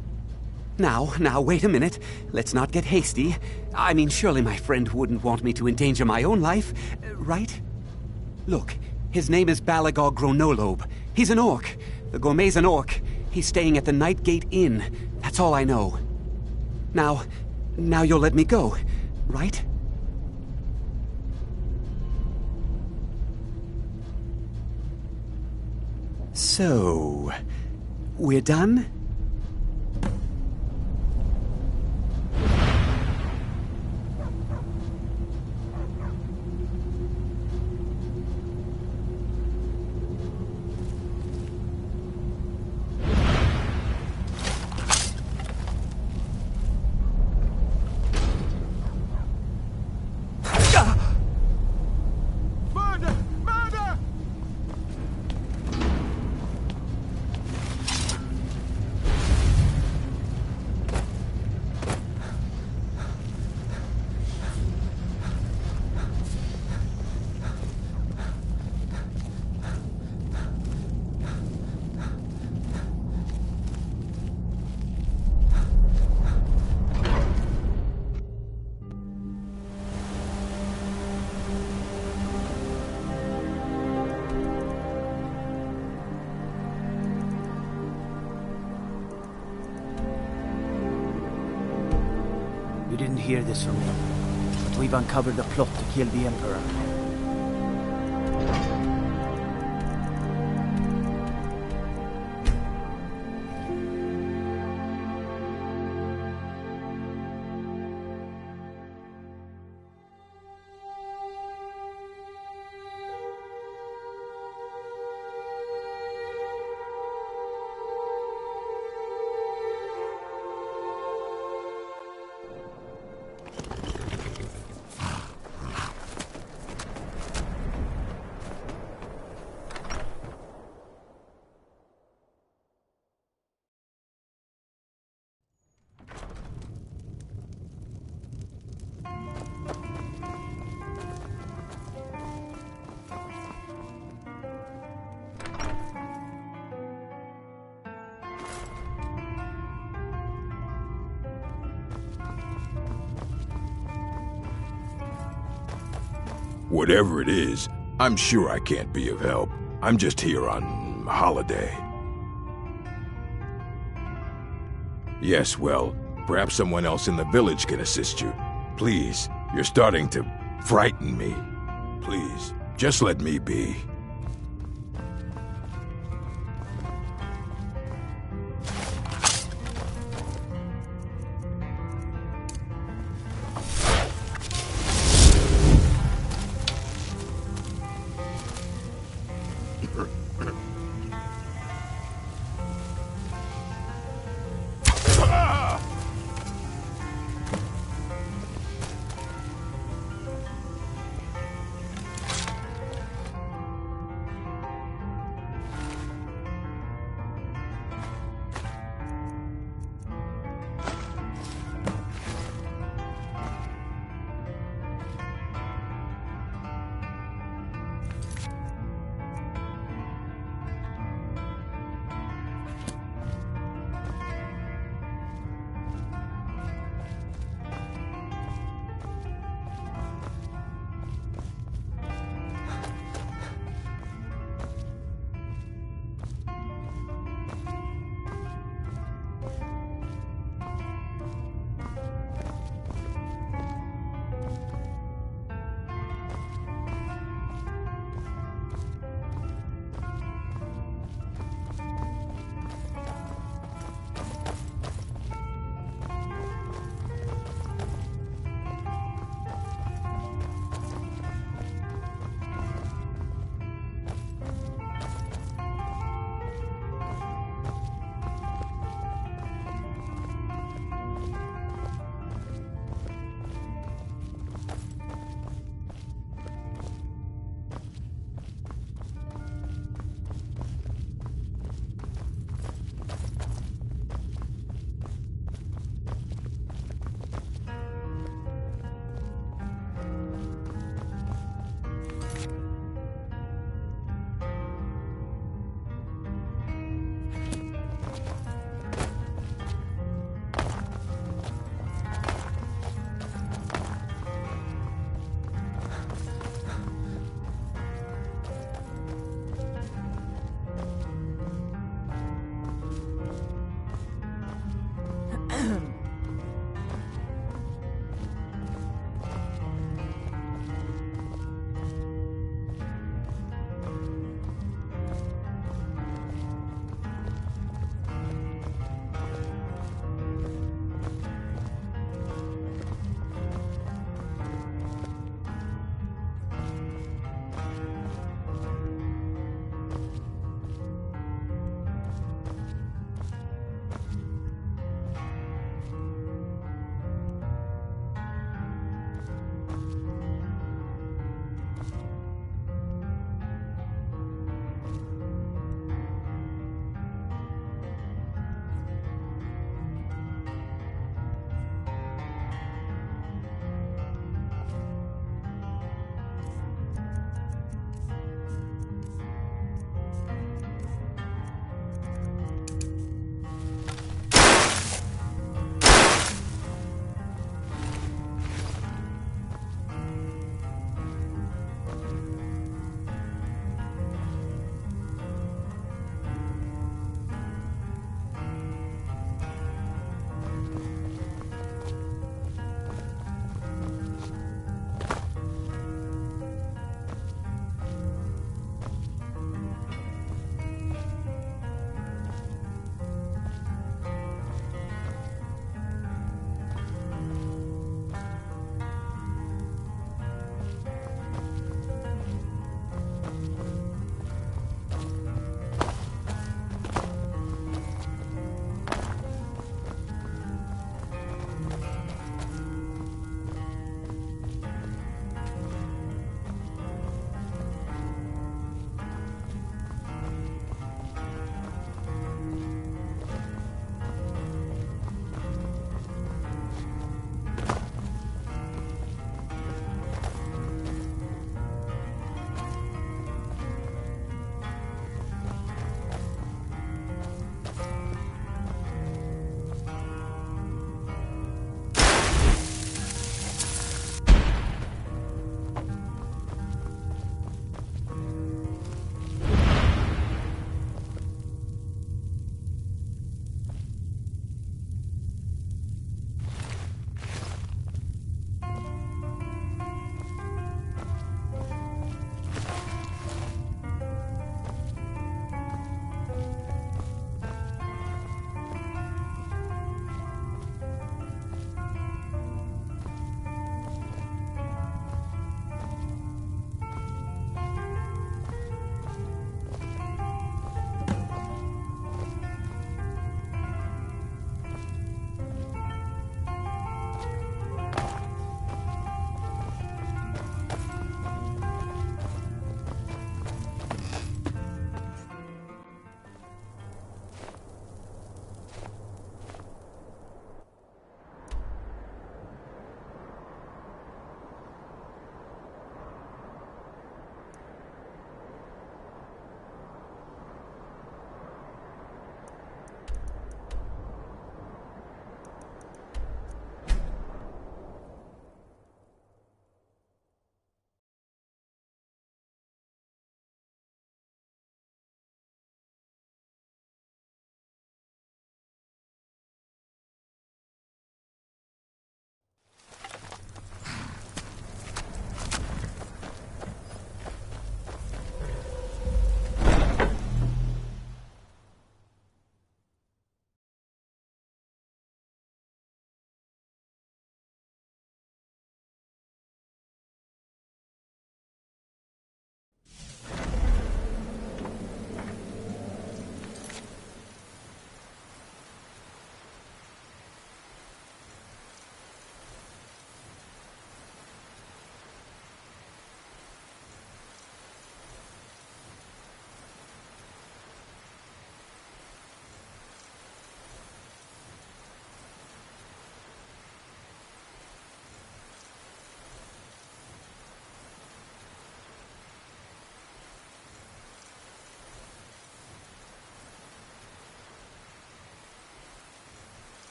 Now, wait a minute. Let's not get hasty. I mean, surely my friend wouldn't want me to endanger my own life, right? Look, his name is Balagog Gronolobe. He's an orc. The gourmet's an orc. He's staying at the Nightgate Inn. That's all I know. Now you'll let me go, right? So, we're done? You didn't hear this from me, but we've uncovered the plot to kill the Emperor. Whatever it is, I'm sure I can't be of help. I'm just here on holiday. Yes, well, perhaps someone else in the village can assist you. Please, you're starting to frighten me. Please, just let me be.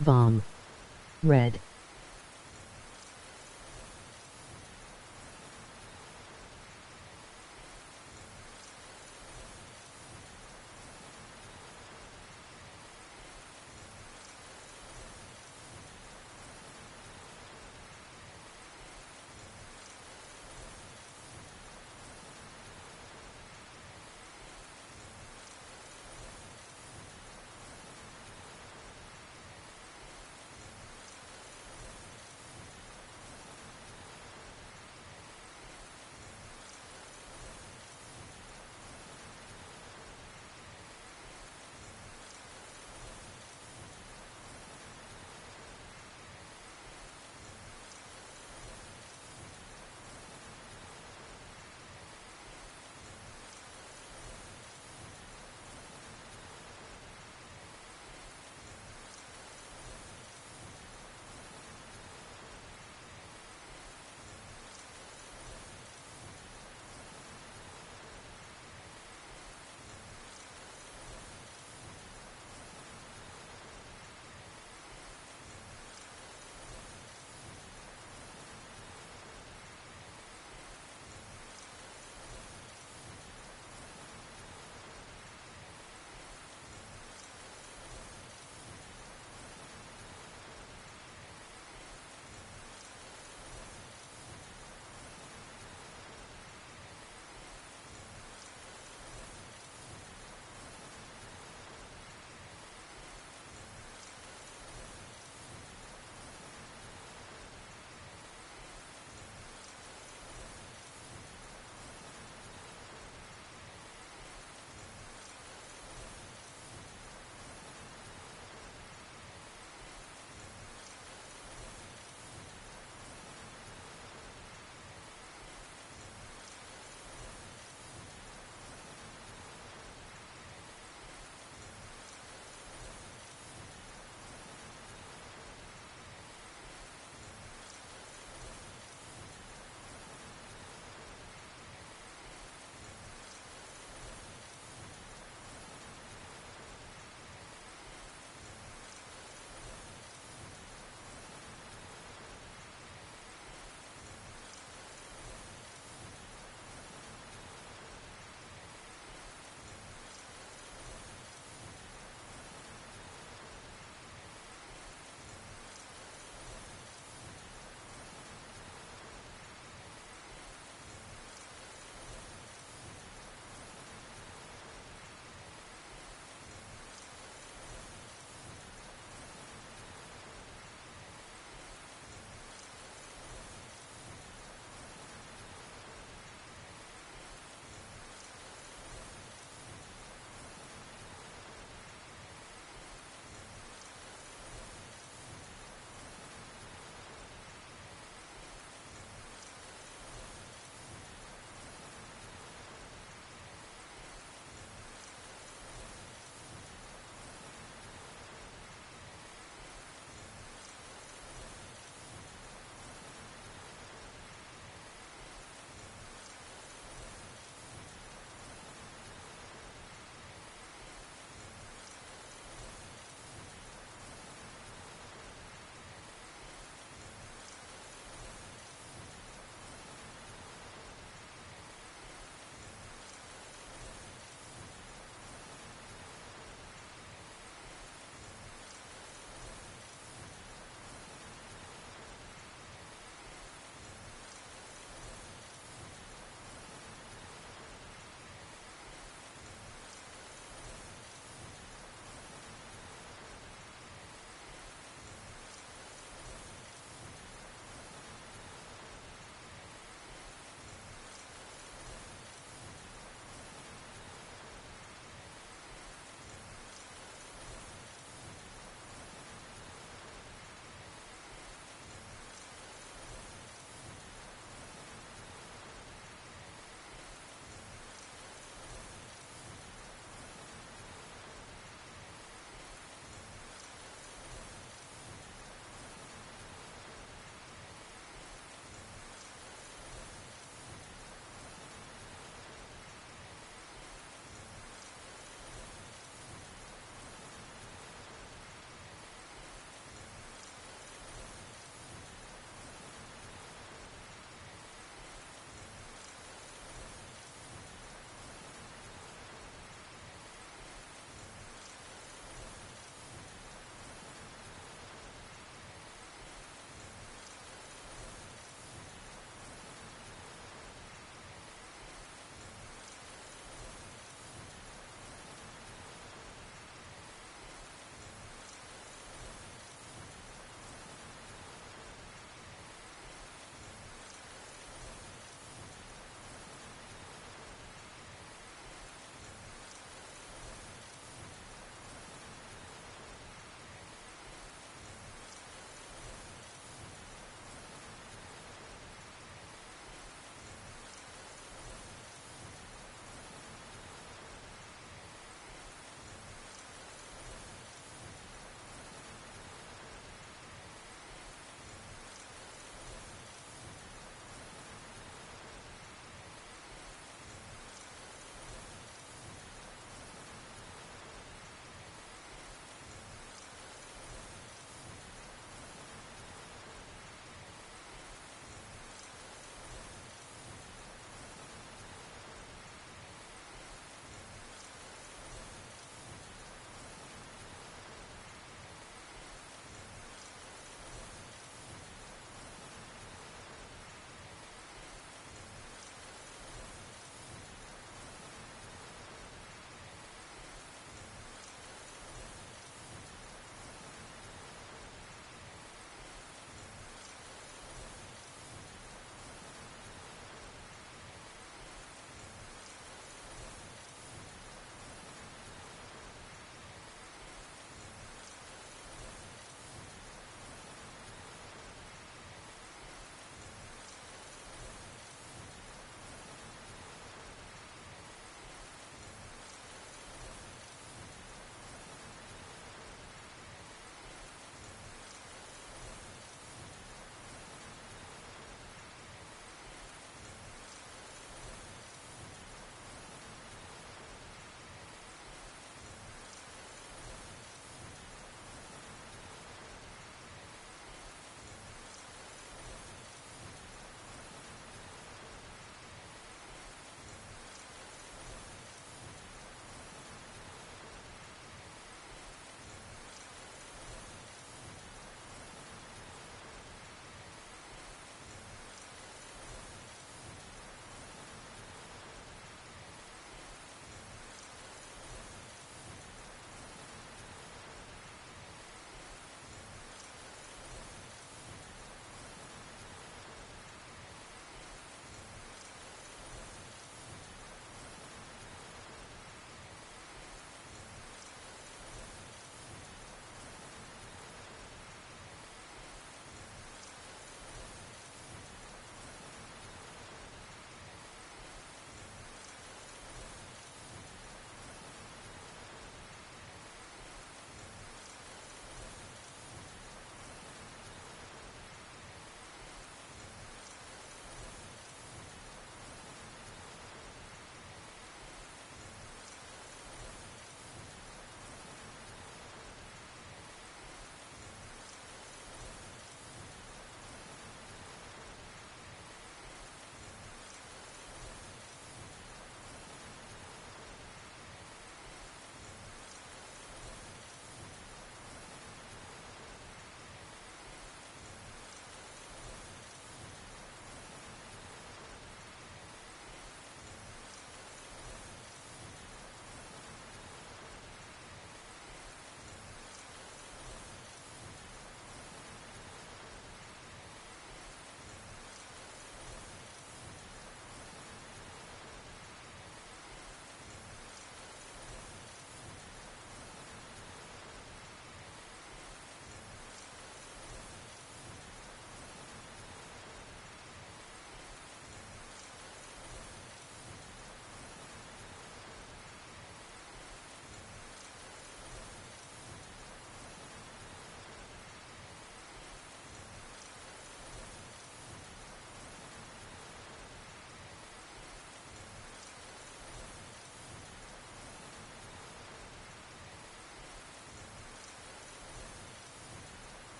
Vom. Red.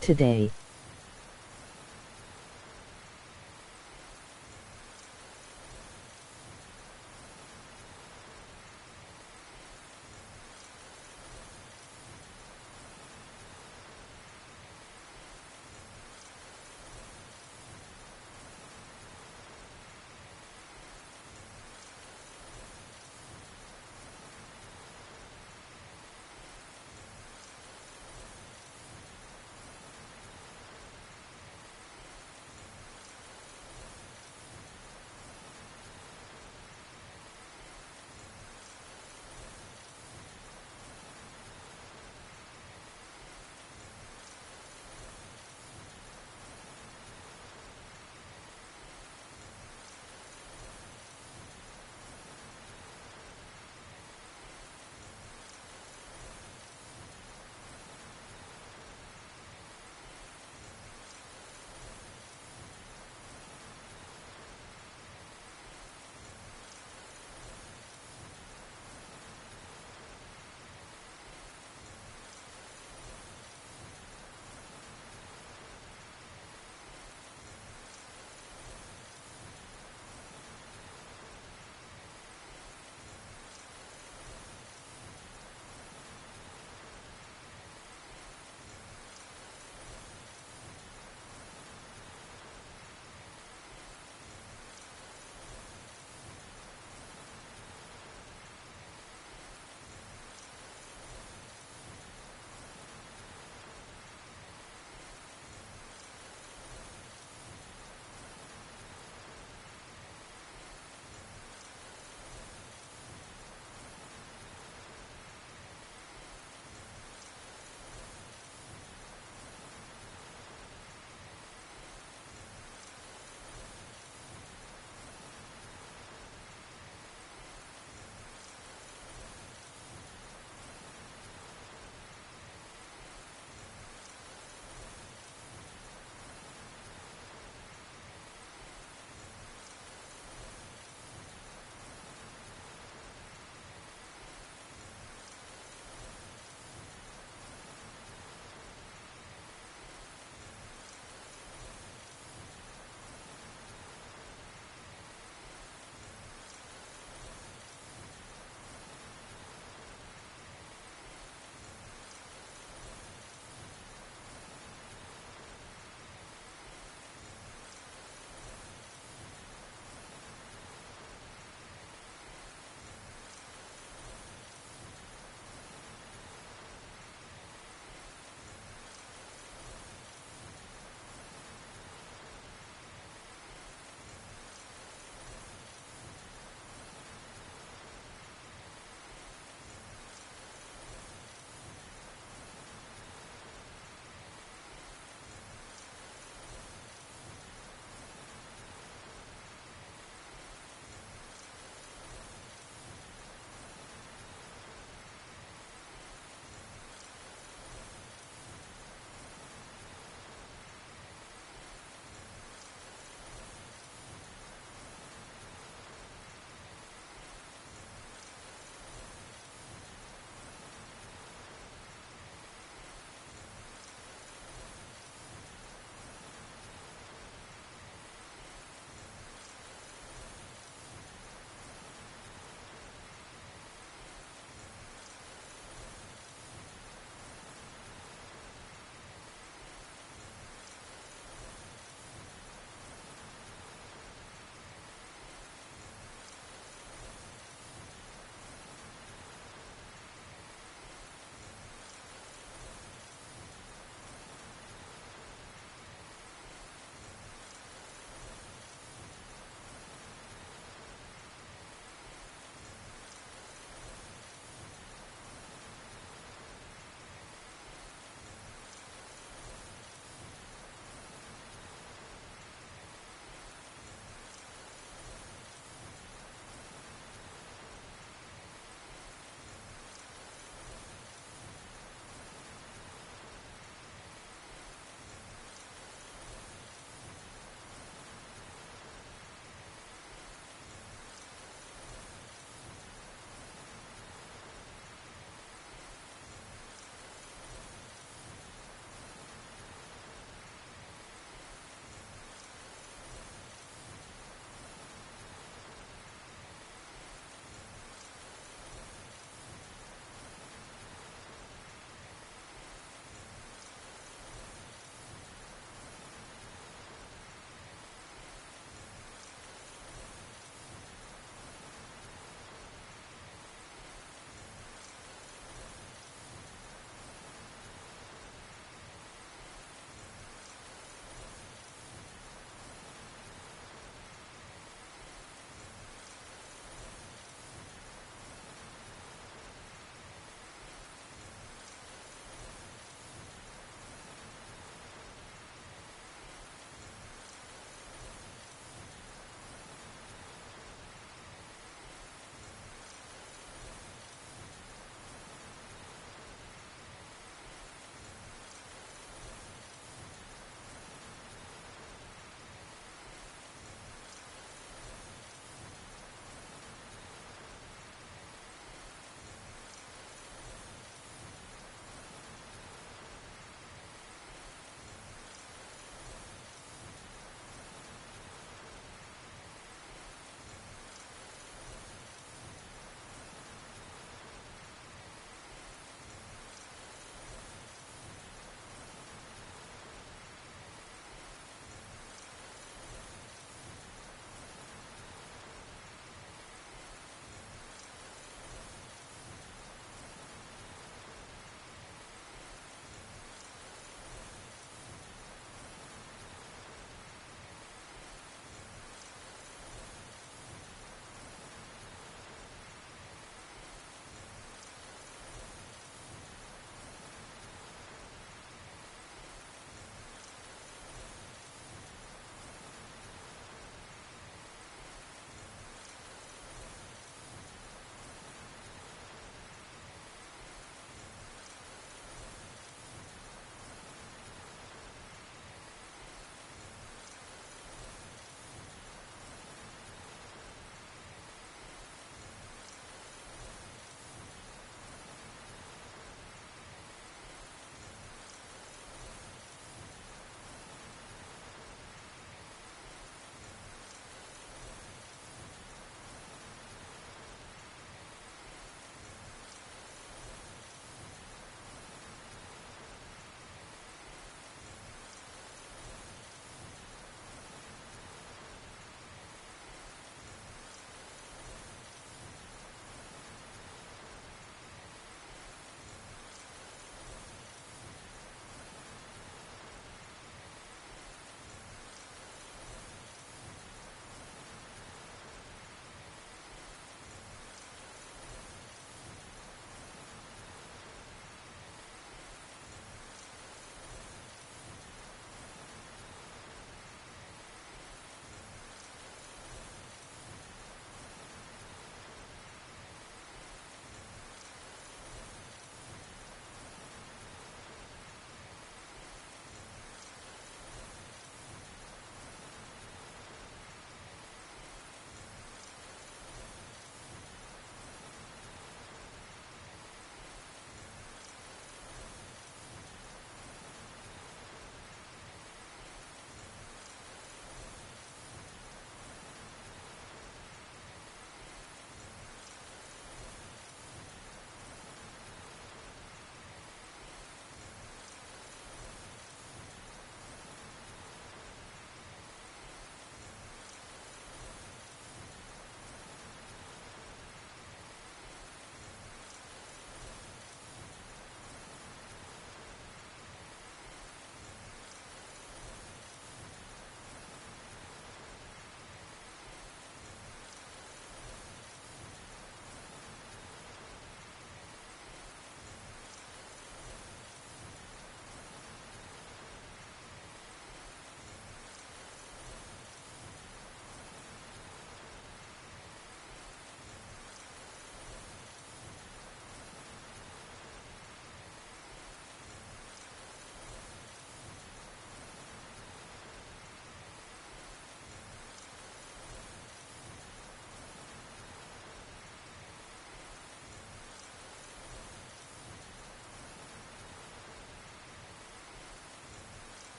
today.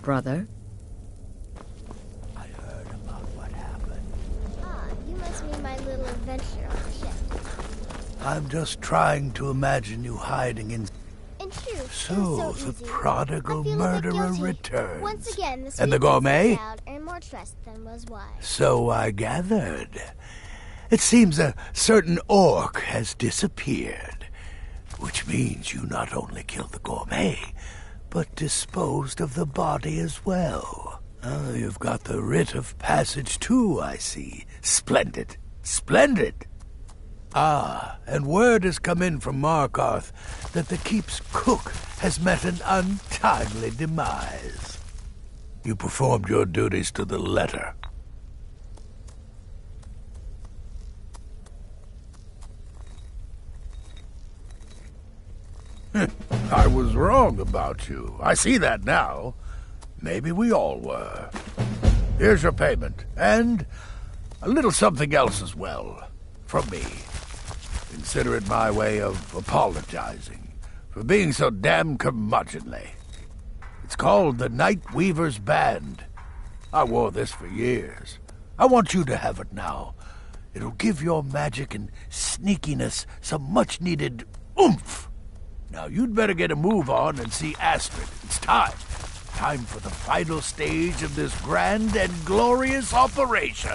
brother. You must mean my little adventure on the ship. I'm just trying to imagine you hiding in... In truth, So, it the was so easy. prodigal I feel a bit murderer guilty. returns. Once again, the And the sweet gourmet? child earned more trust than was wise. So I gathered. It seems a certain orc has disappeared, which means you not only killed the gourmet, but disposed of the body as well. Oh, you've got the writ of passage too, I see. Splendid. Splendid. Ah, and word has come in from Markarth that the keep's cook has met an untimely demise. You performed your duties to the letter. I was wrong about you. I see that now. Maybe we all were. Here's your payment, and a little something else as well, from me. Consider it my way of apologizing for being so damn curmudgeonly. It's called the Night Weaver's Band. I wore this for years. I want you to have it now. It'll give your magic and sneakiness some much-needed oomph. Now, you'd better get a move on and see Astrid. It's time. Time for the final stage of this grand and glorious operation.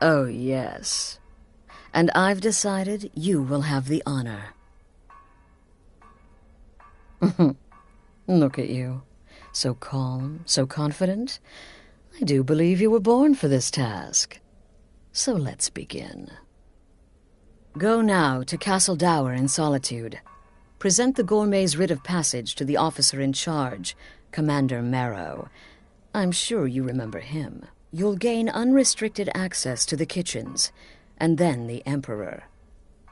Oh, yes. And I've decided you will have the honor. Look at you. So calm, so confident. I do believe you were born for this task. So let's begin. Go now to Castle Dower in Solitude. Present the gourmet's writ of passage to the officer in charge, Commander Marrow. I'm sure you remember him. You'll gain unrestricted access to the kitchens, and then the Emperor.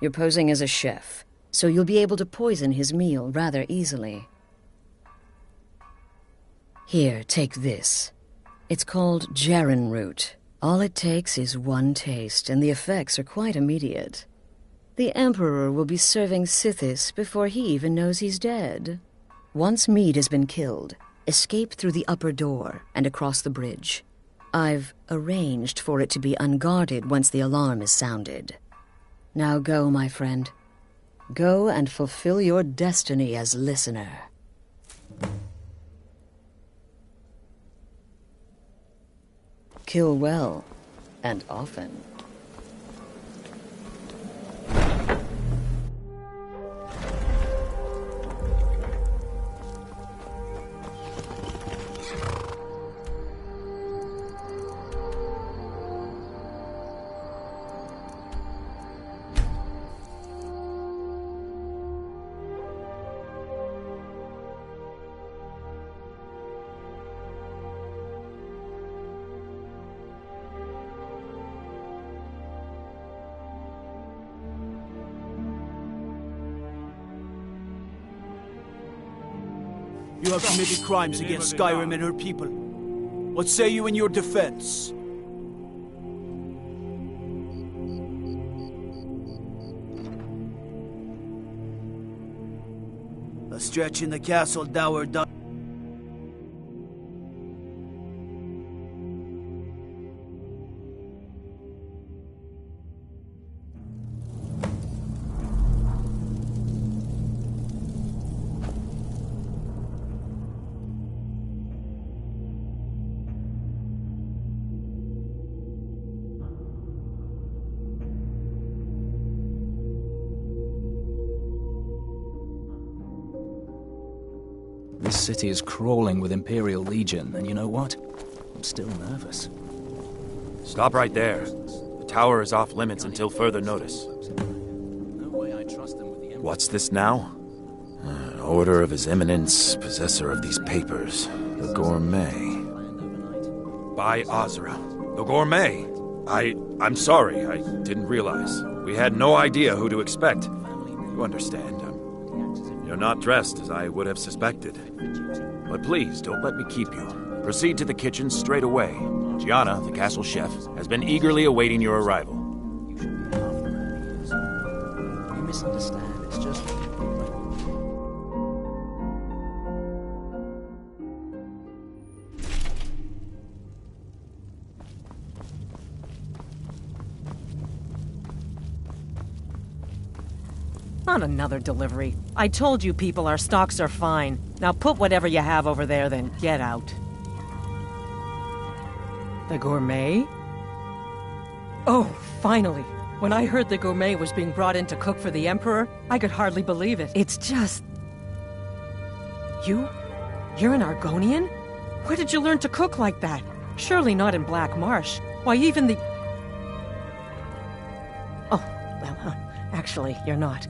You're posing as a chef, so you'll be able to poison his meal rather easily. Here, take this. It's called Jaren root. All it takes is one taste, and the effects are quite immediate. The Emperor will be serving Sithis before he even knows he's dead. Once Mead has been killed, escape through the upper door and across the bridge. I've arranged for it to be unguarded once the alarm is sounded. Now go, my friend. Go and fulfill your destiny as listener. Kill well, and often. You have committed crimes against Skyrim and her people. What say you in your defense? A stretch in the castle dower done. This city is crawling with Imperial Legion, and you know what? I'm still nervous. Stop right there. The tower is off limits until further notice. What's this now? An order of His Eminence, possessor of these papers. The Gourmet. By Azra. The Gourmet! I'm sorry, I didn't realize. We had no idea who to expect. You understand. You're not dressed as I would have suspected. But please, don't let me keep you. Proceed to the kitchen straight away. Gianna, the castle chef, has been eagerly awaiting your arrival. You misunderstand. It's just... Not another delivery. I told you people our stocks are fine. Now put whatever you have over there, then get out. The Gourmet? Oh, finally. When I heard the Gourmet was being brought in to cook for the Emperor, I could hardly believe it. It's just... You're an Argonian? Where did you learn to cook like that? Surely not in Black Marsh. Why, even the... Oh, well, actually, you're not.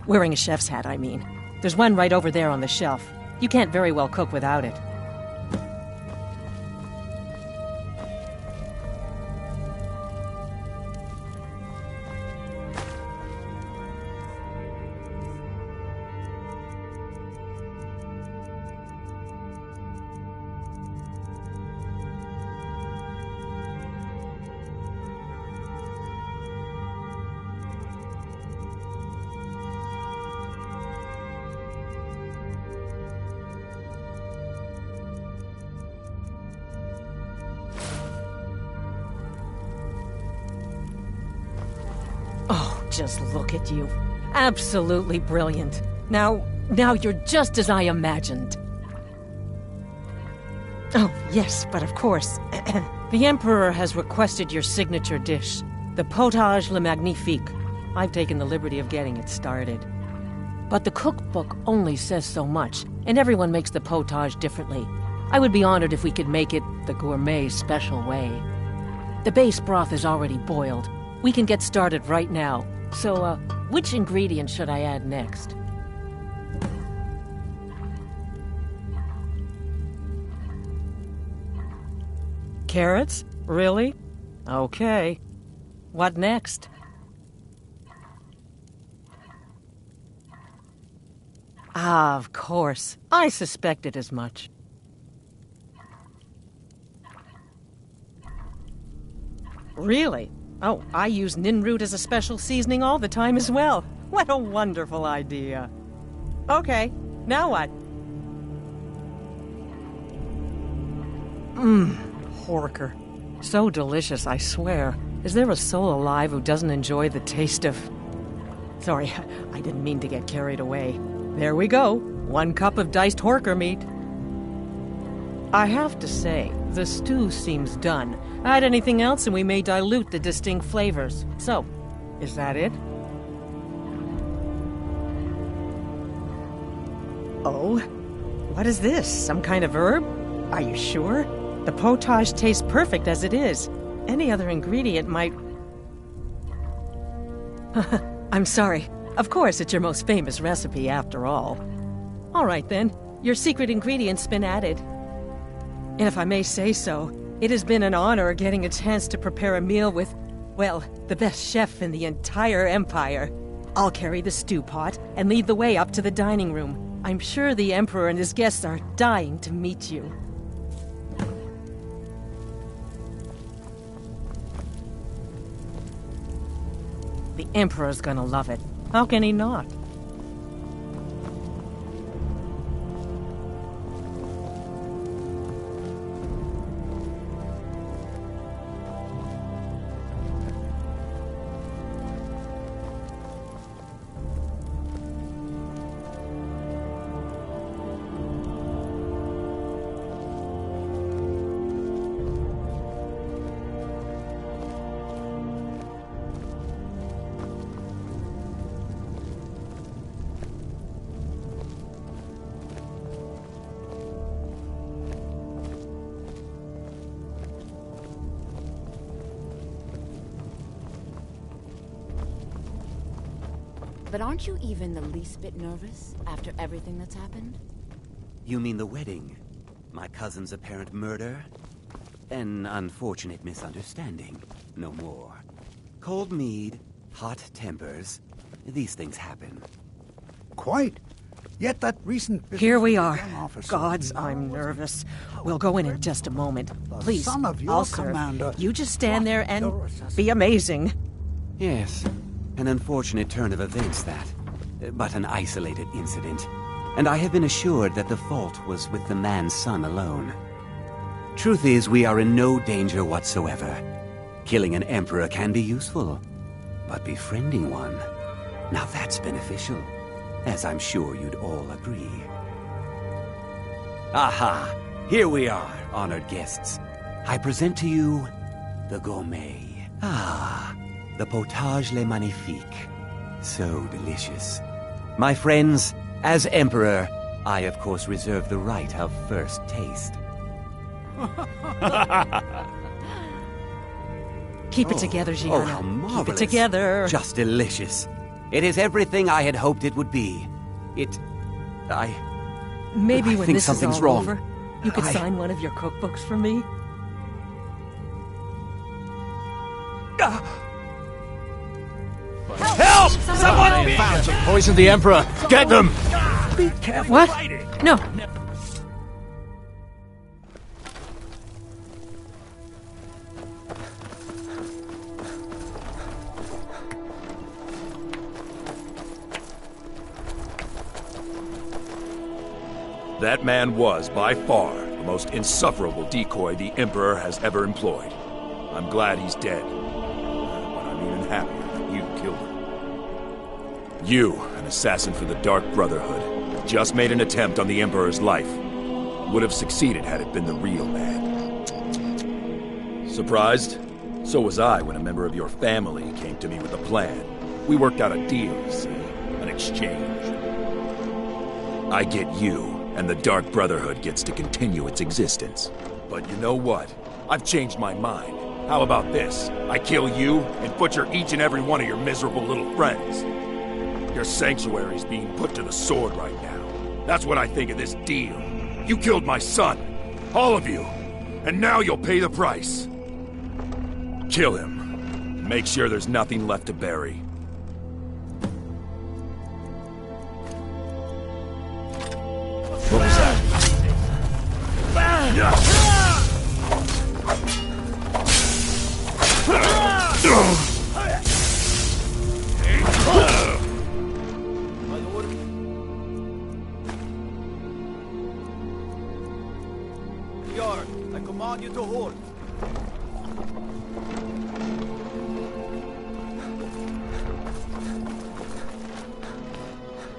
Wearing a chef's hat, I mean. There's one right over there on the shelf. You can't very well cook without it. Just look at you. Absolutely brilliant. Now you're just as I imagined. Oh, yes, but of course. The Emperor has requested your signature dish, the potage le magnifique. I've taken the liberty of getting it started. But the cookbook only says so much, and everyone makes the potage differently. I would be honored if we could make it the Gourmet special way. The base broth is already boiled. We can get started right now. So, which ingredient should I add next? Carrots? Really? Okay. What next? Ah, of course. I suspected as much. Really? Oh, I use ninroot as a special seasoning all the time as well. What a wonderful idea. Okay, now what? Horker. So delicious, I swear. Is there a soul alive who doesn't enjoy the taste of... Sorry, I didn't mean to get carried away. There we go. 1 cup of diced horker meat. I have to say, the stew seems done. Add anything else and we may dilute the distinct flavors. So, is that it? Oh, what is this? Some kind of herb? Are you sure? The potage tastes perfect as it is. Any other ingredient might... I'm sorry. Of course, it's your most famous recipe after all. All right then, your secret ingredient's been added. And if I may say so, it has been an honor getting a chance to prepare a meal with, well, the best chef in the entire Empire. I'll carry the stew pot and lead the way up to the dining room. I'm sure the Emperor and his guests are dying to meet you. The Emperor's gonna love it. How can he not? But aren't you even the least bit nervous after everything that's happened? You mean the wedding? My cousin's apparent murder? An unfortunate misunderstanding. No more. Cold mead, hot tempers. These things happen. Quite. Yet that recent... Here we are. Gods, I'm nervous. We'll go in just a moment. Please, son of your I'll serve. commander. You just stand there and be amazing. Yes, an unfortunate turn of events that. But an isolated incident. And I have been assured that the fault was with the man's son alone. Truth is, we are in no danger whatsoever. Killing an emperor can be useful. But befriending one, now that's beneficial. As I'm sure you'd all agree. Aha! Here we are, honored guests. I present to you the gourmet. Ah, the potage le magnifique. So delicious. My friends, as Emperor, I of course reserve the right of first taste. Keep it together, Gianna. Oh, how marvelous. Keep it together. Just delicious. It is everything I had hoped it would be. Maybe I when think this something's is all wrong. over, you could sign one of your cookbooks for me. Help! Someone! Found poisoned the Emperor! Get them! Be careful. What? No. That man was, by far, the most insufferable decoy the Emperor has ever employed. I'm glad he's dead. But I'm even happier that you killed him. You, an assassin for the Dark Brotherhood, just made an attempt on the Emperor's life. Would have succeeded had it been the real man. Surprised? So was I when a member of your family came to me with a plan. We worked out a deal, you see, an exchange. I get you, and the Dark Brotherhood gets to continue its existence. But you know what? I've changed my mind. How about this? I kill you and butcher each and every one of your miserable little friends. Your sanctuary's being put to the sword right now. That's what I think of this deal. You killed my son. All of you. And now you'll pay the price. Kill him. Make sure there's nothing left to bury. What was that? Yard, I command you to hold.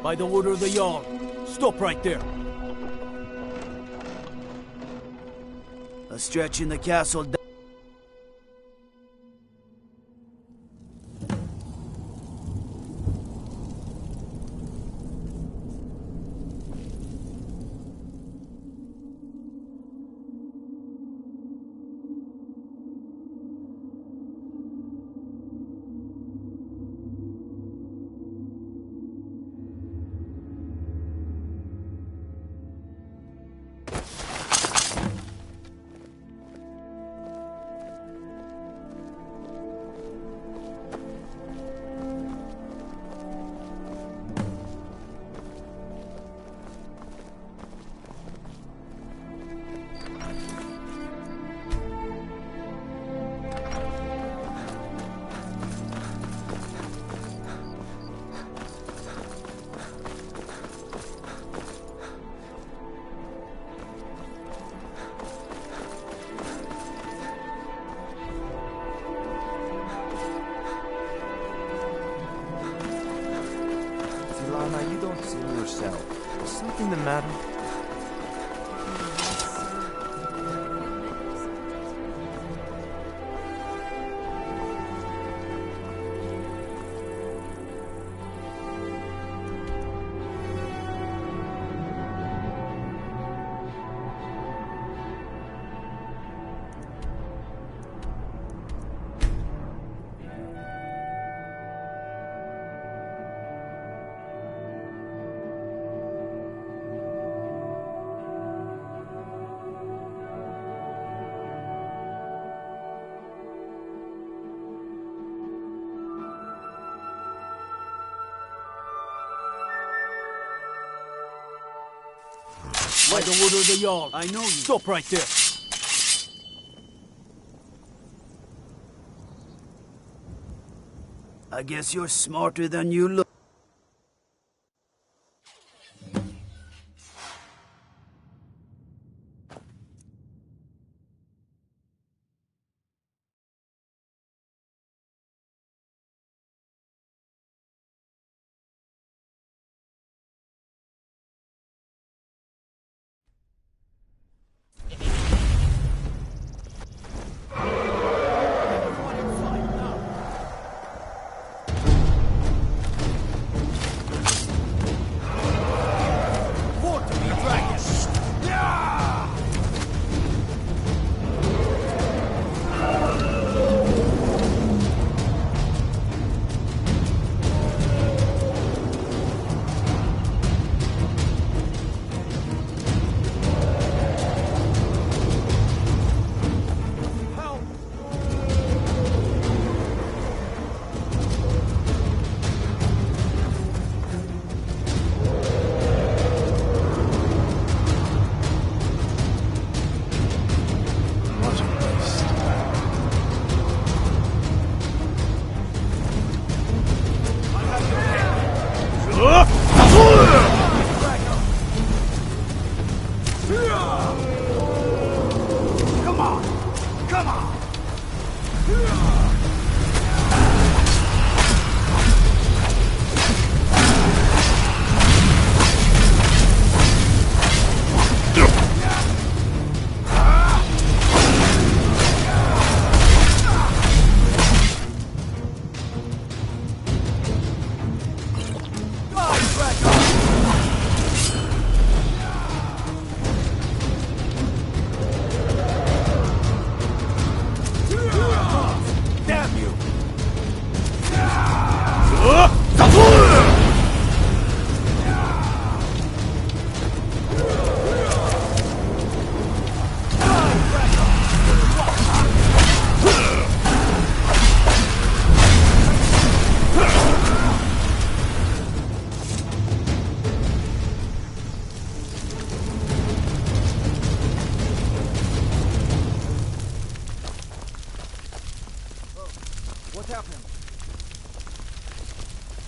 By the order of the Jarl, stop right there. A stretch in the castle. Mama, you don't seem yourself. Is something the matter? By the order of the Jarl. I know you. Stop right there. I guess you're smarter than you look.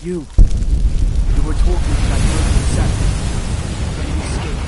You were talking to that person Saturday. But you escaped.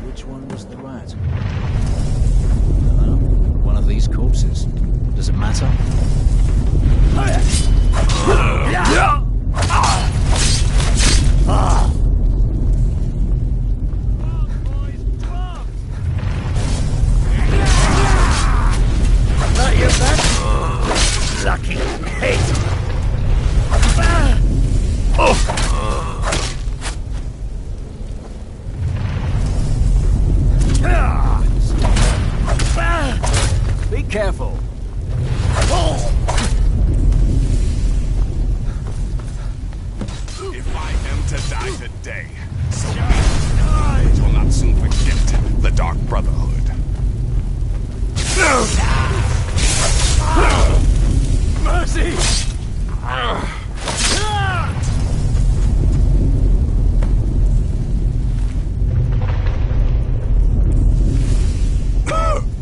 Which one was the rat? One of these corpses. Does it matter? Careful. If I am to die today, so be it. Will not soon forget the Dark Brotherhood. Mercy!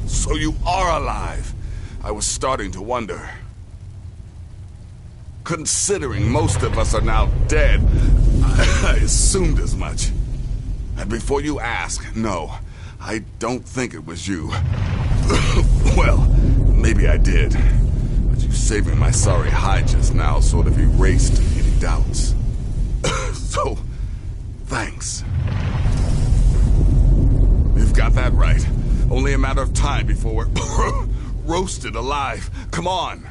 So you are alive. I was starting to wonder. Considering most of us are now dead, I assumed as much. And before you ask, no, I don't think it was you. Well, maybe I did. But you saving my sorry hide just now sort of erased any doubts. So, thanks. You've got that right. Only a matter of time before we're roasted alive. Come on.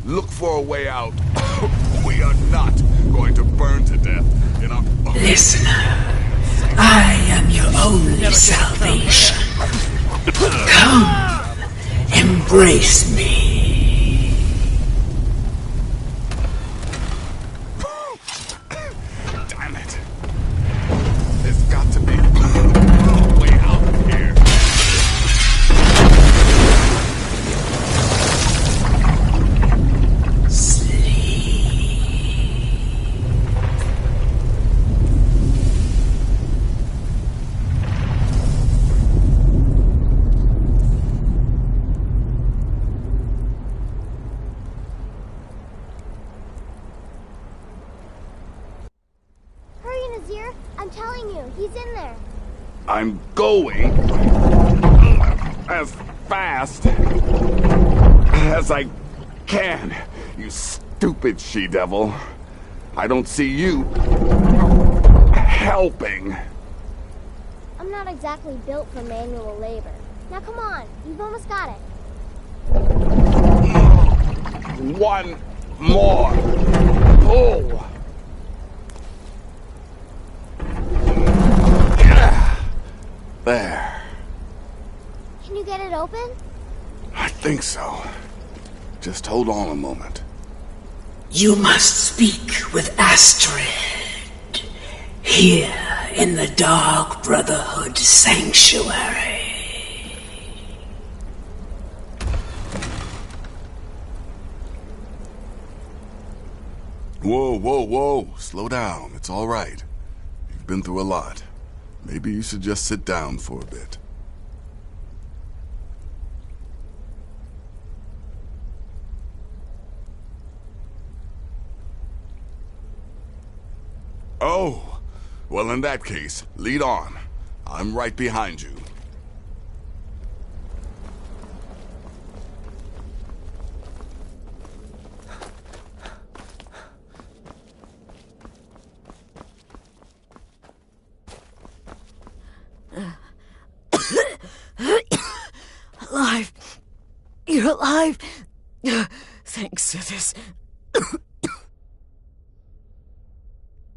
Look for a way out. We are not going to burn to death in our... Listener, I am your only salvation. Come, embrace me. Damn it. There's got to be a way out of here. I'm telling you, he's in there. I'm going as fast as I can, you stupid she-devil. I don't see you helping. I'm not exactly built for manual labor. Now come on, you've almost got it. One more pull. There. Can you get it open? I think so. Just hold on a moment. You must speak with Astrid. Here in the Dark Brotherhood Sanctuary. Whoa, whoa, whoa. Slow down. It's all right. You've been through a lot. Maybe you should just sit down for a bit. Oh, well in that case, lead on. I'm right behind you. Alive. You're alive. Thanks to this.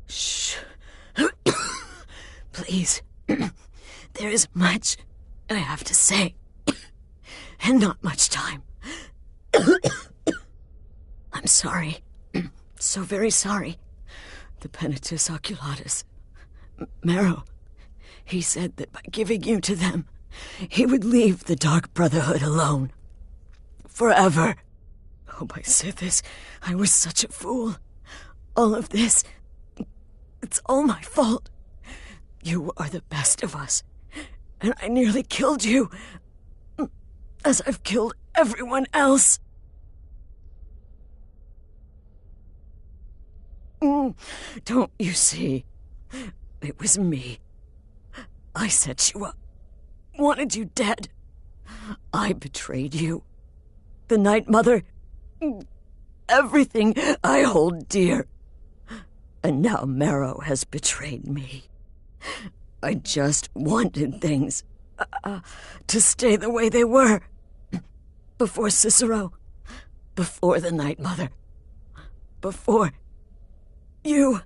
Shh. Please. There is much I have to say. And not much time. I'm sorry. So very sorry. The Penitus Oculatus. Marrow. He said that by giving you to them, he would leave the Dark Brotherhood alone. Forever. Oh, my Sithis, I was such a fool. All of this, it's all my fault. You are the best of us, and I nearly killed you, as I've killed everyone else. Don't you see? It was me. I set you up. Wanted you dead. I betrayed you. The Night Mother. Everything I hold dear. And now Marrow has betrayed me. I just wanted things to stay the way they were. Before Cicero. Before the Night Mother. Before you.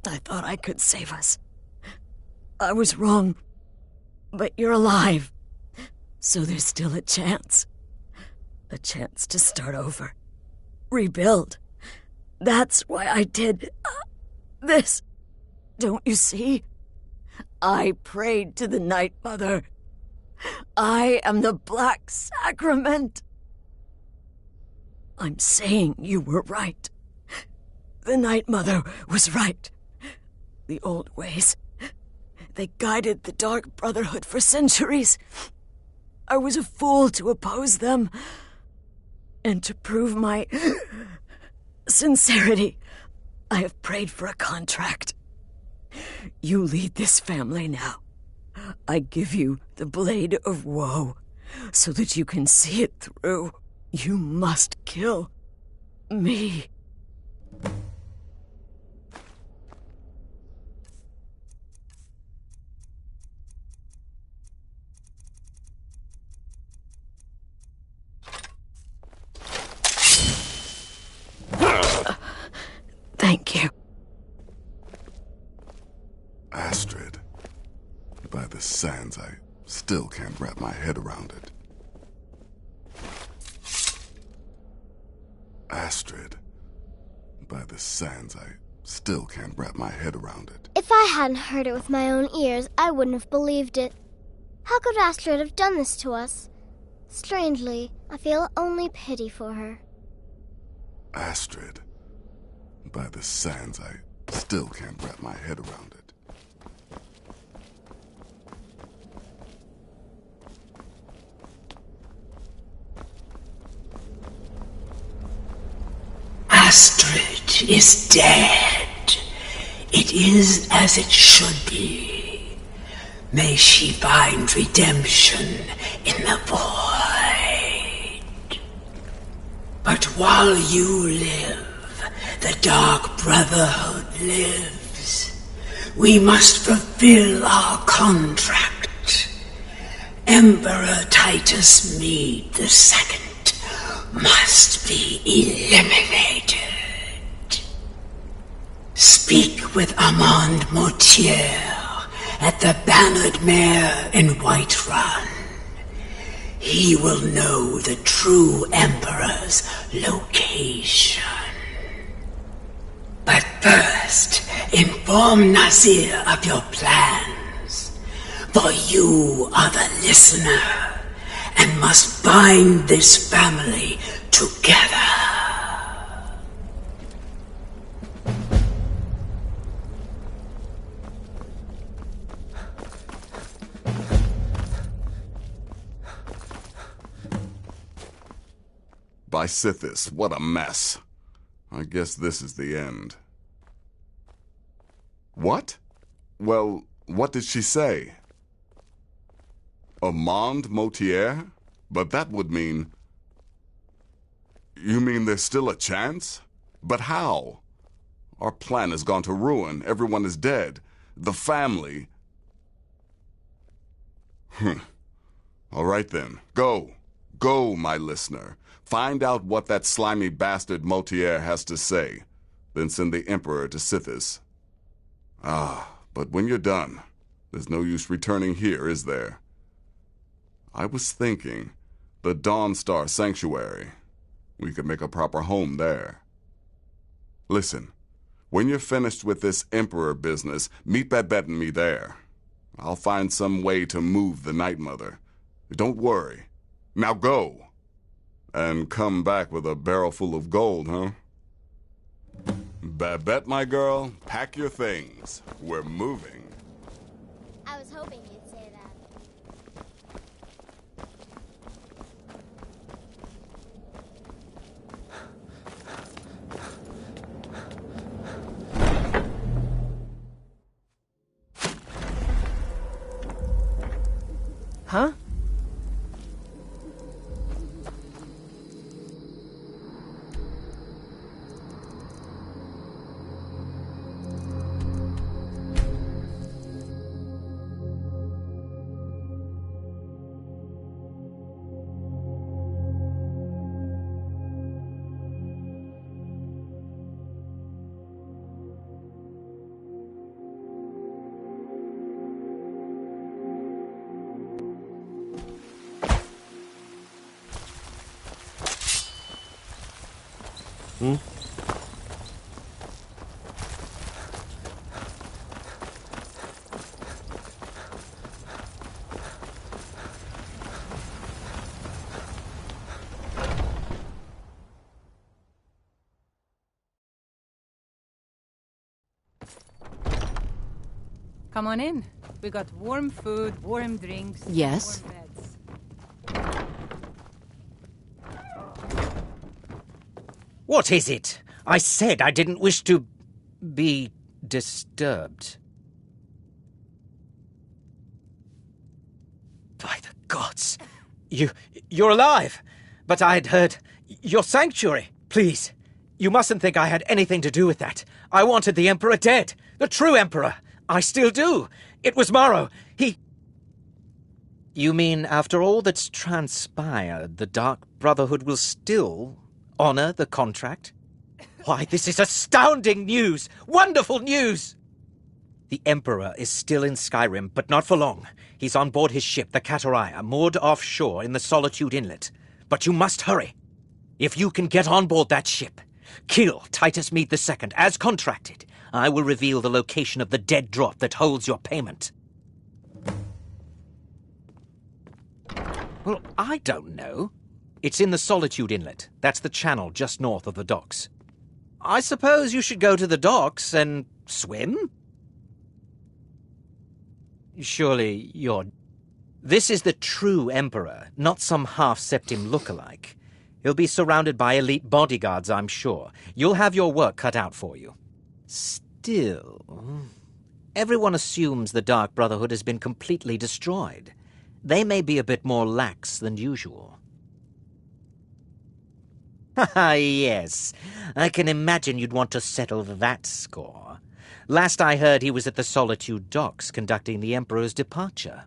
I thought I could save us. I was wrong. But you're alive. So there's still a chance. A chance to start over. Rebuild. That's why I did this. Don't you see? I prayed to the Night Mother. I am the Black Sacrament. I'm saying you were right. The Night Mother was right. The old ways, they guided the Dark Brotherhood for centuries. I was a fool to oppose them. And to prove my sincerity, I have prayed for a contract. You lead this family now. I give you the Blade of Woe, so that you can see it through. You must kill me. Thank you. Astrid. By the sands, I still can't wrap my head around it. Astrid. By the sands, I still can't wrap my head around it. If I hadn't heard it with my own ears, I wouldn't have believed it. How could Astrid have done this to us? Strangely, I feel only pity for her. Astrid. By the sands, I still can't wrap my head around it. Astrid is dead. It is as it should be. May she find redemption in the void. But while you live, the Dark Brotherhood lives. We must fulfill our contract. Emperor Titus Mede II must be eliminated. Speak with Armand Mortier at the Bannered Mare in Whiterun. He will know the true Emperor's location. But first, inform Nazir of your plans, for you are the listener and must bind this family together. By Sithis, what a mess. I guess this is the end. What? Well, what did she say? Armand Mortier? But that would mean... You mean there's still a chance? But how? Our plan has gone to ruin. Everyone is dead. The family... All right then. Go. Go, my listener. Find out what that slimy bastard Mortier has to say. Then send the Emperor to Sithis. But when you're done, there's no use returning here, is there? I was thinking, the Dawnstar Sanctuary. We could make a proper home there. Listen, when you're finished with this Emperor business, meet Babette and me there. I'll find some way to move the Night Mother. Don't worry. Now go. And come back with a barrel full of gold, huh? Babette, my girl, pack your things. We're moving. I was hoping you'd say that. Huh? Come on in. We got warm food, warm drinks. Yes? Warm beds. What is it? I said I didn't wish to be disturbed. By the gods! You're alive! But I had heard your sanctuary. Please, you mustn't think I had anything to do with that. I wanted the Emperor dead. The true Emperor. I still do. It was Morrow. He... You mean after all that's transpired, the Dark Brotherhood will still honor the contract? Why, this is astounding news! Wonderful news! The Emperor is still in Skyrim, but not for long. He's on board his ship, the Kataraya, moored offshore in the Solitude Inlet. But you must hurry. If you can get on board that ship, kill Titus Mead II, as contracted, I will reveal the location of the dead drop that holds your payment. Well, I don't know. It's in the Solitude Inlet. That's the channel just north of the docks. I suppose you should go to the docks and swim? Surely you're... This is the true Emperor, not some half-septim look-alike. He'll be surrounded by elite bodyguards, I'm sure. You'll have your work cut out for you. Still, everyone assumes the Dark Brotherhood has been completely destroyed. They may be a bit more lax than usual. Ah, yes. I can imagine you'd want to settle that score. Last I heard, he was at the Solitude docks conducting the Emperor's departure.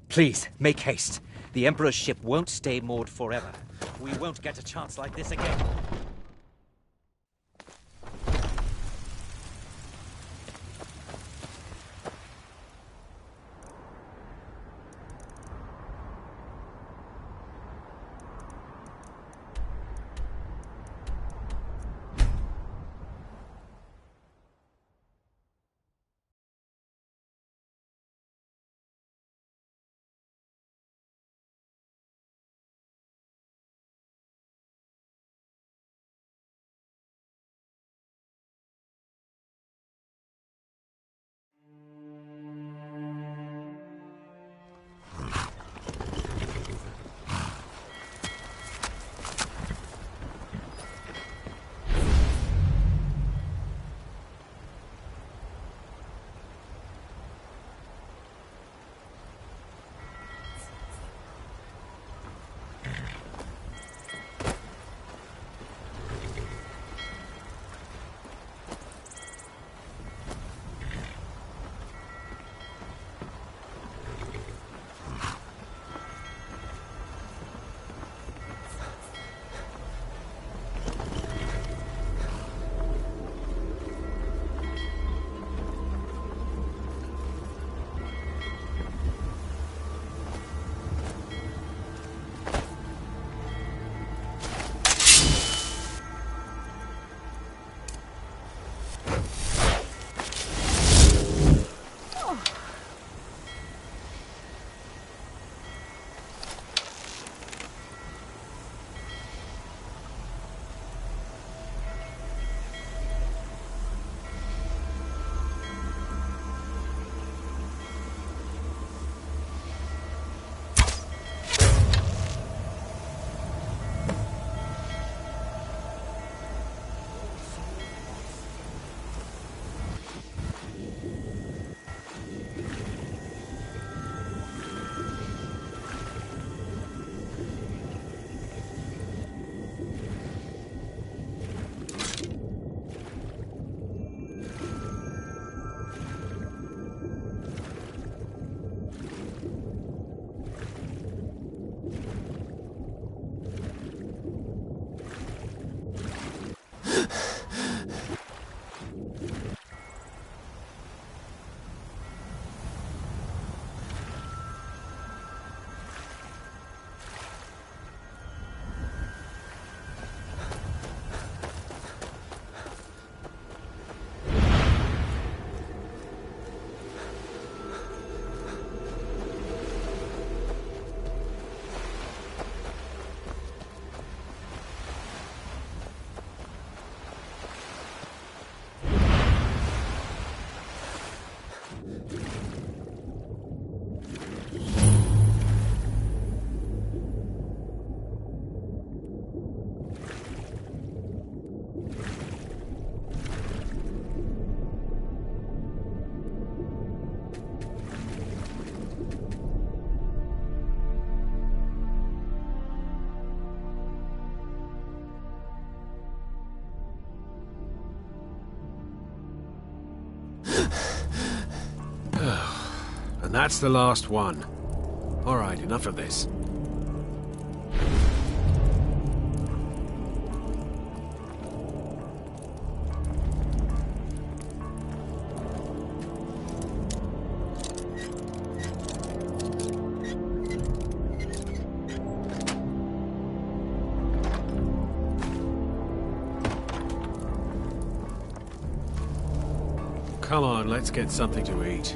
Please, make haste. The Emperor's ship won't stay moored forever. We won't get a chance like this again. And that's the last one. All right, enough of this. Come on, let's get something to eat.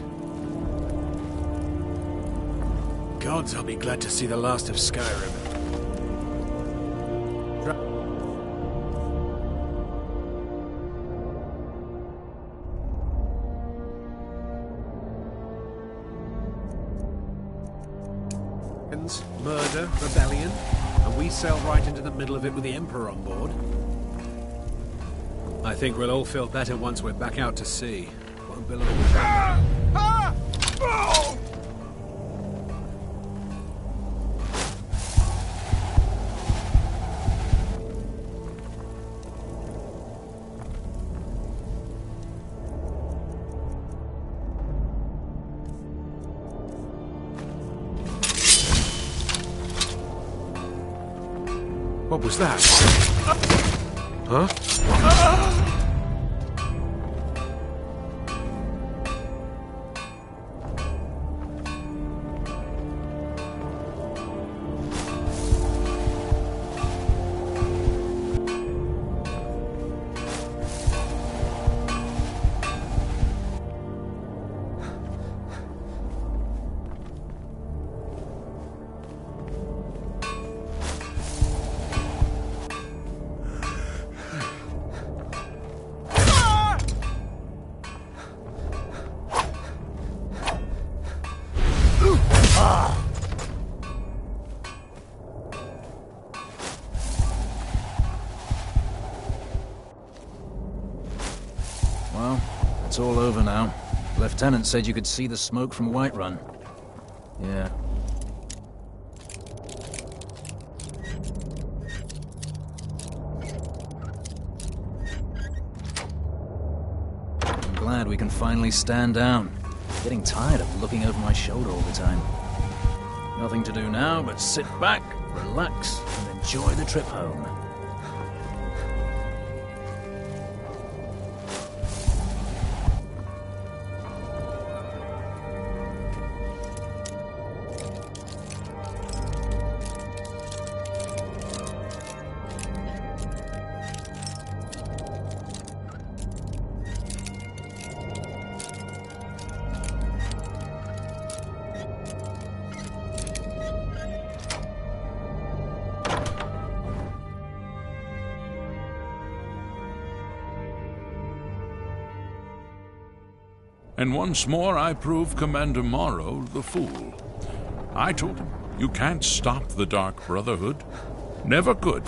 Gods, I'll be glad to see the last of Skyrim. Murder, rebellion, and we sail right into the middle of it with the Emperor on board. I think we'll all feel better once we're back out to sea. Won't be long. What was that? Huh? Well, it's all over now. Lieutenant said you could see the smoke from Whiterun. Yeah. I'm glad we can finally stand down. Getting tired of looking over my shoulder all the time. Nothing to do now but sit back, relax, and enjoy the trip home. And once more I prove Commander Morrow the fool. I told him, you can't stop the Dark Brotherhood. Never could.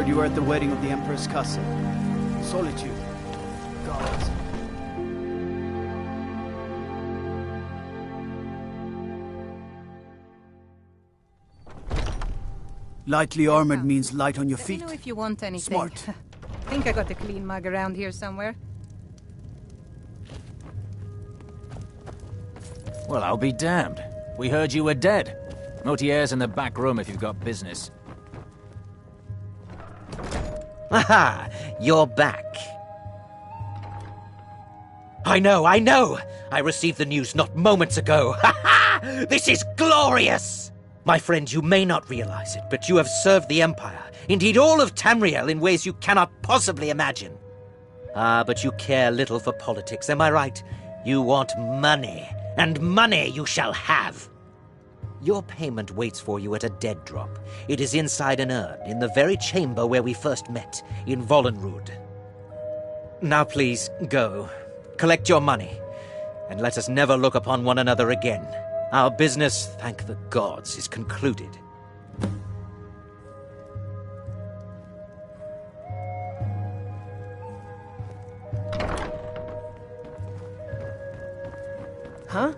Heard you were at the wedding of the Emperor's cousin. Solitude. Gods. Lightly armored means light on your Let me feet. know if you want anything. Smart. I think I got a clean mug around here somewhere. Well, I'll be damned. We heard you were dead. Motier's in the back room if you've got business. Aha! You're back. I know! I received the news not moments ago. Ha ha! This is glorious! My friend, you may not realize it, but you have served the Empire, indeed all of Tamriel, in ways you cannot possibly imagine. Ah, but you care little for politics, am I right? You want money, and money you shall have. Your payment waits for you at a dead drop. It is inside an urn, in the very chamber where we first met, in Vollenrud. Now please, go. Collect your money, and let us never look upon one another again. Our business, thank the gods, is concluded. Huh?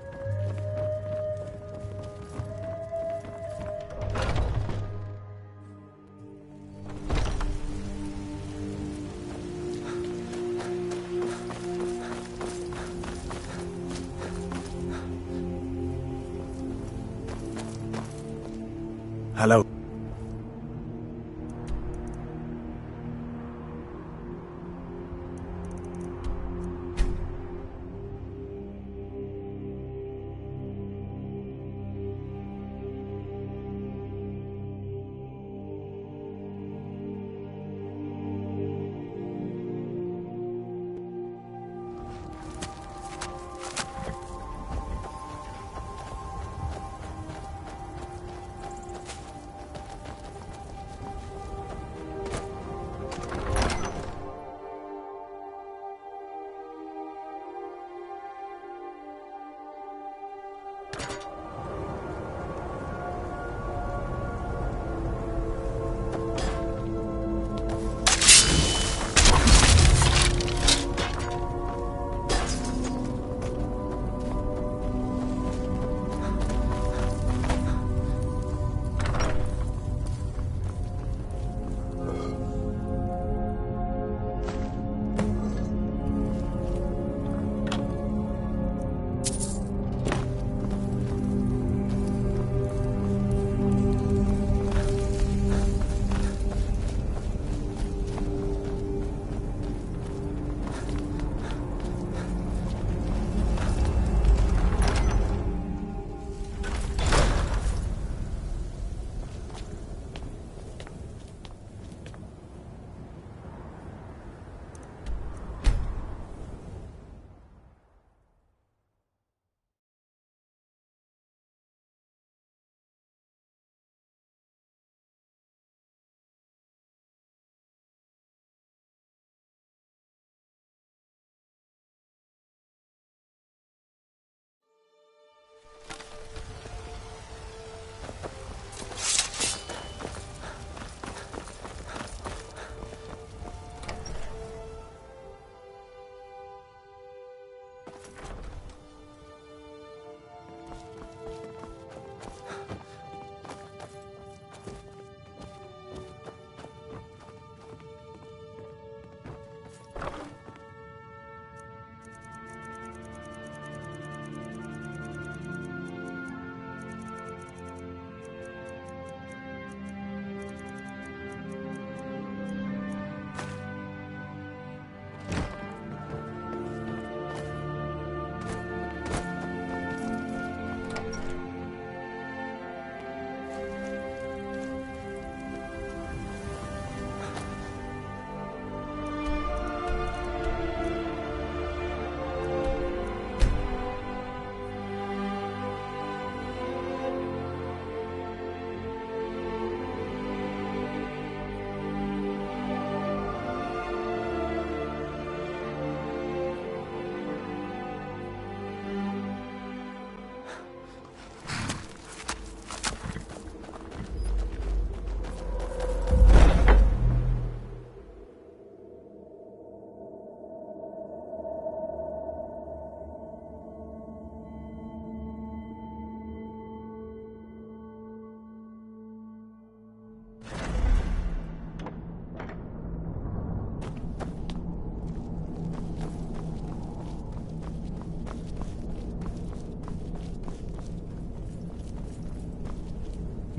Hello.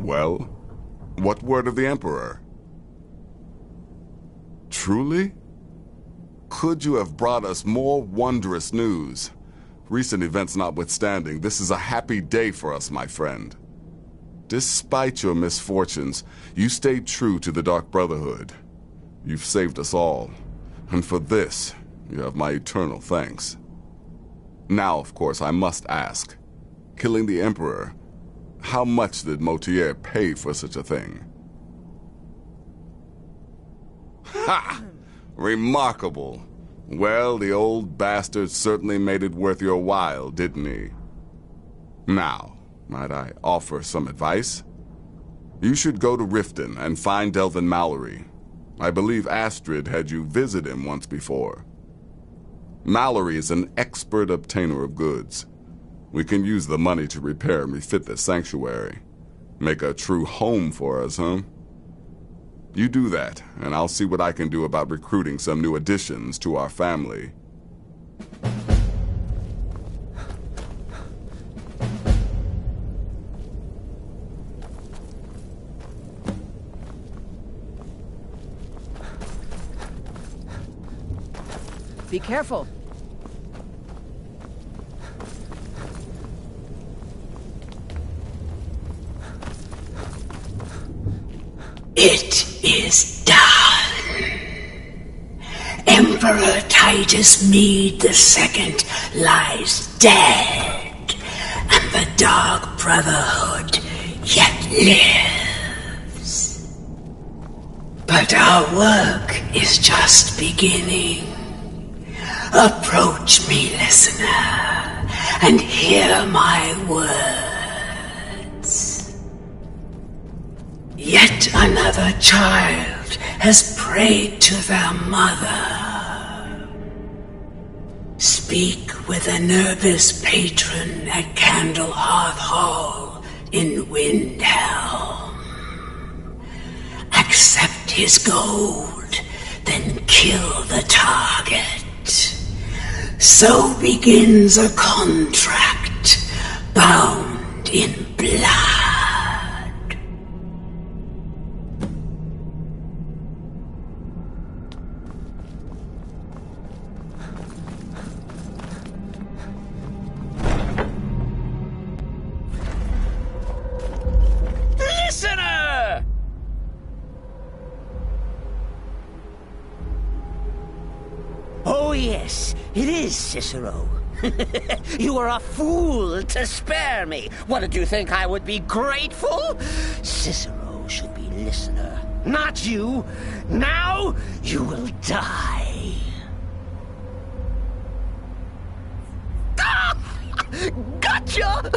Well, what word of the Emperor? Truly? Could you have brought us more wondrous news? Recent events notwithstanding, this is a happy day for us, my friend. Despite your misfortunes, you stayed true to the Dark Brotherhood. You've saved us all, and for this, you have my eternal thanks. Now, of course, I must ask, killing the Emperor, how much did Motier pay for such a thing? Ha! Remarkable. Well, the old bastard certainly made it worth your while, didn't he? Now, might I offer some advice? You should go to Riften and find Delvin Mallory. I believe Astrid had you visit him once before. Mallory is an expert obtainer of goods. We can use the money to repair and refit the sanctuary. Make a true home for us, huh? You do that, and I'll see what I can do about recruiting some new additions to our family. Be careful. It is done. Emperor Titus Mede II lies dead, and the Dark Brotherhood yet lives. But our work is just beginning. Approach me, listener, and hear my words. Yet another child has prayed to their mother. Speak with the Nervous patron at Candlehearth Hall in Windhelm. Accept his gold, then kill the target. So begins a contract bound in blood. Listener! Oh yes, it is Cicero. You are a fool to spare me. What, did you think I would be grateful? Cicero should be listener, not you. Now you will die. Gotcha!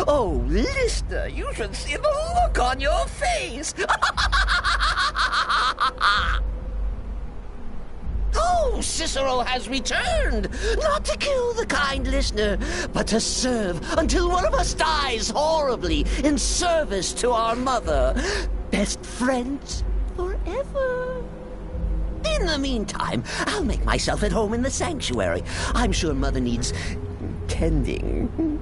Oh, listener, you should see the look on your face. Oh, Cicero has returned, not to kill the kind listener, but to serve until one of us dies horribly in service to our mother. Best friends forever. In the meantime, I'll make myself at home in the sanctuary. I'm sure Mother needs tending.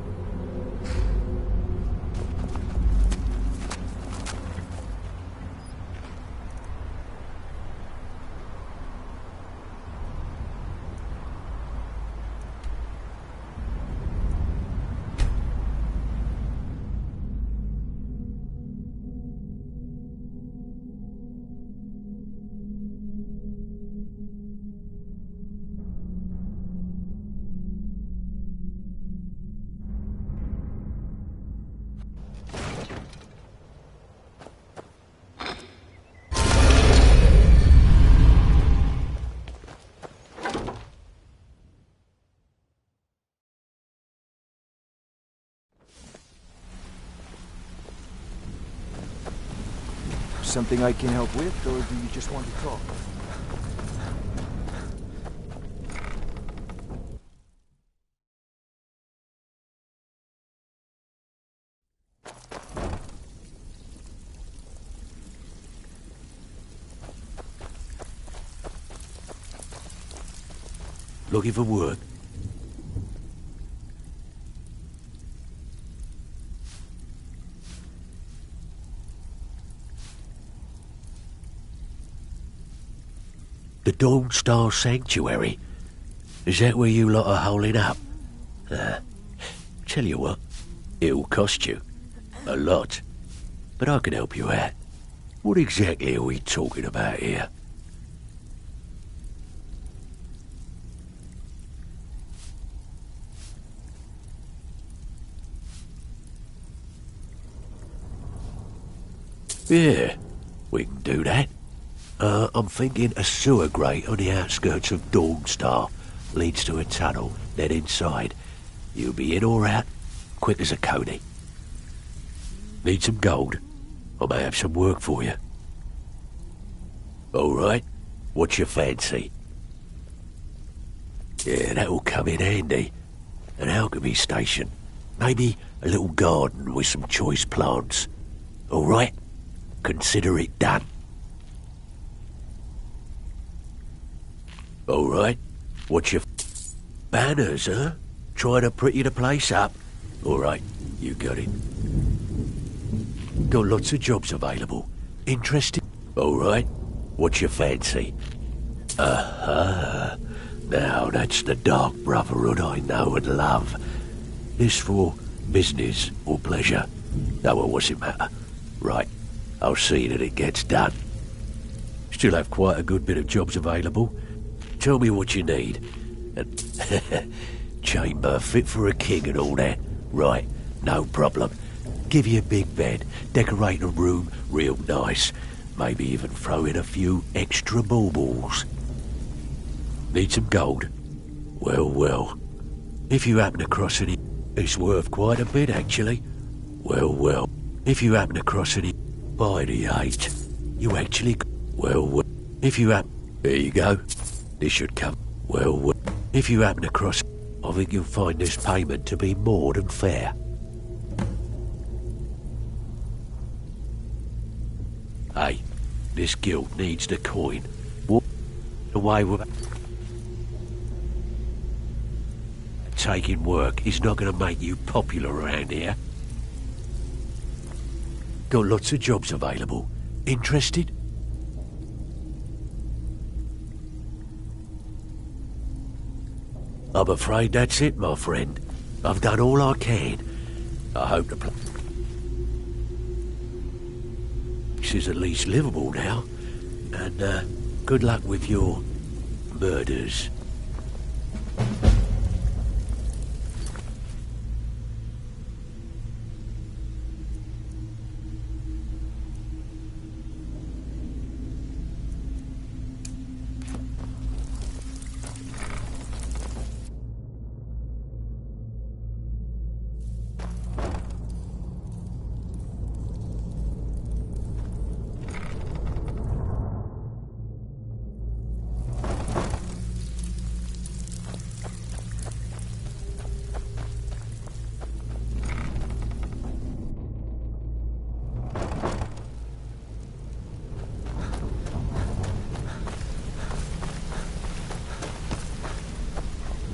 Something I can help with, or do you just want to talk? Looking for work? The Dawn Star Sanctuary? Is that where you lot are holing up? Tell you what, it'll cost you. A lot. But I can help you out. What exactly are we talking about here? Yeah, we can do that. I'm thinking a sewer grate on the outskirts of Dawnstar leads to a tunnel, then inside. You'll be in or out, quick as a coney. Need some gold? I may have some work for you. All right, what's your fancy? Yeah, that'll come in handy. An alchemy station. Maybe a little garden with some choice plants. All right? Consider it done. All right, what's your... Banners, huh? Trying to pretty the place up? All right, you got it. Got lots of jobs available. Interested? All right, what's your fancy? Now that's the Dark Brotherhood I know and love. This for business or pleasure? No, well, what's it matter? Right, I'll see that it gets done. Still have quite a good bit of jobs available. Tell me what you need. And chamber fit for a king and all that. Right, no problem. Give you a big bed, decorate a room real nice. Maybe even throw in a few extra baubles. Need some gold? Well. If you happen across any... It's worth quite a bit, actually. Well. If you happen across any... By the 8. You actually... Well. If you happen... There you go. This should come... Well. If you happen across... I think you'll find this payment to be more than fair. Hey, this guild needs the coin. Walk away with... Taking work is not going to make you popular around here. Got lots of jobs available. Interested? I'm afraid that's it, my friend. I've done all I can. I hope the place is at least livable now. And good luck with your murders.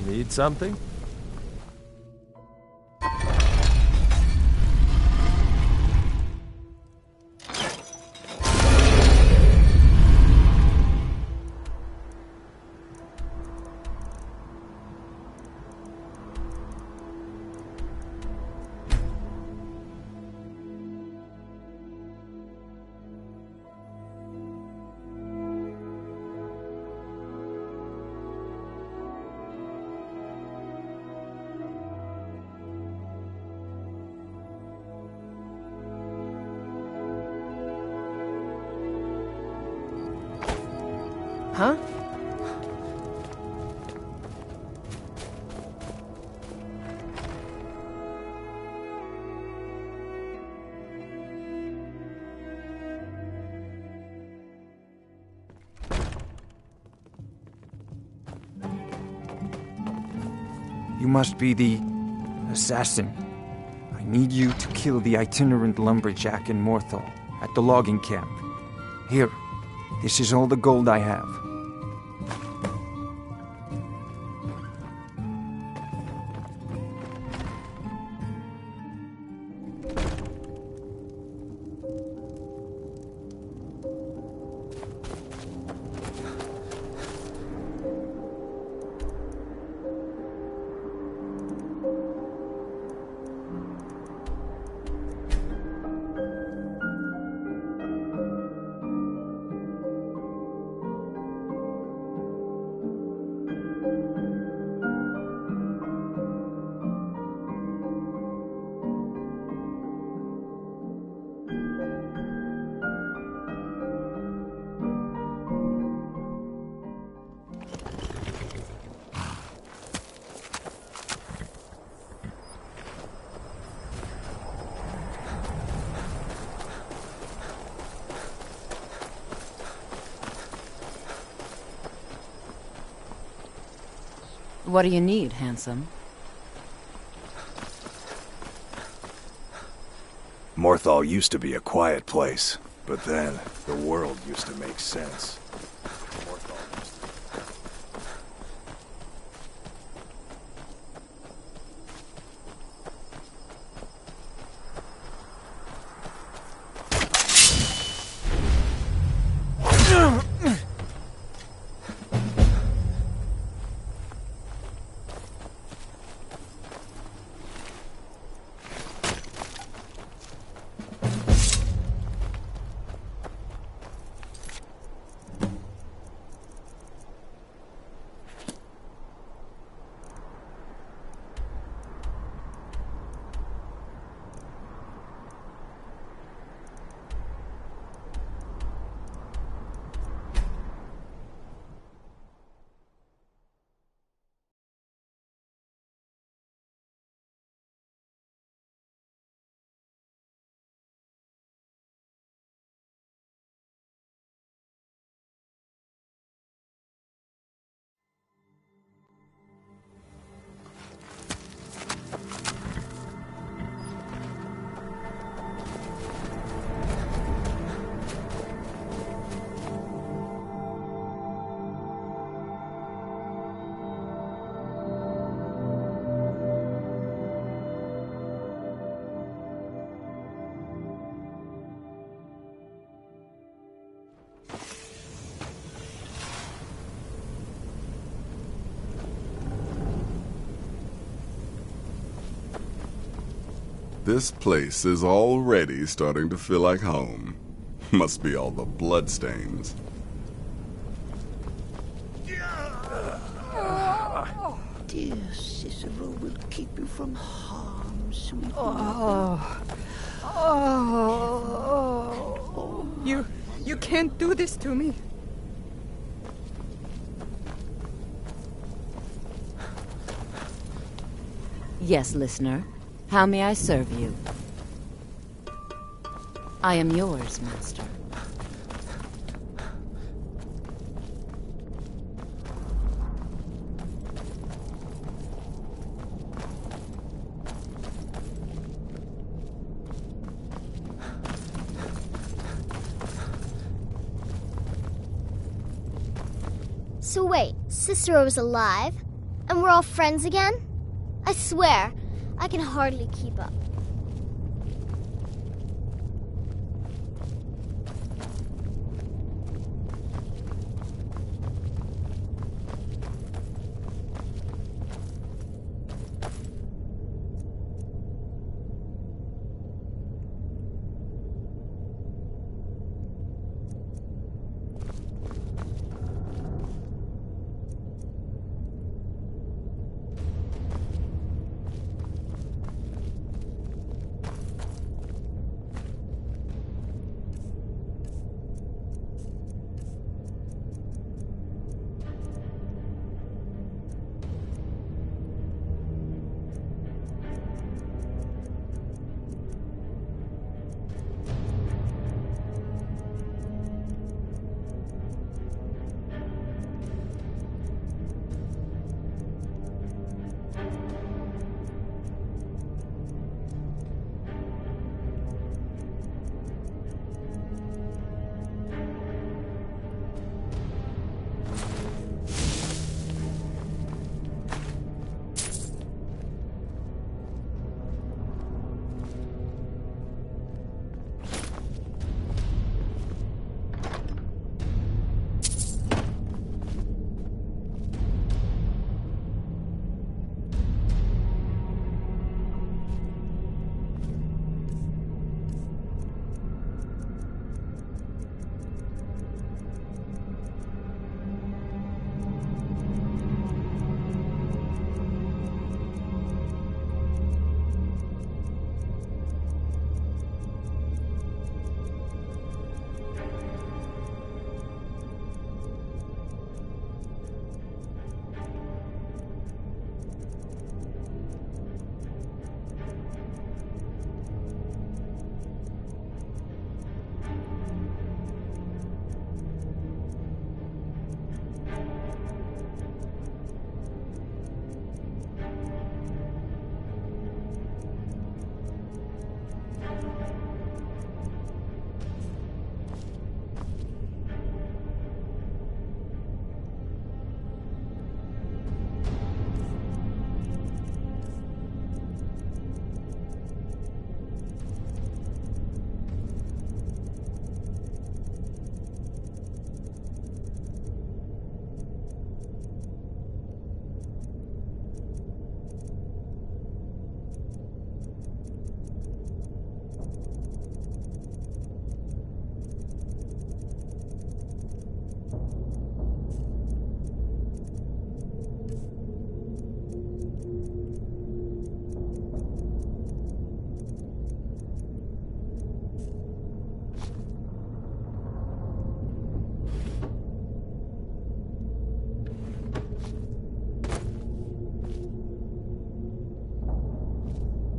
Need something? Huh? You must be the assassin. I need you to kill the itinerant lumberjack in Morthal at the logging camp. Here, this is all the gold I have. What do you need, handsome? Morthal used to be a quiet place, but then the world used to make sense. This place is already starting to feel like home. Must be all the bloodstains. Dear Cicero will keep you from harm, sweet. You can't do this to me. Yes, listener. How may I serve you? I am yours, master. So wait, Cicero's alive? And we're all friends again? I swear, I can hardly keep up.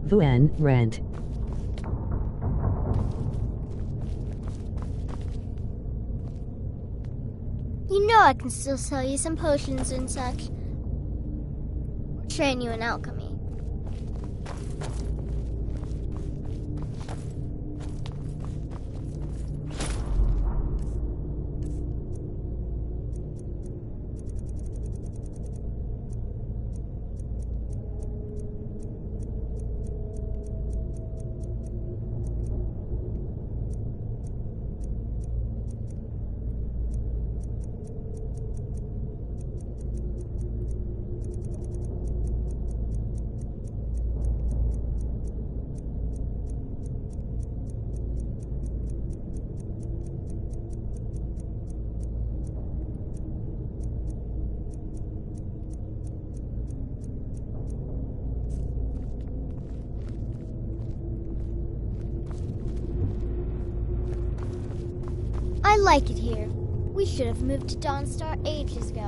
Vuen Rent. You know I can still sell you some potions and such. Train you in alchemy. I like it here. We should have moved to Dawnstar ages ago.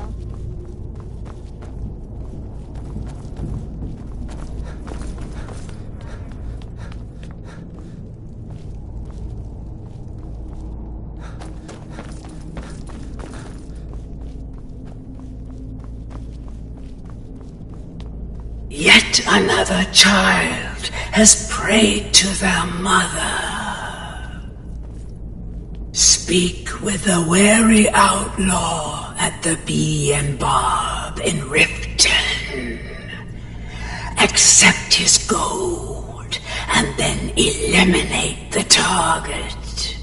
Yet another child has prayed to their mother. Speak with the wary outlaw at the Bee and Bob in Riften. Accept his gold and then eliminate the target.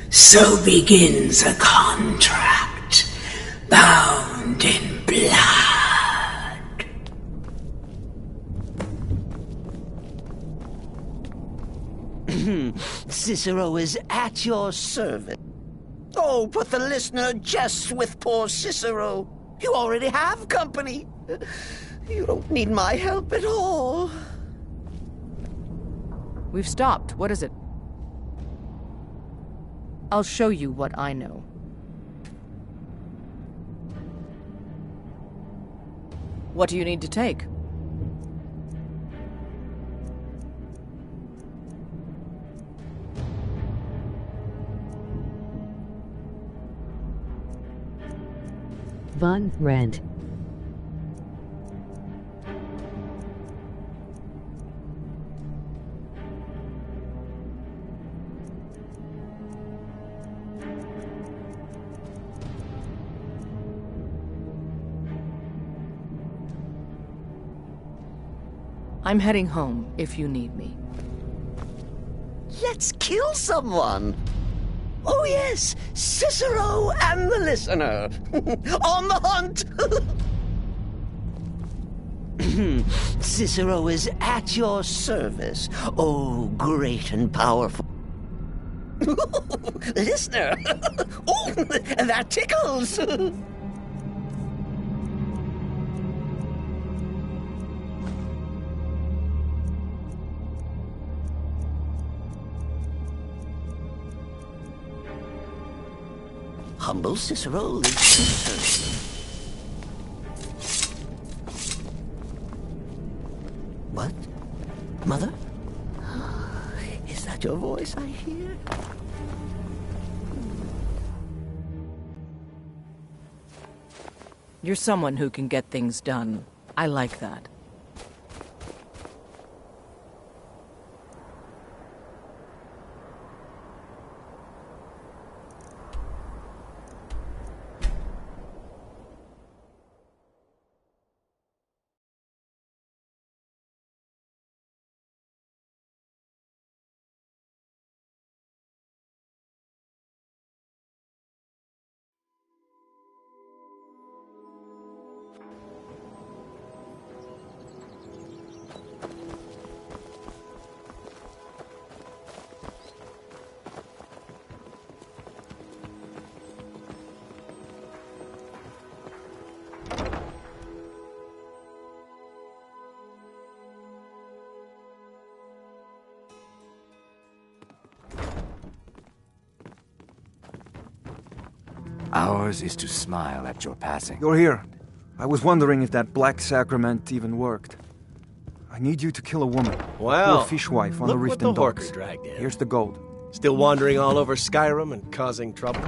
So begins a contract bound in blood. Cicero is at your service. Oh, but the listener jests with poor Cicero. You already have company. You don't need my help at all. We've stopped. What is it? I'll show you what I know. What do you need to take? Von Rent. I'm heading home if you need me. Let's kill someone. Oh yes, Cicero and the listener. On the hunt. Cicero is at your service. Oh, great and powerful. Listener. Oh, that tickles. Humble Cicero lives to serve. What? Mother? Is that your voice I hear? You're someone who can get things done. I like that. Ours is to smile at your passing. You're here. I was wondering if that black sacrament even worked. I need you to kill a woman. Well, Poor fishwife on the look what Riften the docks. Horker dragged in. Here's the gold. Still wandering all over Skyrim and causing trouble?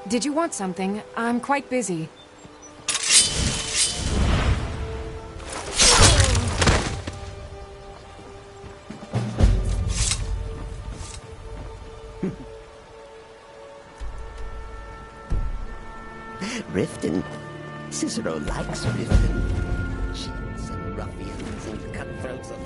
Did you want something? I'm quite busy. Riften. Cicero likes Riften. Cheats and ruffians and cutthroats alike.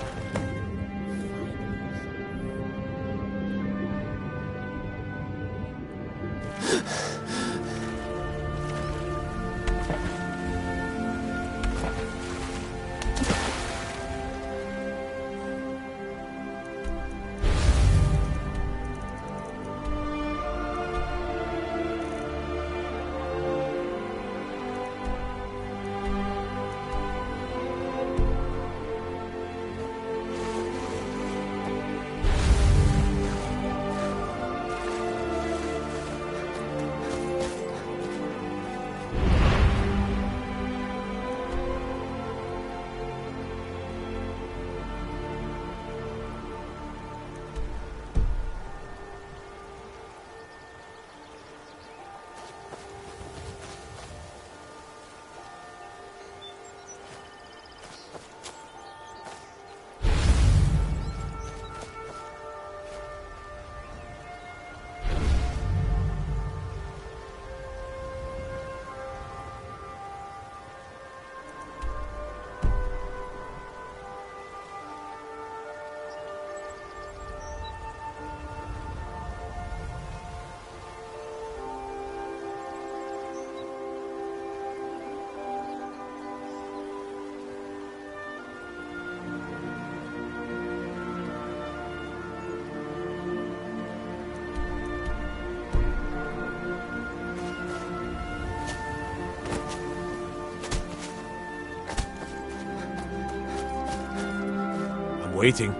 Waiting.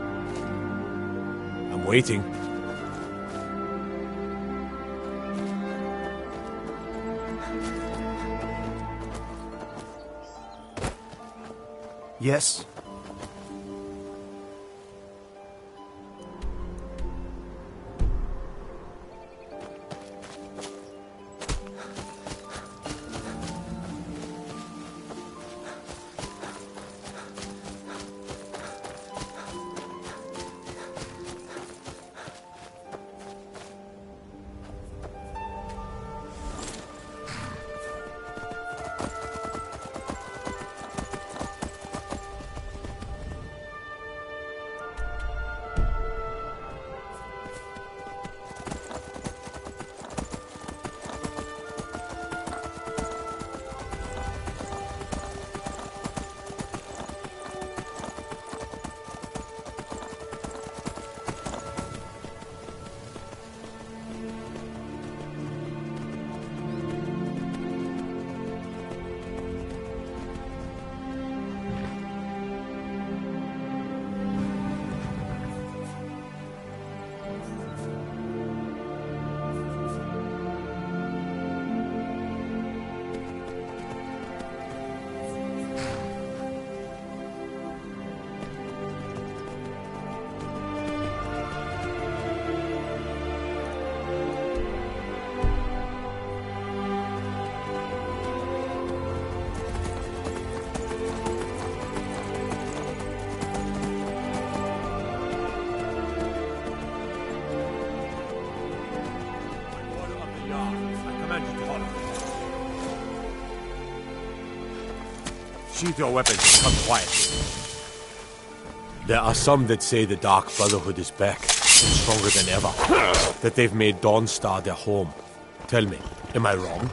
I'm waiting. Yes? Sheath your weapons and come quietly. There are some that say the Dark Brotherhood is back, and stronger than ever. That they've made Dawnstar their home. Tell me, am I wrong?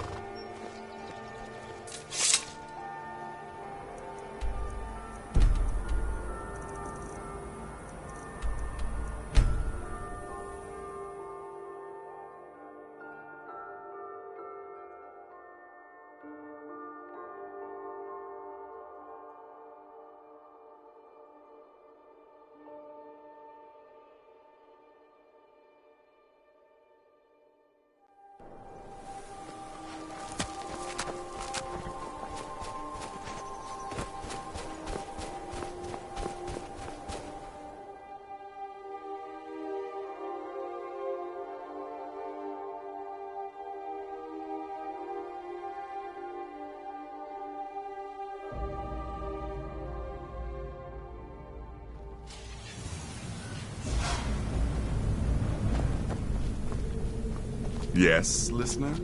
Yes, listener?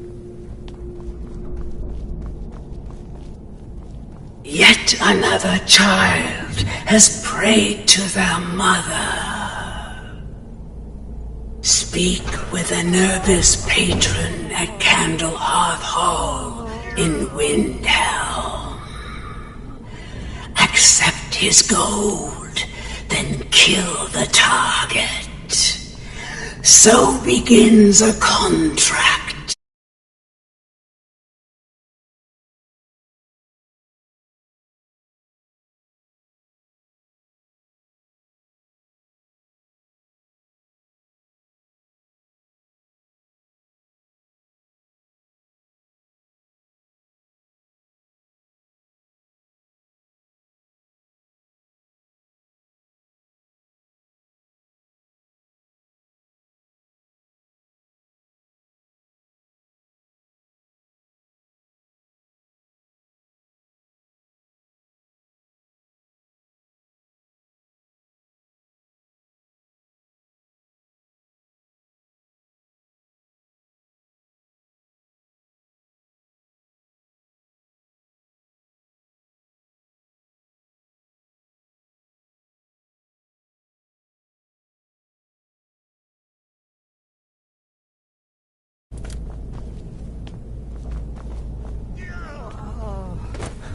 Yet another child has prayed to their mother. Speak with Anurbis patron at Candlehearth Hall in Windhelm. Accept his gold, then kill the target. So begins a contract.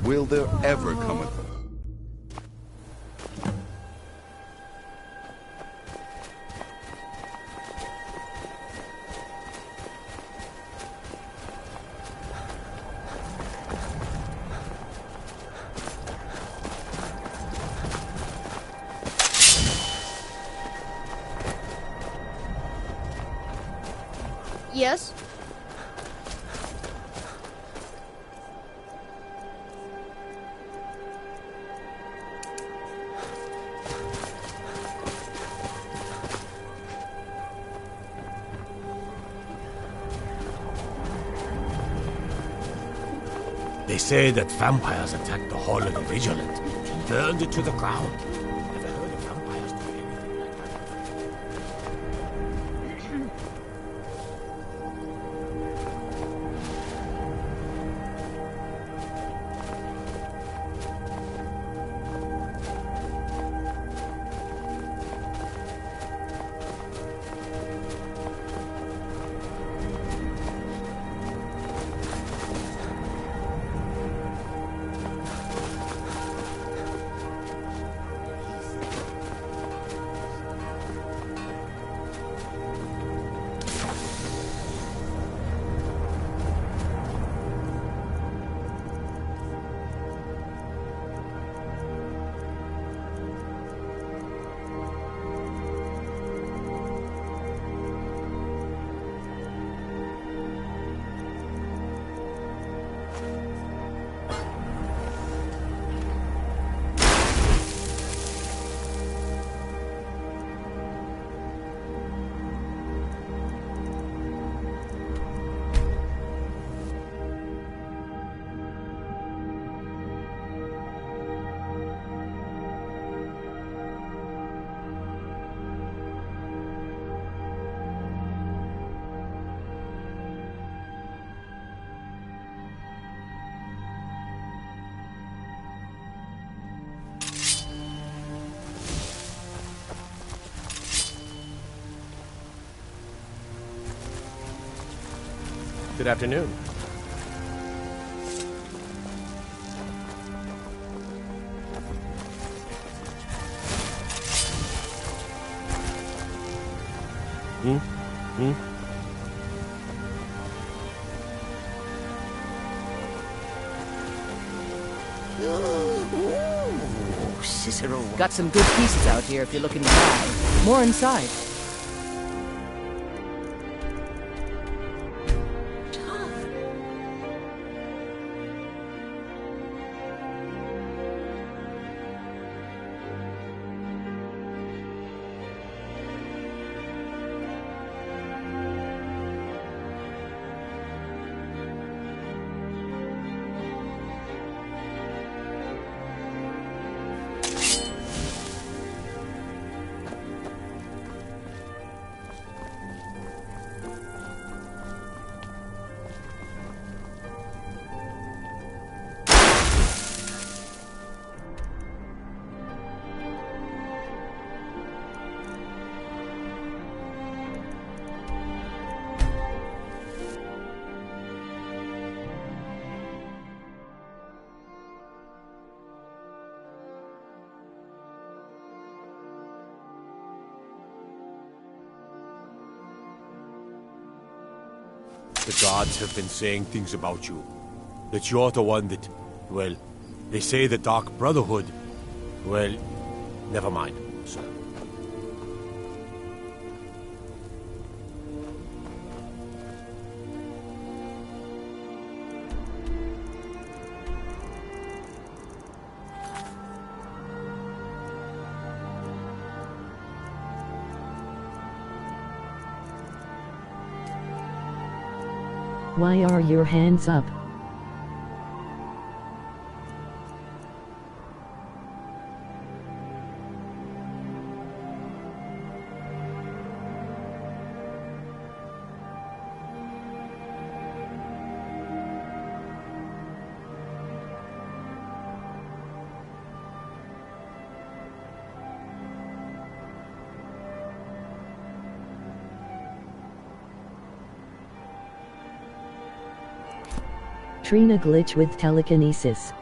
Will there ever come a... Yes? They say that vampires attacked the Hall of the Vigilant, burned it to the ground. Never heard of vampires doing anything like that. Good afternoon. Ooh, Cicero. Got some good pieces out here if you're looking to buy. More inside. The gods have been saying things about you. That you're the one that... well, they say the Dark Brotherhood... well, never mind, sir. Why are your hands up? Trina glitch with telekinesis.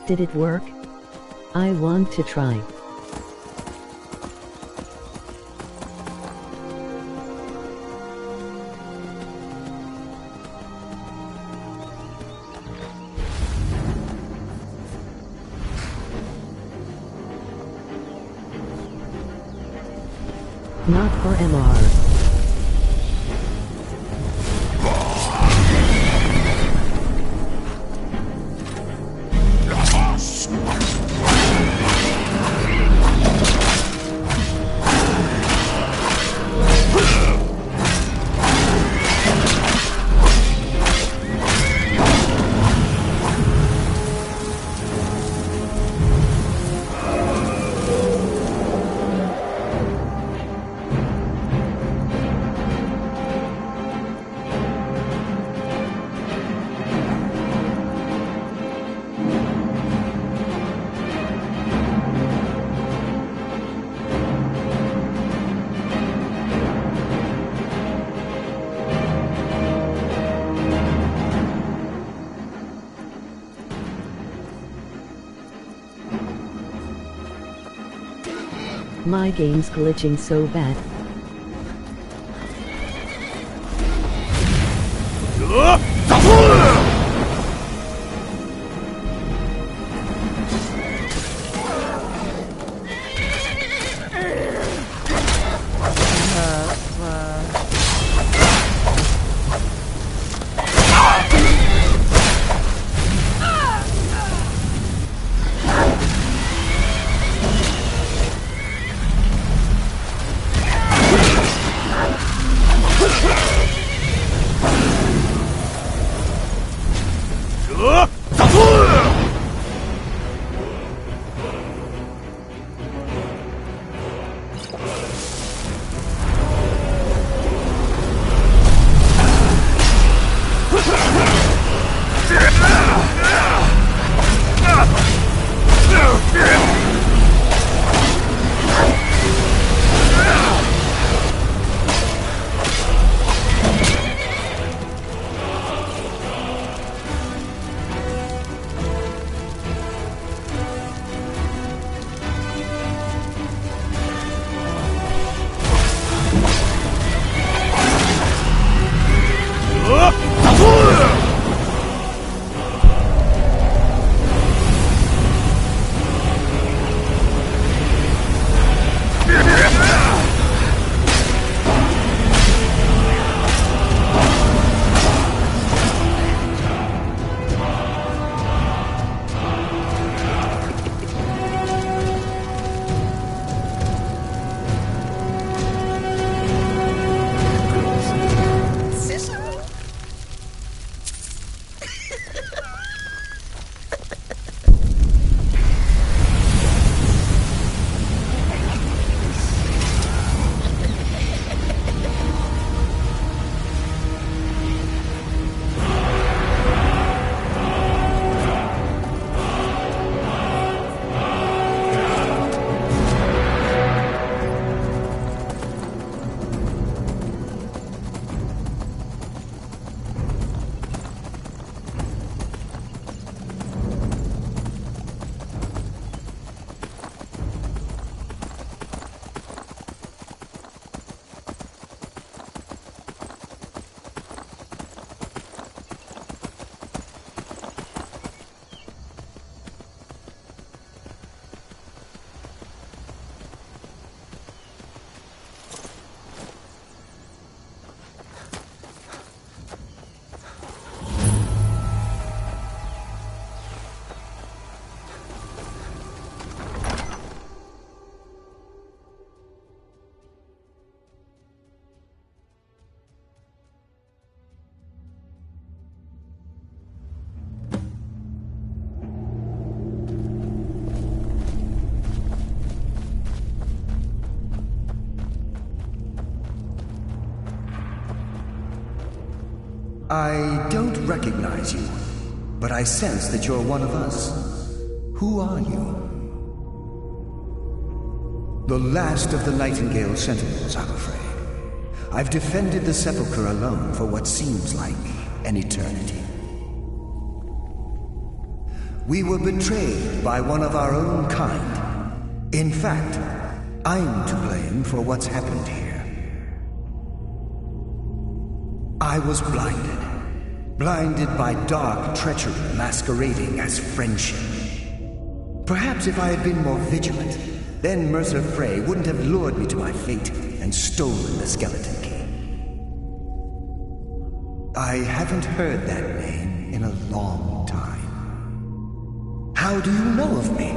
Did it work? I want to try. Not for MR. My game's glitching so bad. I don't recognize you, but I sense that you're one of us. Who are you? The last of the Nightingale Sentinels, I'm afraid. I've defended the Sepulchre alone for what seems like an eternity. We were betrayed by one of our own kind. In fact, I'm to blame for what's happened here. I was blinded by dark treachery masquerading as friendship. Perhaps if I had been more vigilant, then Mercer Frey wouldn't have lured me to my fate and stolen the skeleton key. I haven't heard that name in a long time. How do you know of me?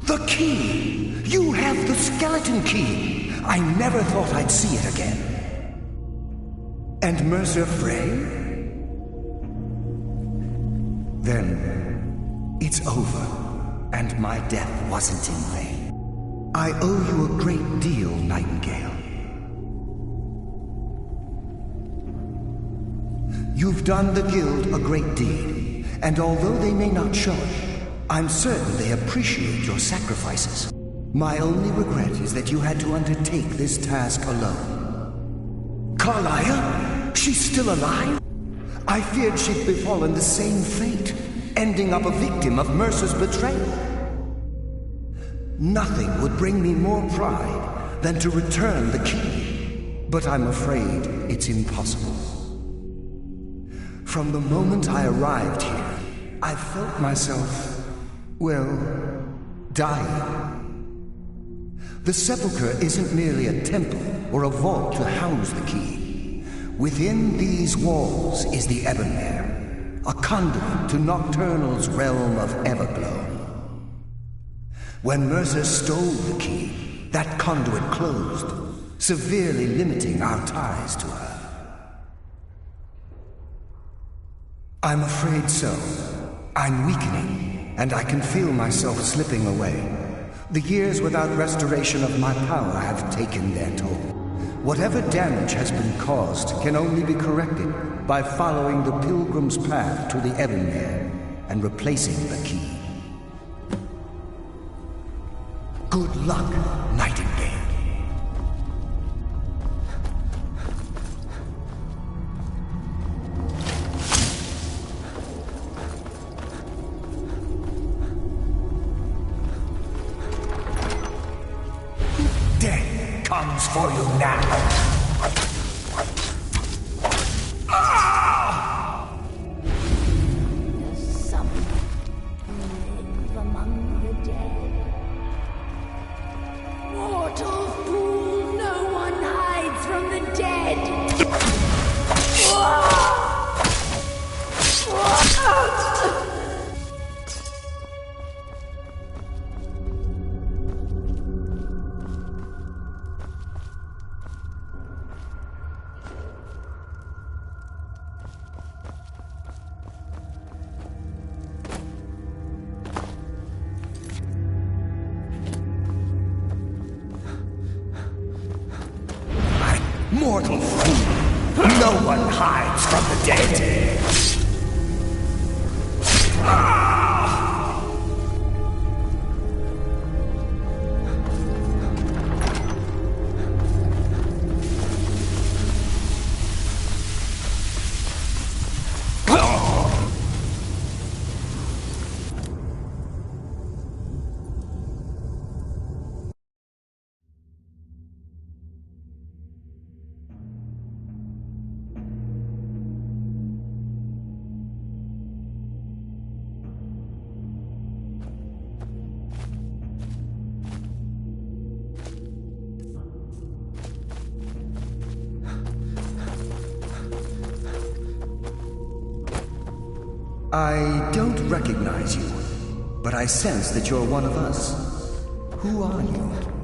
The key! You have the skeleton key! I never thought I'd see it again. And Mercer Frey? Then it's over, and my death wasn't in vain. I owe you a great deal, Nightingale. You've done the Guild a great deed, and although they may not show it, I'm certain they appreciate your sacrifices. My only regret is that you had to undertake this task alone. Carlia? She's still alive? I feared she'd befallen the same fate, ending up a victim of Mercer's betrayal. Nothing would bring me more pride than to return the key, but I'm afraid it's impossible. From the moment I arrived here, I felt myself, well, dying. The Sepulchre isn't merely a temple or a vault to house the key. Within these walls is the Ebonmere, a conduit to Nocturnal's realm of Everglow. When Mercer stole the key, that conduit closed, severely limiting our ties to her. I'm afraid so. I'm weakening, and I can feel myself slipping away. The years without restoration of my power have taken their toll. Whatever damage has been caused can only be corrected by following the pilgrim's path to the Ebonmere and replacing the key. Good luck, Nightingale. Death comes for you now. Mortal fool! No one hides from the dead! I don't recognize you, but I sense that you're one of us. Who are you?